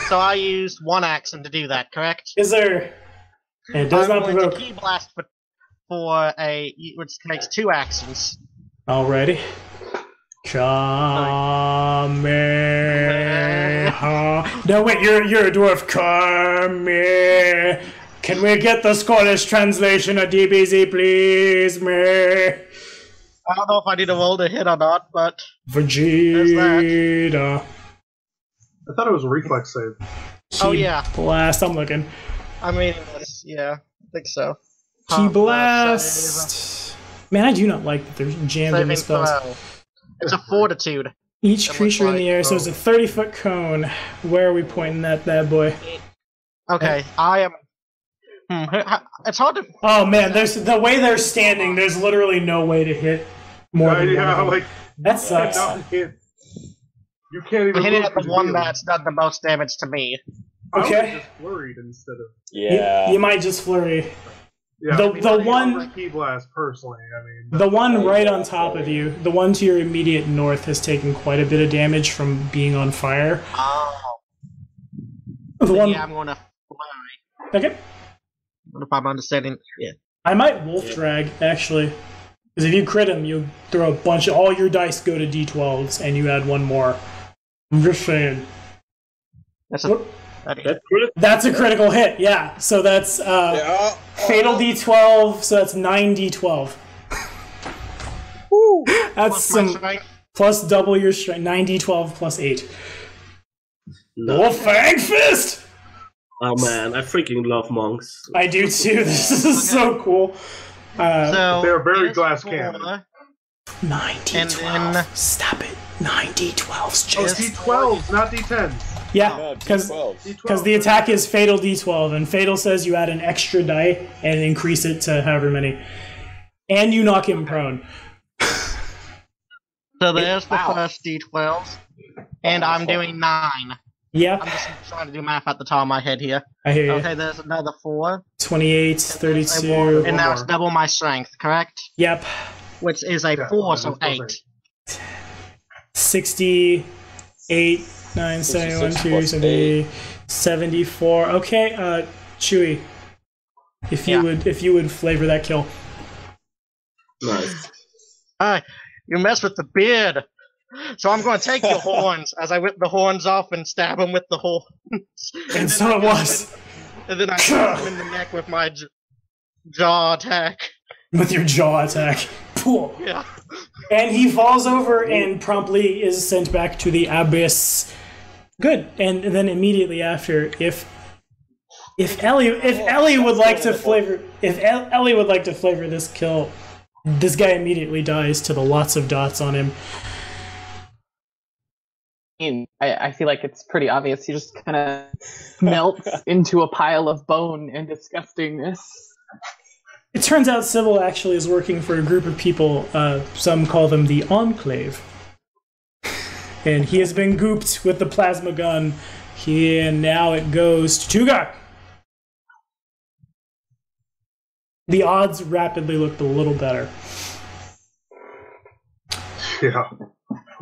So So I used one action to do that, correct? Is there? It does I'm not going provoke. to key blast for a which takes 2 actions. Alrighty. Kamehameha. No, wait, you're a dwarf. Kame. Can we get the Scottish translation of DBZ, please? Me. I don't know if I need to roll to hit or not, but Vegeta. I thought it was a reflex save. oh yeah, Blast. I'm looking. I'm reading this. Yeah, I think so. Key blast. Man, I do not like that they're jammed in the Saving spells. throw. It's a fortitude. Each It creature looks in the like- air, so it's a 30-foot cone. Where are we pointing that bad boy? Okay, I am. It's hard to. Oh man, there's the way they're standing. There's literally no way to hit more than one Yeah, of them. like That sucks. cannot hit. You can't even I'm hitting move at the your one wheel. that's done the most damage to me. I would've Okay. just flurried instead of. Yeah. You might just flurry. Yeah, The- I mean, the I one- like key blast personally. I mean, The one right on top of you, the one to your immediate north, has taken quite a bit of damage from being on fire. Oh. The one. Yeah, I'm gonna flurry. Okay. What if I'm understanding? Yeah. I might wolf drag actually, because if you crit him, you throw a bunch of all your dice go to d12s, and you add one more. I'm just saying. That's a. What? Okay. That's critical. That's a critical hit. Yeah. So that's Yeah. fatal d12. So that's 9d12. That's Plus my some strength. plus double your strength. 9d12 plus 8. No. Wolf Fang Fist. Oh man, I freaking love monks. I do too. This is so cool. So They're very it's glass 4, cannon. 9d12. And then- Stop it. 9d12s. Oh, Just D12s, not D10s. yeah, Yeah, because D12. the attack is fatal d12, and fatal says you add an extra die and increase it to however many, and you knock him prone. So there's the first D12s, and I'm doing 9. Yep, I'm just trying to do math at the top of my head here. I hear you. Okay, there's another 4, 28, 32. and now it's double my strength, correct? Yep, Which is a Yeah, 4, so that's 8. 68, 9, 71, 2, 70, 74. Okay, Chewy, if you would flavor that kill. Nice. Hi, you mess with the beard. So I'm going to take your horns as I whip the horns off and stab him with the horns. And so it was And then I stab him in the neck with my jaw attack. with your jaw attack. Cool. Yeah. And he falls over and promptly is sent back to the abyss. Good. And then immediately after, if Ellie would like to flavor this kill, this guy immediately dies to the lots of dots on him. I feel like it's pretty obvious. He just kind of melts into a pile of bone and disgustingness. It turns out Sybil actually is working for a group of people, some call them the Enclave. And he has been gooped with the plasma gun. And now it goes to Tugak. The odds rapidly looked a little better. Yeah.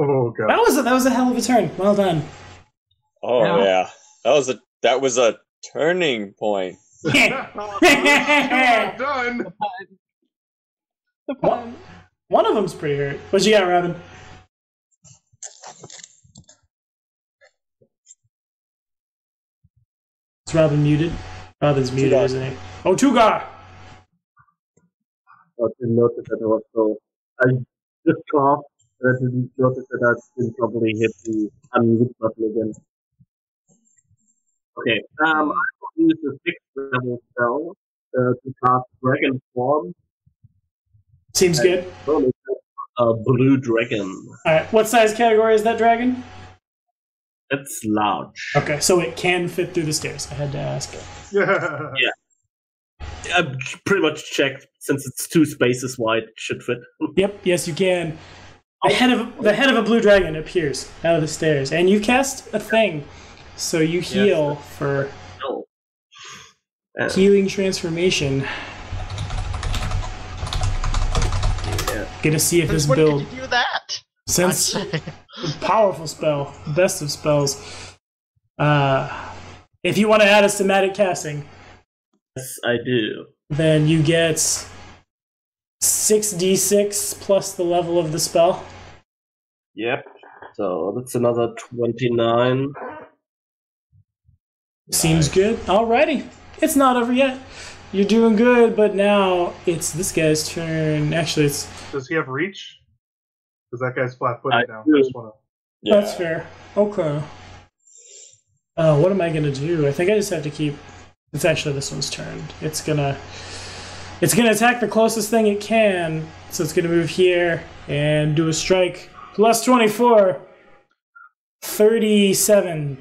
Oh god. That was a hell of a turn. Well done. Oh Yeah. yeah. That was a turning point. Done. One of them's pretty hurt. What you got, Robin? Is Robin muted? Robin's muted, Tugar. isn't he? Oh, Tugar! I didn't notice that also. I just coughed, and I didn't notice that I didn't probably hit the unmute button again. Okay, I will use the 6th level spell to cast Dragon Form. Seems good. Oh, it's a blue dragon. Alright, what size category is that dragon? It's large. Okay, so it can fit through the stairs. I had to ask. Yeah. I pretty much checked, since it's 2 spaces wide, it should fit. Yep, yes you can. The head of a blue dragon appears out of the stairs, and you cast a thing. So you heal for No. healing transformation. Get to see if this When build did you do that? since powerful spell, best of spells. If you want to add a somatic casting, Yes, I do. then you get 6d6 plus the level of the spell. Yep. So that's another 29. Seems good. Alrighty. It's not over yet. You're doing good, but now it's this guy's turn. Actually, it's... Does he have reach? Because that guy's flat-footed now. do. Just wanna... That's fair. Okay. What am I gonna do? I think I just have to keep... It's actually this one's turn. It's gonna attack the closest thing it can. So it's gonna move here and do a strike. Plus 24. 37.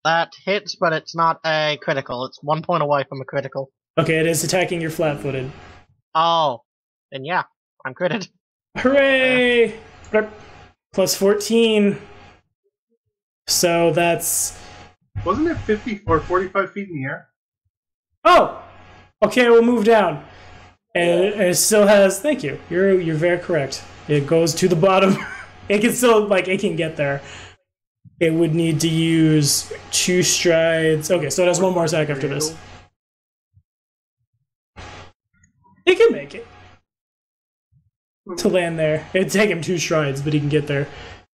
That hits, but it's not a critical. It's 1 point away from a critical. Okay, it is attacking your flat-footed. Oh. Then yeah, I'm critted. Hooray! Plus 14. So that's... Wasn't it 50 or 45 feet in the air? Oh! Okay, we'll move down. And it still has... Thank you. You're very correct. It goes to the bottom. It can still... it can get there. It would need to use 2 strides. Okay, so it has one more attack after this. He can make it. To land there. It'd take him 2 strides, but he can get there.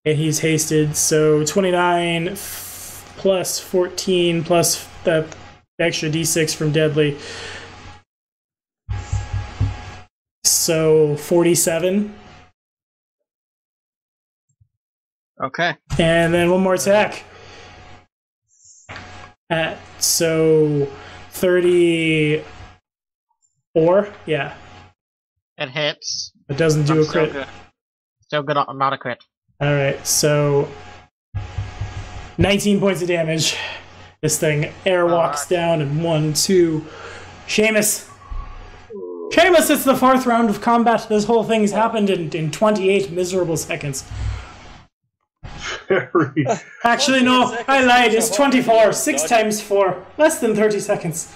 And he's hasted, so 29 plus 14 plus the extra d6 from Deadly. So 47. Okay. And then one more attack. So 34. Yeah. It hits. It doesn't do a crit. Still good, not a crit. Alright, so 19 points of damage. This thing airwalks down in 1, 2. Seamus! Seamus, it's the 4th round of combat. This whole thing's happened in 28 miserable seconds. Very. Actually, no, I lied. It's 24. 6 times 4. Less than 30 seconds.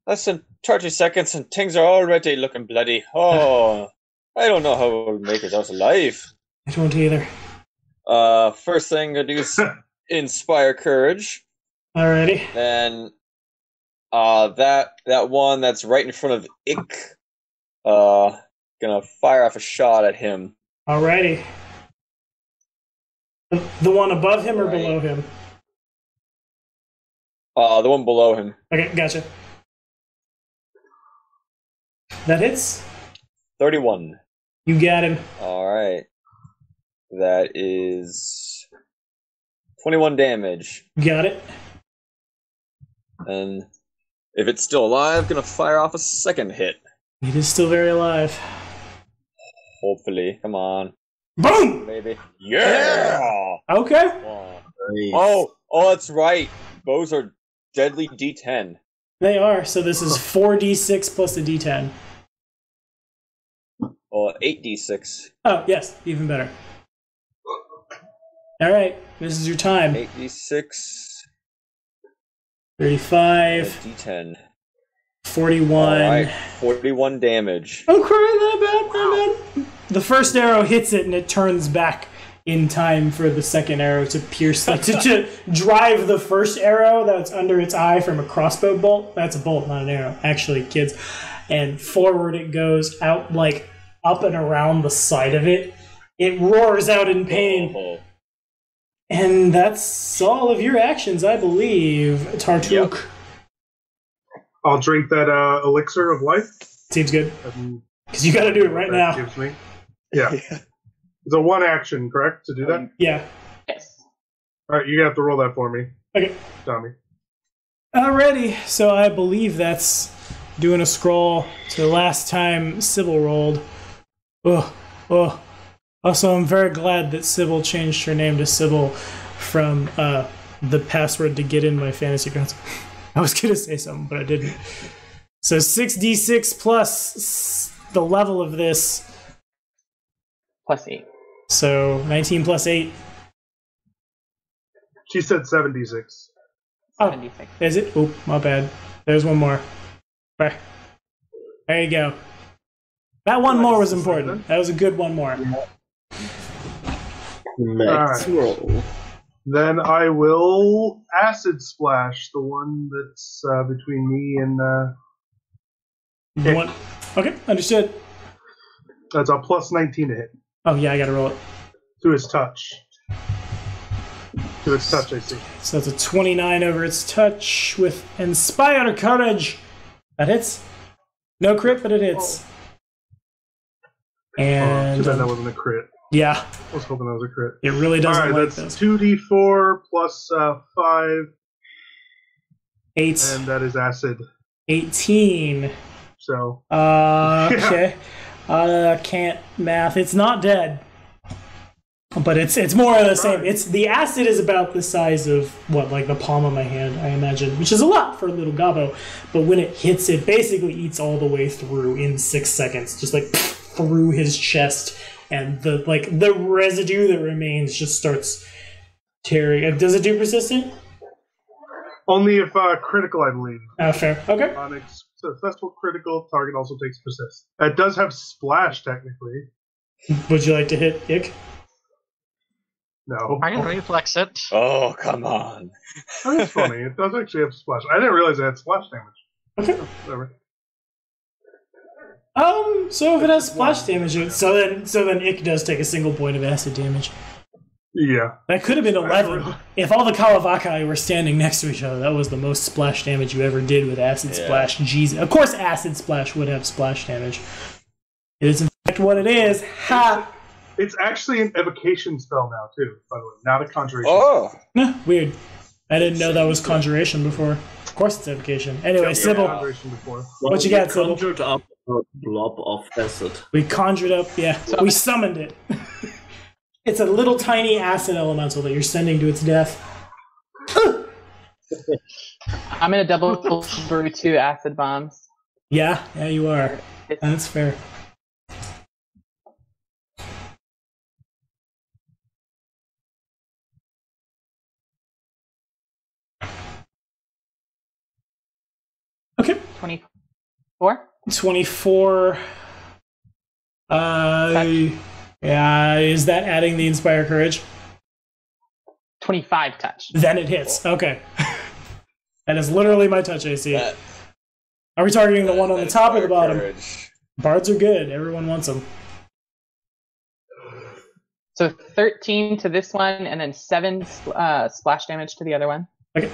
Less than 30 seconds and things are already looking bloody. Oh, I don't know how we'll make it out alive. I don't either. First thing I do is inspire courage. Alrighty. Then that one that's right in front of Ick, gonna fire off a shot at him. Alrighty. The one above him or below him? The one below him. Okay, gotcha. That hits. 31. You got him. Alright. That is 21 damage. Got it. And if it's still alive, gonna fire off a second hit. It is still very alive. Hopefully. Come on. Boom! Maybe. Yeah! Okay. Oh, that's right. Bows are deadly D10. They are. So this is 4d6 plus a d10. 8d6. Oh, yes. Even better. All right. This is your time. 8d6. 35. D10. 41. Alright, 41 damage. Okay, not bad, not bad. The first arrow hits it and it turns back in time for the second arrow to pierce, to drive the first arrow that's under its eye from a crossbow bolt. That's a bolt, not an arrow, actually, kids. And forward it goes out, up and around the side of it. It roars out in pain. Oh. And that's all of your actions, I believe, Tartuk. Yep. I'll drink that elixir of life. Seems good. Because you gotta do it right now. Gives me. Yeah. It's a 1 action, correct, to do that? Yeah. Yes. All right, you have to roll that for me, Okay. Tommy. Alrighty, so I believe that's doing a scroll to the last time Sybil rolled. Also, I'm very glad that Sybil changed her name to Sybil from the password to get in my fantasy grounds. I was going to say something, but I didn't. So 6d6 plus the level of this. Plus 8. So 19 plus 8. She said 76. Oh, 76. is it? Oh, my bad. There's one more. There you go. That one more was important. That was a good one more. Max roll. Then I will acid splash the one that's between me and. The one. Okay, understood. That's a plus 19 to hit. Oh yeah, I gotta roll it. To its touch. To its touch, I see. So that's a 29 over its touch with Inspire Courage. That hits. No crit, but it hits. And too bad that wasn't a crit. yeah, I was hoping that was a crit. it really doesn't Alright, like that's this. 2d4 plus 5, 8. and that is acid. 18. So. Okay. Can't math. It's not dead. But it's more of the same. It's the acid is about the size of what, like the palm of my hand, I imagine, which is a lot for a little gobbo. But when it hits, it basically eats all the way through in 6 seconds, just like through his chest, and the residue that remains just starts tearing. Does it do persistent? Only if critical, I believe. Oh, fair. Okay. On a successful critical, target also takes persist. It does have splash, technically. Would you like to hit Ick? No. I can reflex it. Oh, come on. That's funny. It does actually have splash. I didn't realize it had splash damage. Okay. Whatever. So if it has splash damage, so then Ick does take a single point of acid damage. Yeah. That could have been 11. If all the Kawavakai were standing next to each other, that was the most splash damage you ever did with acid splash. Jesus. Of course acid splash would have splash damage. It is in fact what it is. Ha! It's actually an evocation spell now, too, by the way. Not a conjuration. Oh! Weird. I didn't know that was conjuration before. Of course it's evocation. Anyway, Sybil, Conjuration before. what you got, Sybil? Conjured up a blob of acid. We conjured up, we summoned it. It's a little tiny acid elemental that you're sending to its death. I'm gonna double brew 2 acid bombs. Yeah, you are. That's fair. Okay. 24? 24. Yeah, is that adding the Inspire Courage? 25 touch. Then it hits. Okay. That is literally my touch AC. Are we targeting the one on the top or the bottom? Courage. Bards are good. Everyone wants them. So 13 to this one, and then 7 splash damage to the other one. Okay.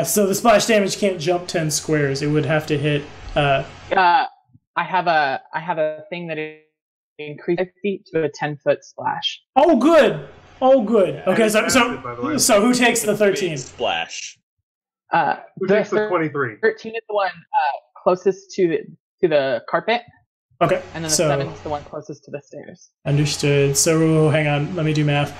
So the splash damage can't jump 10 squares. It would have to hit. I have a thing that increases feet to a 10-foot splash. Oh, good. Okay, by the way. so who takes the 13? Splash. Who takes the 23? 13 is the one closest to the carpet. Okay. And then the 7 is the one closest to the stairs. Understood. So hang on, let me do math.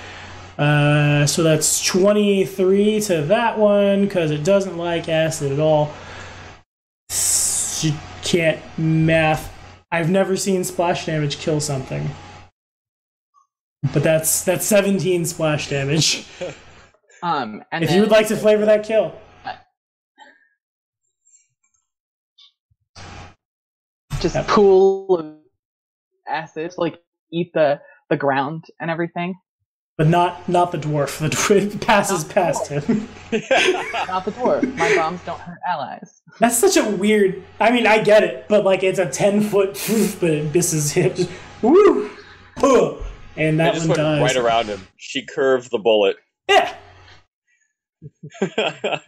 So that's 23 to that one because it doesn't like acid at all. You can't math. I've never seen splash damage kill something. But that's 17 splash damage. And if you would like to flavor that kill. Just pool of acid, like eat the ground and everything. But not the dwarf. The dwarf passes past him. Not the dwarf. My bombs don't hurt allies. That's such a weird. I mean, I get it, but like it's a 10-foot, but it misses him. Just, woo, and that one dies. Right around him. She curved the bullet. Yeah.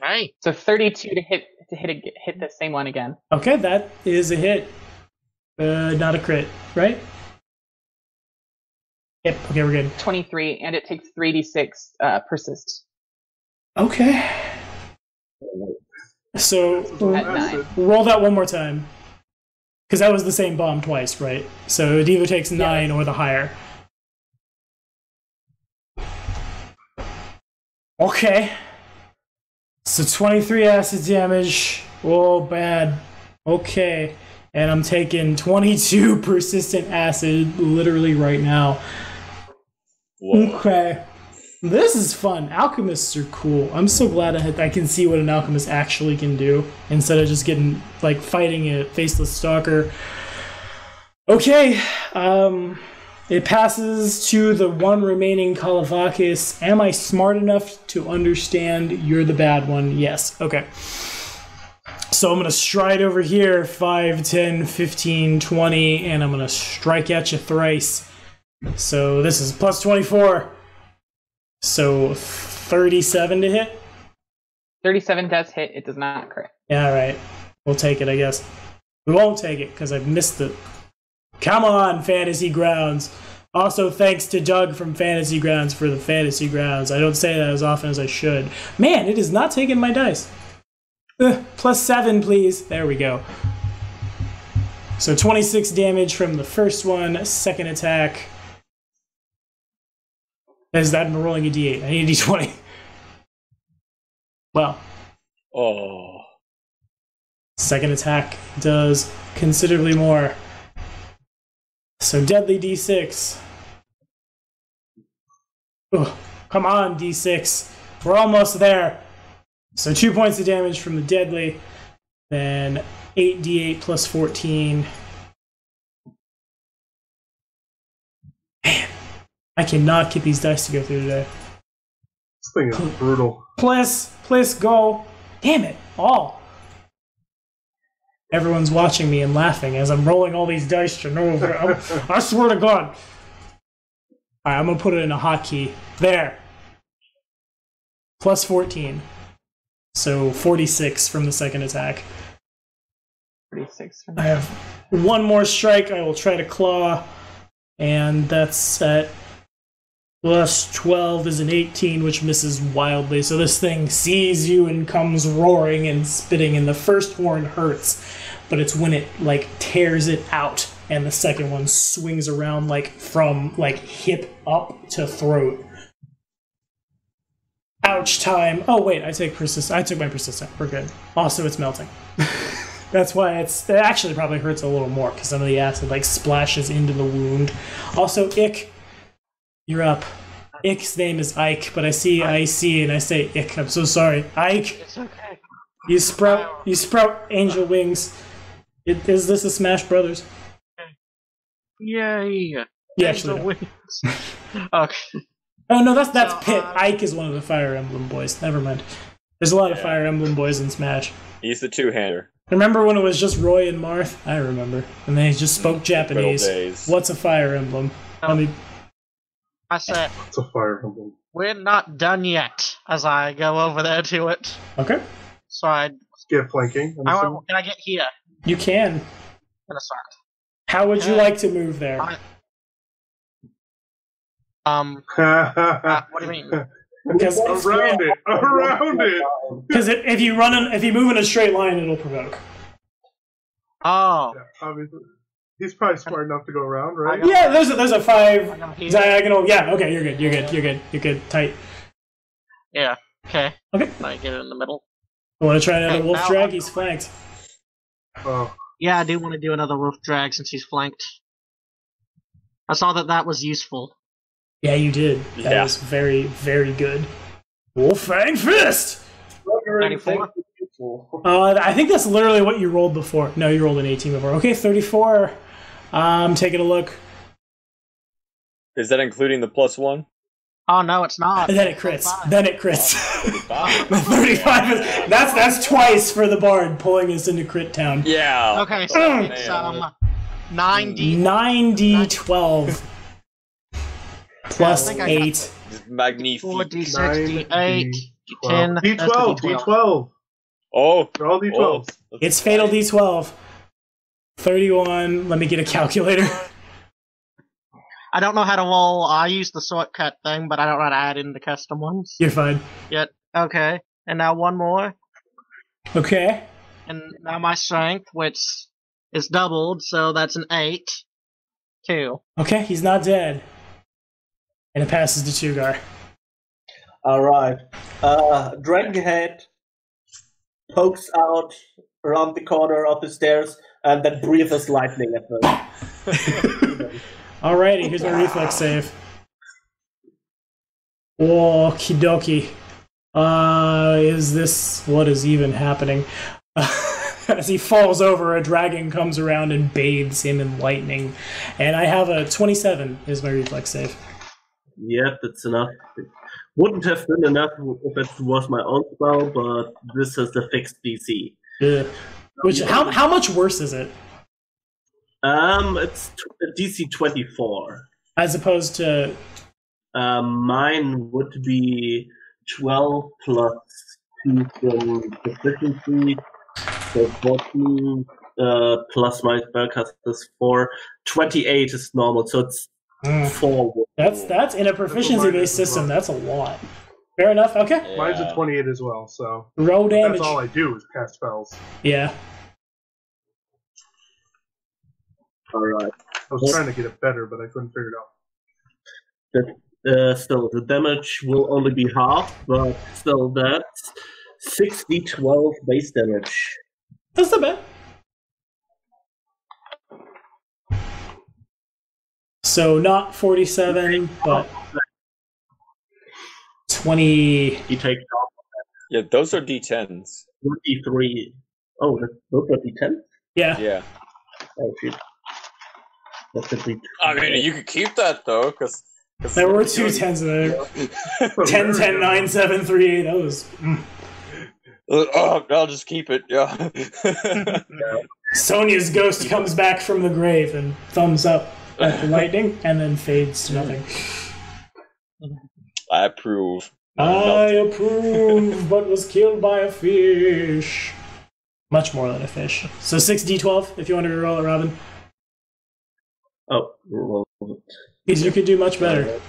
Right. So 32 to hit the same one again. Okay, that is a hit. Not a crit, right? Yep. Okay, we're good. 23, and it takes 3d6 persist. Okay. So At 9. roll that one more time, because that was the same bomb twice, right? So it either takes 9 or the higher. Okay. So 23 acid damage. Oh, bad. Okay. And I'm taking 22 persistent acid literally right now. Whoa. Okay. This is fun. Alchemists are cool. I'm so glad I can see what an alchemist actually can do instead of just getting, like, fighting a faceless stalker. Okay. It passes to the one remaining Kalavakis. Am I smart enough to understand you're the bad one? Yes. Okay. So I'm going to stride over here, 5, 10, 15, 20, and I'm going to strike at you thrice. So this is plus 24. So 37 to hit? 37 does hit. It does not crit. Yeah, all right. We'll take it, I guess. We won't take it because I've missed it. Come on, Fantasy Grounds. Also, thanks to Doug from Fantasy Grounds for the Fantasy Grounds. I don't say that as often as I should. Man, it is not taking my dice. Plus 7, please. There we go. So 26 damage from the first one. Second attack. Is that I'm rolling a d8? I need a d20. Well. Oh. Second attack does considerably more. So deadly d6. Ugh, come on, d6. We're almost there. So 2 points of damage from the deadly. Then 8d8 plus 14. Man, I cannot get these dice to go through today. This thing is brutal. Please go. Damn it, all. Everyone's watching me and laughing as I'm rolling all these dice to no avail. I swear to God. Alright, I'm going to put it in a hotkey. There. Plus 14. So 46 from the second attack. 46. I have one more strike. I will try to claw. And that's at plus 12 is an 18, which misses wildly. So this thing sees you and comes roaring and spitting, and the first horn hurts. But it's when it, like, tears it out, and the second one swings around, like, from, like, hip up to throat. Ouch time. Oh, wait, I took my persistent. We're good. Also, it's melting. That's why it actually probably hurts a little more, because some of the acid, like, splashes into the wound. Also, Ick, you're up. Ick's name is Ike, but I see IC and I say Ick. I'm so sorry. Ike! It's okay. You sprout angel wings. Is this a Smash Brothers? Yay! Yeah, actually. Wings. Okay. Oh no, that's So, Pit. Ike is one of the Fire Emblem boys. Never mind. There's a lot of Fire Emblem boys in Smash. He's the two-hander. Remember when it was just Roy and Marth? I remember. And they just spoke Japanese. Good old days. What's a Fire Emblem? I said, It's a Fire Emblem. we're not done yet, as I go over there to it. Okay. So Get flanking. can I get here? You can. Gonna start. How would you like to move there? What do you mean? Because around it. Because if you move in a straight line, it'll provoke. Oh. Yeah, obviously. He's probably smart enough to go around, right? Yeah, there's a 5 I'm here. diagonal. Yeah, okay, you're good. Tight. Yeah. Okay. Okay. Can I get it in the middle? I want to try another Hey, wolf now drag. I'm- He's flanked. Oh, Yeah, I do want to do another wolf drag since he's flanked. I saw that was useful. Yeah, you did. That Yeah. was very, very good. Wolf Fang Fist! 94? I think that's literally what you rolled before. No, you rolled an 18 before. Okay, 34. Taking a look. Is that including the +1? Oh no, it's not. And then it crits. 35. Then it crits. 35. 35 is that's twice for the bard pulling us into crit town. Yeah. Okay, so Mm. it's 9D. 9d12 plus I think I got 8. Magnifique. 4D6, 9, D8, D10. D12. D12. Oh. They're all D12s. Oh. It's fatal d12. 31. Let me get a calculator. I don't know how to roll. I use the shortcut thing, but I don't know how to add in the custom ones You're fine. yet. Okay, and now one more. Okay. And now my strength, which is doubled, so that's an 8. 2. Okay, he's not dead. And it passes to Tugar. Alright. Dragonhead pokes out around the corner of the stairs and then breathes lightning at them. Alrighty, here's my reflex save. Okie dokie. Is this... What is even happening? As he falls over, a dragon comes around and bathes him in lightning. And I have a 27 is my reflex save. Yep, that's enough. It wouldn't have been enough if it was my own spell, but this is the fixed DC. Ugh. Which how much worse is it? It's DC 24. As opposed to mine would be 12 plus 2 from proficiency, so 14 plus my spellcast is 4. 28 is normal, so it's 4. That's in a proficiency-based system. That's a lot. Fair enough. Okay. Yeah. Mine's a 28 as well, so Roll damage. that's all I do is cast spells. Yeah. Alright. I was trying to get it better, but I couldn't figure it out. Still, the damage will only be half, but still that's 6d12 base damage. That's not bad. So not 47, but 20. You take off Yeah, those are D10s. 23. Oh, those are d10? Yeah. Yeah. Oh, shit. That could be. I mean, you could keep that, though, because... There were 2 10s in there. 10, 10, 9, 7, 3, 8. That was. Oh, I'll just keep it, yeah. Sonia's ghost comes back from the grave and thumbs up at the lightning and then fades to nothing. I approve. I approve, but was killed by a fish. Much more than a fish. So 6d12 if you want to reroll it, Robin. Oh, roll it. Because you could do much better.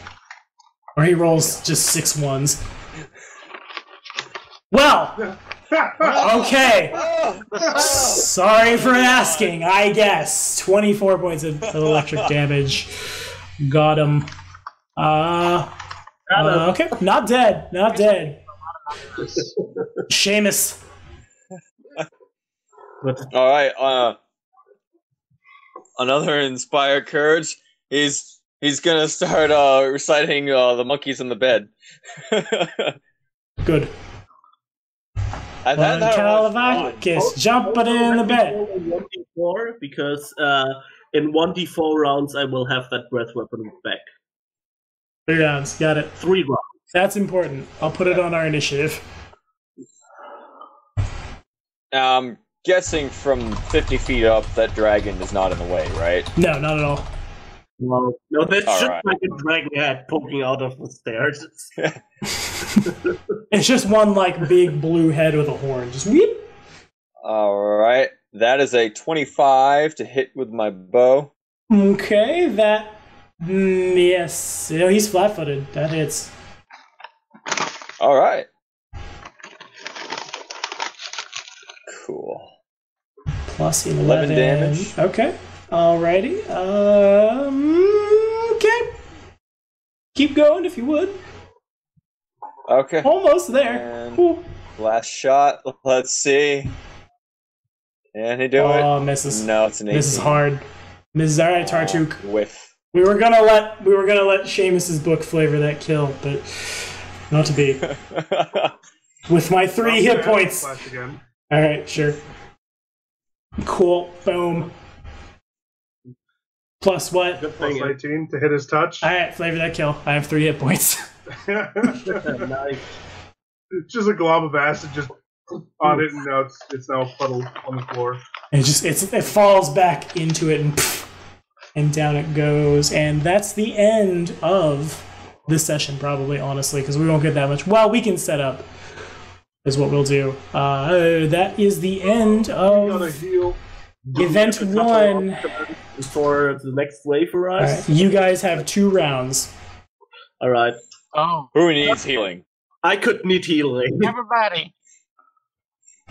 Or he rolls just 6 1s. Well! Okay. Sorry for asking, I guess. 24 points of electric damage. Got him. Okay, not dead. Not dead. Seamus. Alright, another inspired courage. He's gonna start reciting the monkeys in the bed. Good. And then that was fun. Calvacus jumping in the bed. 1d4 because in 1d4 rounds I will have that breath weapon back. 3 rounds, got it. 3 rounds. That's important. I'll put it on our initiative. I'm guessing from 50 feet up that dragon is not in the way, right? No, not at all. No, that's just Alright. like a dragon head poking out of the stairs. It's just one like big blue head with a horn. Just weep. Alright, that is a 25 to hit with my bow. Okay, that. Yes. You know, he's flat footed. That hits. Alright. Cool. Plus 11. 11 damage. Okay. Alrighty. Okay. Keep going if you would. Okay. Almost there. And Ooh. last shot. Let's see. Can he do it? Oh, misses. No, it's an 18. This is hard. Misses. All right, Tartuk. Whiff. We were gonna let Seamus's book flavor that kill, but not to be. With my 3 hit points. Flash again. All right, sure. Cool. Boom. Plus what? Plus 18 to hit his touch. All right, flavor that kill. I have 3 hit points. Nice. It's just a glob of acid just on it, and now it's now puddled on the floor. And it falls back into it, and down it goes. And that's the end of this session, probably, honestly, because we won't get that much. Well, we can set up, is what we'll do. That is the end Gotta of heal. event 1. For the next wave for All us. right, you guys have 2 rounds. Alright. Oh, Who needs healing? I could need healing. everybody.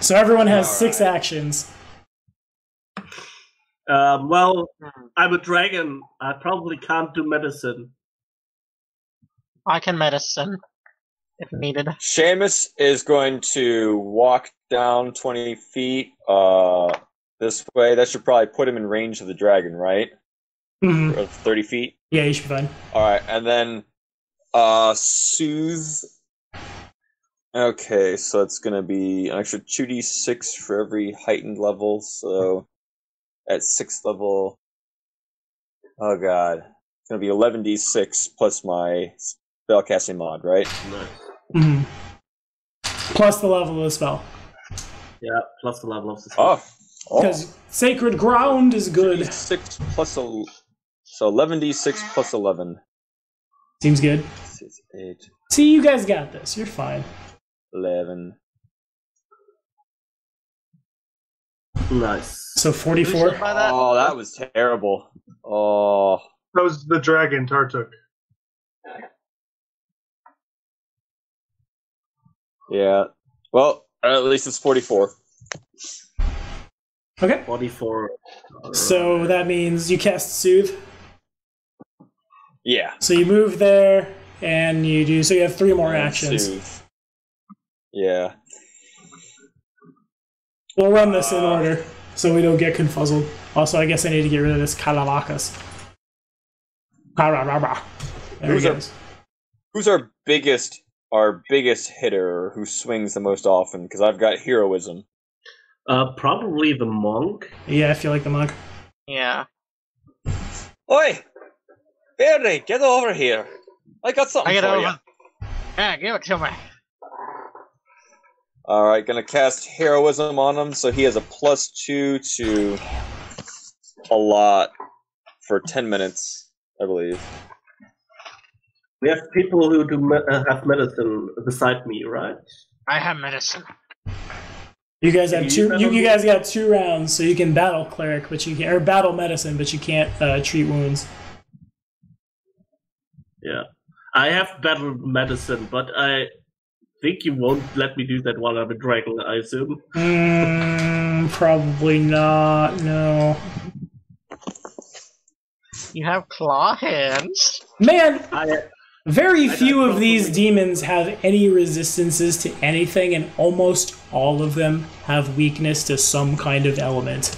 So everyone has All 6 right. actions. Well, I'm a dragon. I probably can't do medicine. I can medicine if needed. Seamus is going to walk down 20 feet this way. That should probably put him in range of the dragon, right? Mhm. Or 30 feet. Yeah, you should be fine. Alright, and then Soothe Okay, so it's going to be an extra 2d6 for every heightened level. So at 6th level, oh god, it's going to be 11d6 plus my spellcasting mod, right? Nice. Mm-hmm. Plus the level of the spell. Yeah, plus the level of the spell. Oh, Because sacred ground is good. 6 plus so 11d6 plus 11. Seems good. 6, 8, See, you guys got this. You're fine. 11. Nice. So 44. By that? Oh, that was terrible. Oh, That was the dragon Tartuk. yeah. Well, at least it's 44. Okay. 44. So that means you cast Soothe. Yeah. So you move there, and you do. So you have 3 more actions. Soothe. Yeah. We'll run this in order so we don't get confuzzled. Also, I guess I need to get rid of this Kalavakas. There he goes. Who's our biggest hitter, who swings the most often? Because I've got heroism. Probably the monk. Yeah, I feel like the monk. Yeah. Oi! Barry, get over here. I got something I get for over. you. Yeah, give it to me. Alright, gonna cast heroism on him, so he has a +2 to a lot for 10 minutes, I believe. We have people who do have medicine beside me, right? I have medicine. You guys have You two. use You, that you on guys got 2 rounds, so you can battle cleric, but you can or battle medicine, but you can't treat wounds. Yeah. I have battle medicine, but I think you won't let me do that while I'm a dragon, I assume. Probably not. No. You have claw hands. Man, I very I few don't of these probably- demons have any resistances to anything, and almost all of them have weakness to some kind of element.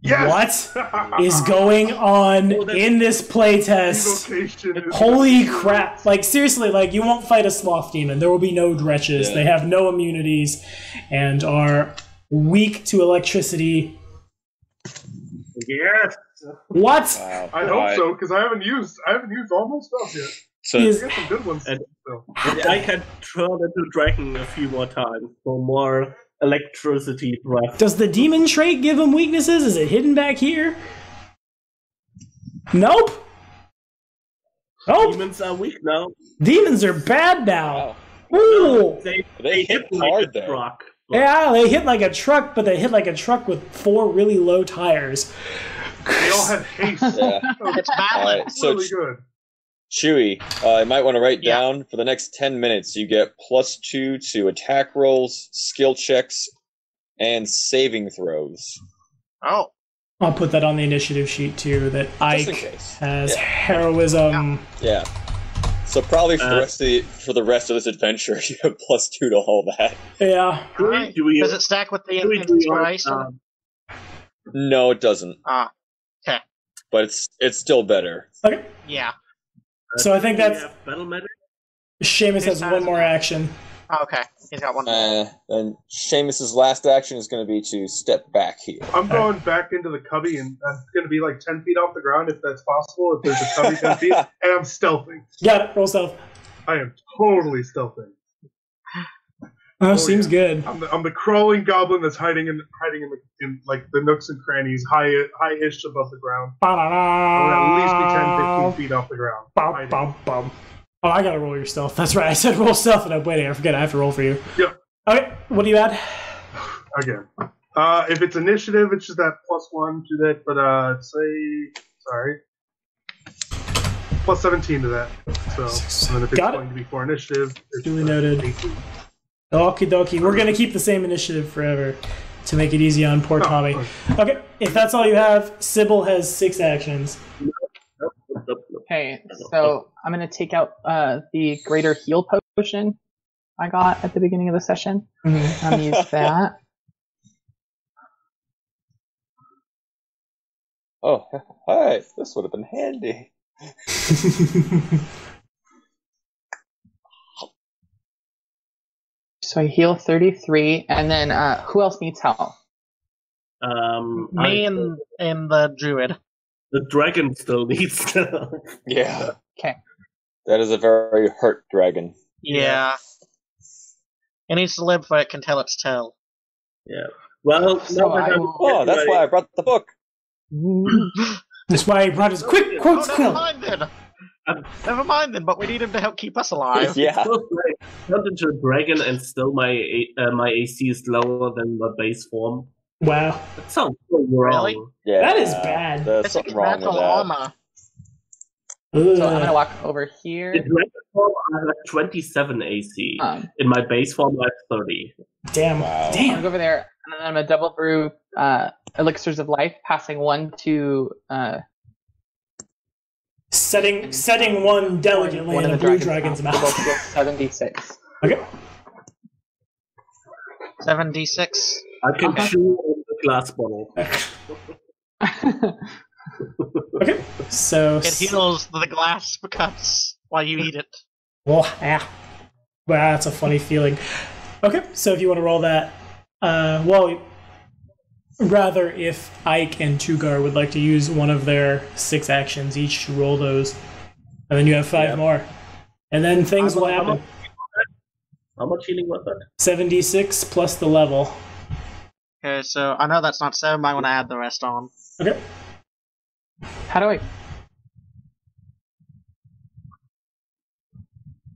Yes! What is going on in this playtest? Evocation is- Holy crap. Like, seriously, like, you won't fight a sloth demon. There will be no dretches. Yeah. They have no immunities and are weak to electricity. Yes. What? Wow. I hope so, because I haven't used all my spells yet. So Is- I got some good ones. And- so. I can turn into dragon a few more times for more electricity breath. Does the demon trait give him weaknesses? Is it hidden back here? Nope. Nope. Demons are weak now. Demons are bad now. Wow. Ooh. They hit like hard, a though. truck. but Yeah, they hit like a truck, but they hit like a truck with 4 really low tires. They all had haste. Yeah. It's valid. Alright, so really good. Chewy, you might want to write Yeah. down for the next 10 minutes you get +2 to attack rolls, skill checks, and saving throws. Oh, I'll put that on the initiative sheet too, that Just in Ike case. has Yeah. heroism. Yeah. So probably for the rest of this adventure, you have +2 to all that. Yeah. alright. do we- Does it stack with the do we do your, inspiration? No, it doesn't. Ah, okay. But it's still better. Okay. Yeah. So I think do we that's- have battle medic? Seamus has His one more action. Oh, okay. He's got one more. And Seamus's last action is going to be to step back here. I'm going back into the cubby, and I'm going to be like 10 feet off the ground if that's possible. If there's a cubby 10 feet, and I'm stealthing. Got it. Roll stealth. I am totally stealthing. Oh, seems good. I'm the crawling goblin that's hiding in like the nooks and crannies, high-ish above the ground. I would at least be 10, 15 feet off the ground. Bum, hiding. bum, bum. Oh, I gotta roll your stealth. That's right. I said roll stealth, and I'm waiting. I forget. I have to roll for you. Yep. Okay. What do you add? Again. If it's initiative, it's just that +1 to that, but plus 17 to that. So, and then if it's Got it. going to be for initiative, it's Duly noted. 18. Okie dokie. We're gonna keep the same initiative forever to make it easy on poor Tommy. Okay. If that's all you have, Sybil has 6 actions. Okay, so I'm gonna take out the greater heal potion I got at the beginning of the session. I'm gonna use that. Oh, hi. This would have been handy. So I heal 33, and then who else needs help? Me and the druid. The dragon still needs to. Yeah. Okay. That is a very hurt dragon. Yeah. It needs to live where it can tell its tale. Yeah. Well, So now that I I'm will- Oh, that's why I brought the book. That's why he brought his quick quotes never quill. mind then. Never mind then, but we need him to help keep us alive. Yeah. still turned into a dragon, and still my AC is lower than the base form. Wow, That sounds so wrong. Really? Yeah. that is bad. There's It's something wrong with natural that. armor. Ugh. So I'm gonna walk over here. In dragon form, I have 27 AC. In my base form, I have 30. Damn, Wow. I'm gonna damn. go over there, and then I'm gonna double brew elixirs of life, passing one to Setting one delicately one in of a the blue dragon's mouth. mouth. So both 76. Okay. 7d6. I can chew on the glass bottle. Okay. So. It heals the glass cuts while you eat it. Well, that's a funny feeling. Okay, so if you want to roll that, rather if Ike and Tugar would like to use one of their 6 actions each to roll those, and then you have 5 more, and then things will happen. How much healing was that? 76 plus the level. Okay, so I know that's not 7, but I want to add the rest on. Okay. How do I?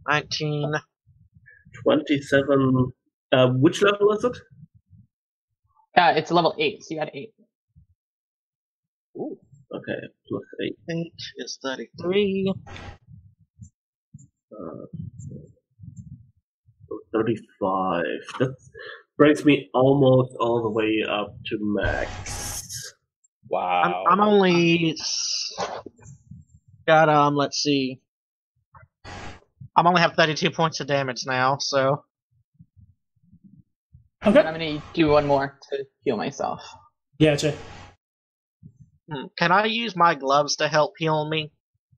19. 27. Which level is it? It's level 8, so you add 8. Ooh, okay, plus 8. 8 is 33. 35. That brings me almost all the way up to max. Wow. I'm only got let's see. I'm only have 32 points of damage now, so And Okay. I'm gonna do one more to heal myself. Gotcha. Can I use my gloves to help heal me?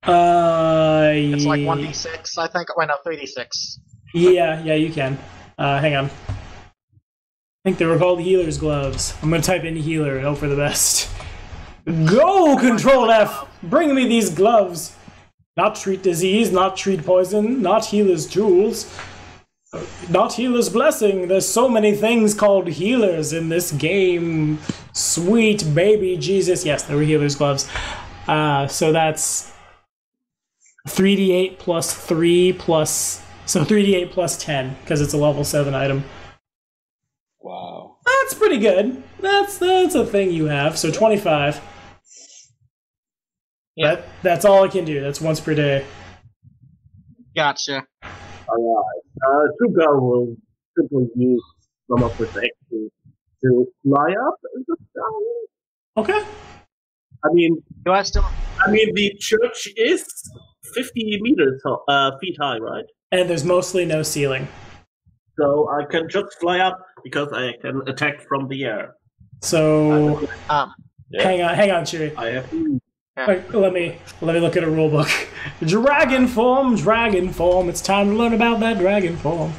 It's like 1d6, I think. Wait, no, 3d6. Yeah, you can. Hang on. I think they were called healer's gloves. I'm gonna type in healer and hope for the best. Go, Control F! Bring me these gloves! Not treat disease, not treat poison, not healer's tools, not healer's blessing. There's so many things called healers in this game. Sweet baby Jesus. Yes, there were healer's gloves. So that's 3d8 plus 3 plus... So 3d8 plus 10, because it's a level 7 item. Wow. That's pretty good. That's a thing you have. So 25. Yeah. That's all I can do. That's once per day. Gotcha. Alright. Tuga will simply use some of his actions to fly up in the sky. Okay. I mean, Do I still? the church is 50 meters feet high, right? And there's mostly no ceiling. So I can just fly up because I can attack from the air. So Um. Yeah. hang on, Chewy. I have Let me look at a rule book. Dragon form. It's time to learn about that dragon form.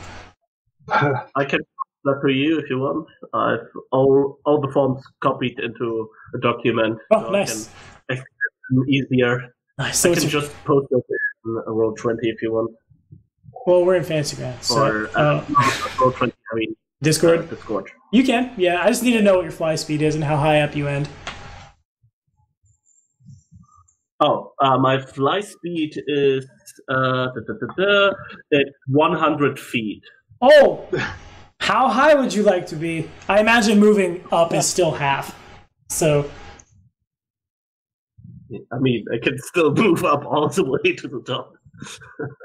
I can that to you if you want. I've all the forms copied into a document. Oh, so nice. I can access them easier. Nice. So I it's can just post it in roll 20 if you want. well, we're in Fantasy Ground. So Or roll 20, I mean Discord. Discord. You can. Yeah, I just need to know what your fly speed is and how high up you end. Oh, my fly speed is it's 100 feet. Oh, how high would you like to be? I imagine moving up is still half. So I mean, I can still move up all the way to the top.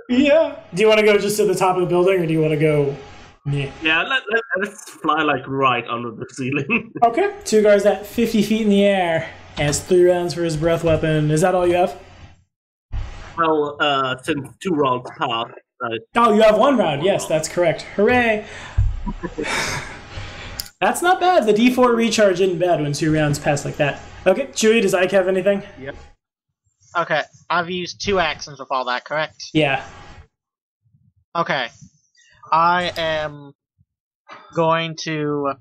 yeah. Do you want to go just to the top of the building, or do you want to go? Yeah. Yeah, let's fly like right under the ceiling. Okay. Tugar's at 50 feet in the air. Has 3 rounds for his breath weapon. Is that all you have? Well, since 2 rounds passed, Oh, you have 1 round. Yes, that's correct. Hooray! That's not bad. The D4 recharge isn't bad when 2 rounds pass like that. Okay, Chewy, does Ike have anything? Okay, I've used 2 actions with all that, correct? Yeah. Okay. I am going to.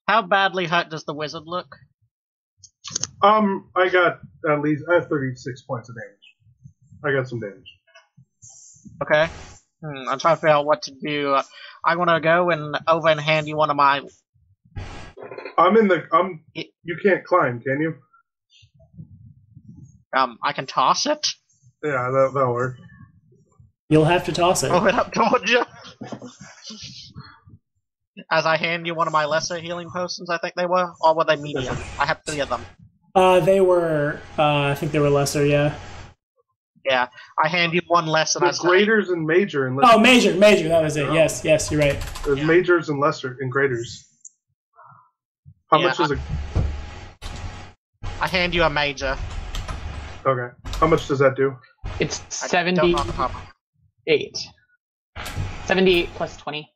How badly hurt does the wizard look? I got I have 36 points of damage. I got some damage. Okay. I'm trying to figure out what to do. I'm gonna go over and hand you one of my. You can't climb, can you? I can toss it. Yeah, that'll work. You'll have to toss it. Move it up towards you. As I hand you one of my lesser healing potions, I think they were, or were they medium? I have 3 of them. They were. I think they were lesser. Yeah. Yeah, I hand you one less, and There's graders and major and lesser. Oh, major. That was it. Yes, you're right. There's majors and lesser and graders. How much is it? I hand you a major. Okay. How much does that do? It's I don't know off the top. 78. 78 plus 20.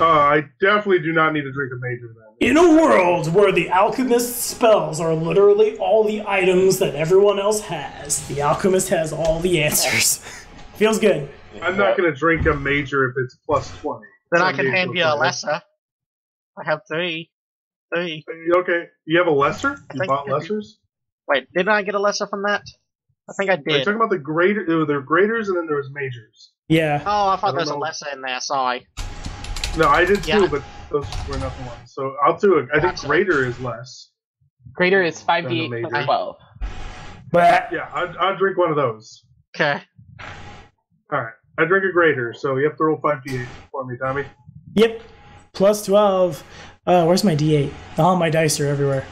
I definitely do not need to drink a major then. In a world where the alchemist's spells are literally all the items that everyone else has, the alchemist has all the answers. Feels good. I'm not going to drink a major if it's plus 20. Then I can hand you a lesser. I have 3. Okay. You have a lesser? You bought lessers? Wait, didn't I get a lesser from that? I think I did. Are you talking about the grader? There were graders and then there was majors. Yeah. Oh, I thought there was a lesser in there. Sorry. No, I did too, but those were nothing ones. So I'll do it. I think grader is less. Grader is 5d8 plus 12. But yeah, I'll drink one of those. Okay. Alright. I drink a grader, so you have to roll 5d8 for me, Tommy. Yep. Plus 12. Where's my d8? All my dice are everywhere.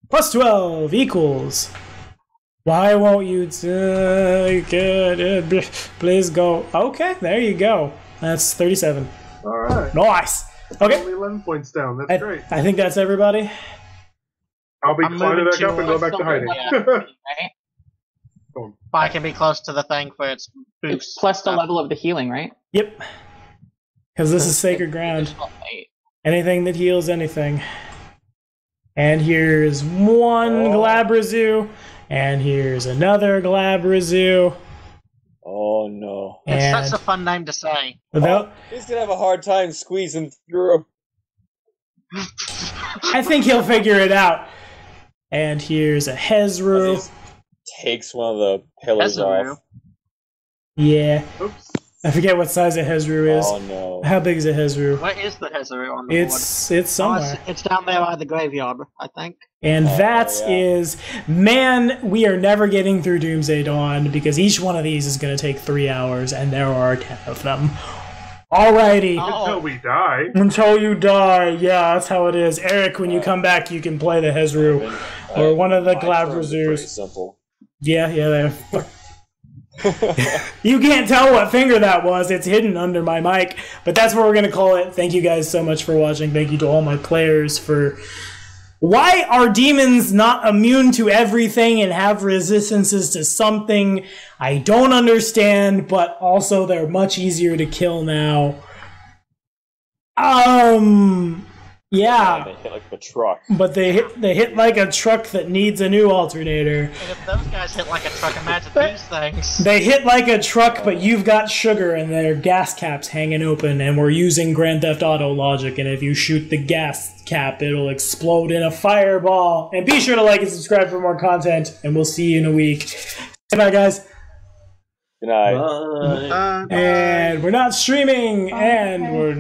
Plus 12 equals. Why won't you take it? Please go. Okay, there you go. That's 37. Alright. Nice. Okay. Only 11 points down. That's great. I think that's everybody. I'll be climbing back up and go back to hiding. But I can be close to the thing for its boost. It's plus the level of the healing, right? Yep. Because this is sacred ground. Anything that heals anything. And here's one Glabrazoo. And here's another Glabrazoo. Oh no. It's such a fun name to say. He's gonna have a hard time squeezing through. I think he'll figure it out. And here's a Hezru. Takes one of the pillars off. Yeah. Oops. I forget what size a Hezru is. Oh no. How big is a Hezru? Where is the Hezru on the board? It's somewhere. It's down there by the graveyard, I think. And man, we are never getting through Doomsday Dawn because each one of these is going to take 3 hours, and there are 10 of them. Alrighty. Until we die. Until you die. Yeah, that's how it is. Eric, when you come back, you can play the Hezru or one of the Glabrazoos. Simple. Yeah, they You can't tell what finger that was. It's hidden under my mic. But that's what we're going to call it. Thank you guys so much for watching. Thank you to all my players for... Why are demons not immune to everything and have resistances to something? I don't understand, but also they're much easier to kill now. Yeah. They hit like a truck. But they hit like a truck that needs a new alternator. And if those guys hit like a truck, imagine these things. They hit like a truck, but you've got sugar and their gas caps hanging open, and we're using Grand Theft Auto logic, and if you shoot the gas cap, it'll explode in a fireball. And be sure to like and subscribe for more content, and we'll see you in a week. Good night, guys. Good night. Bye. And we're not streaming, and we're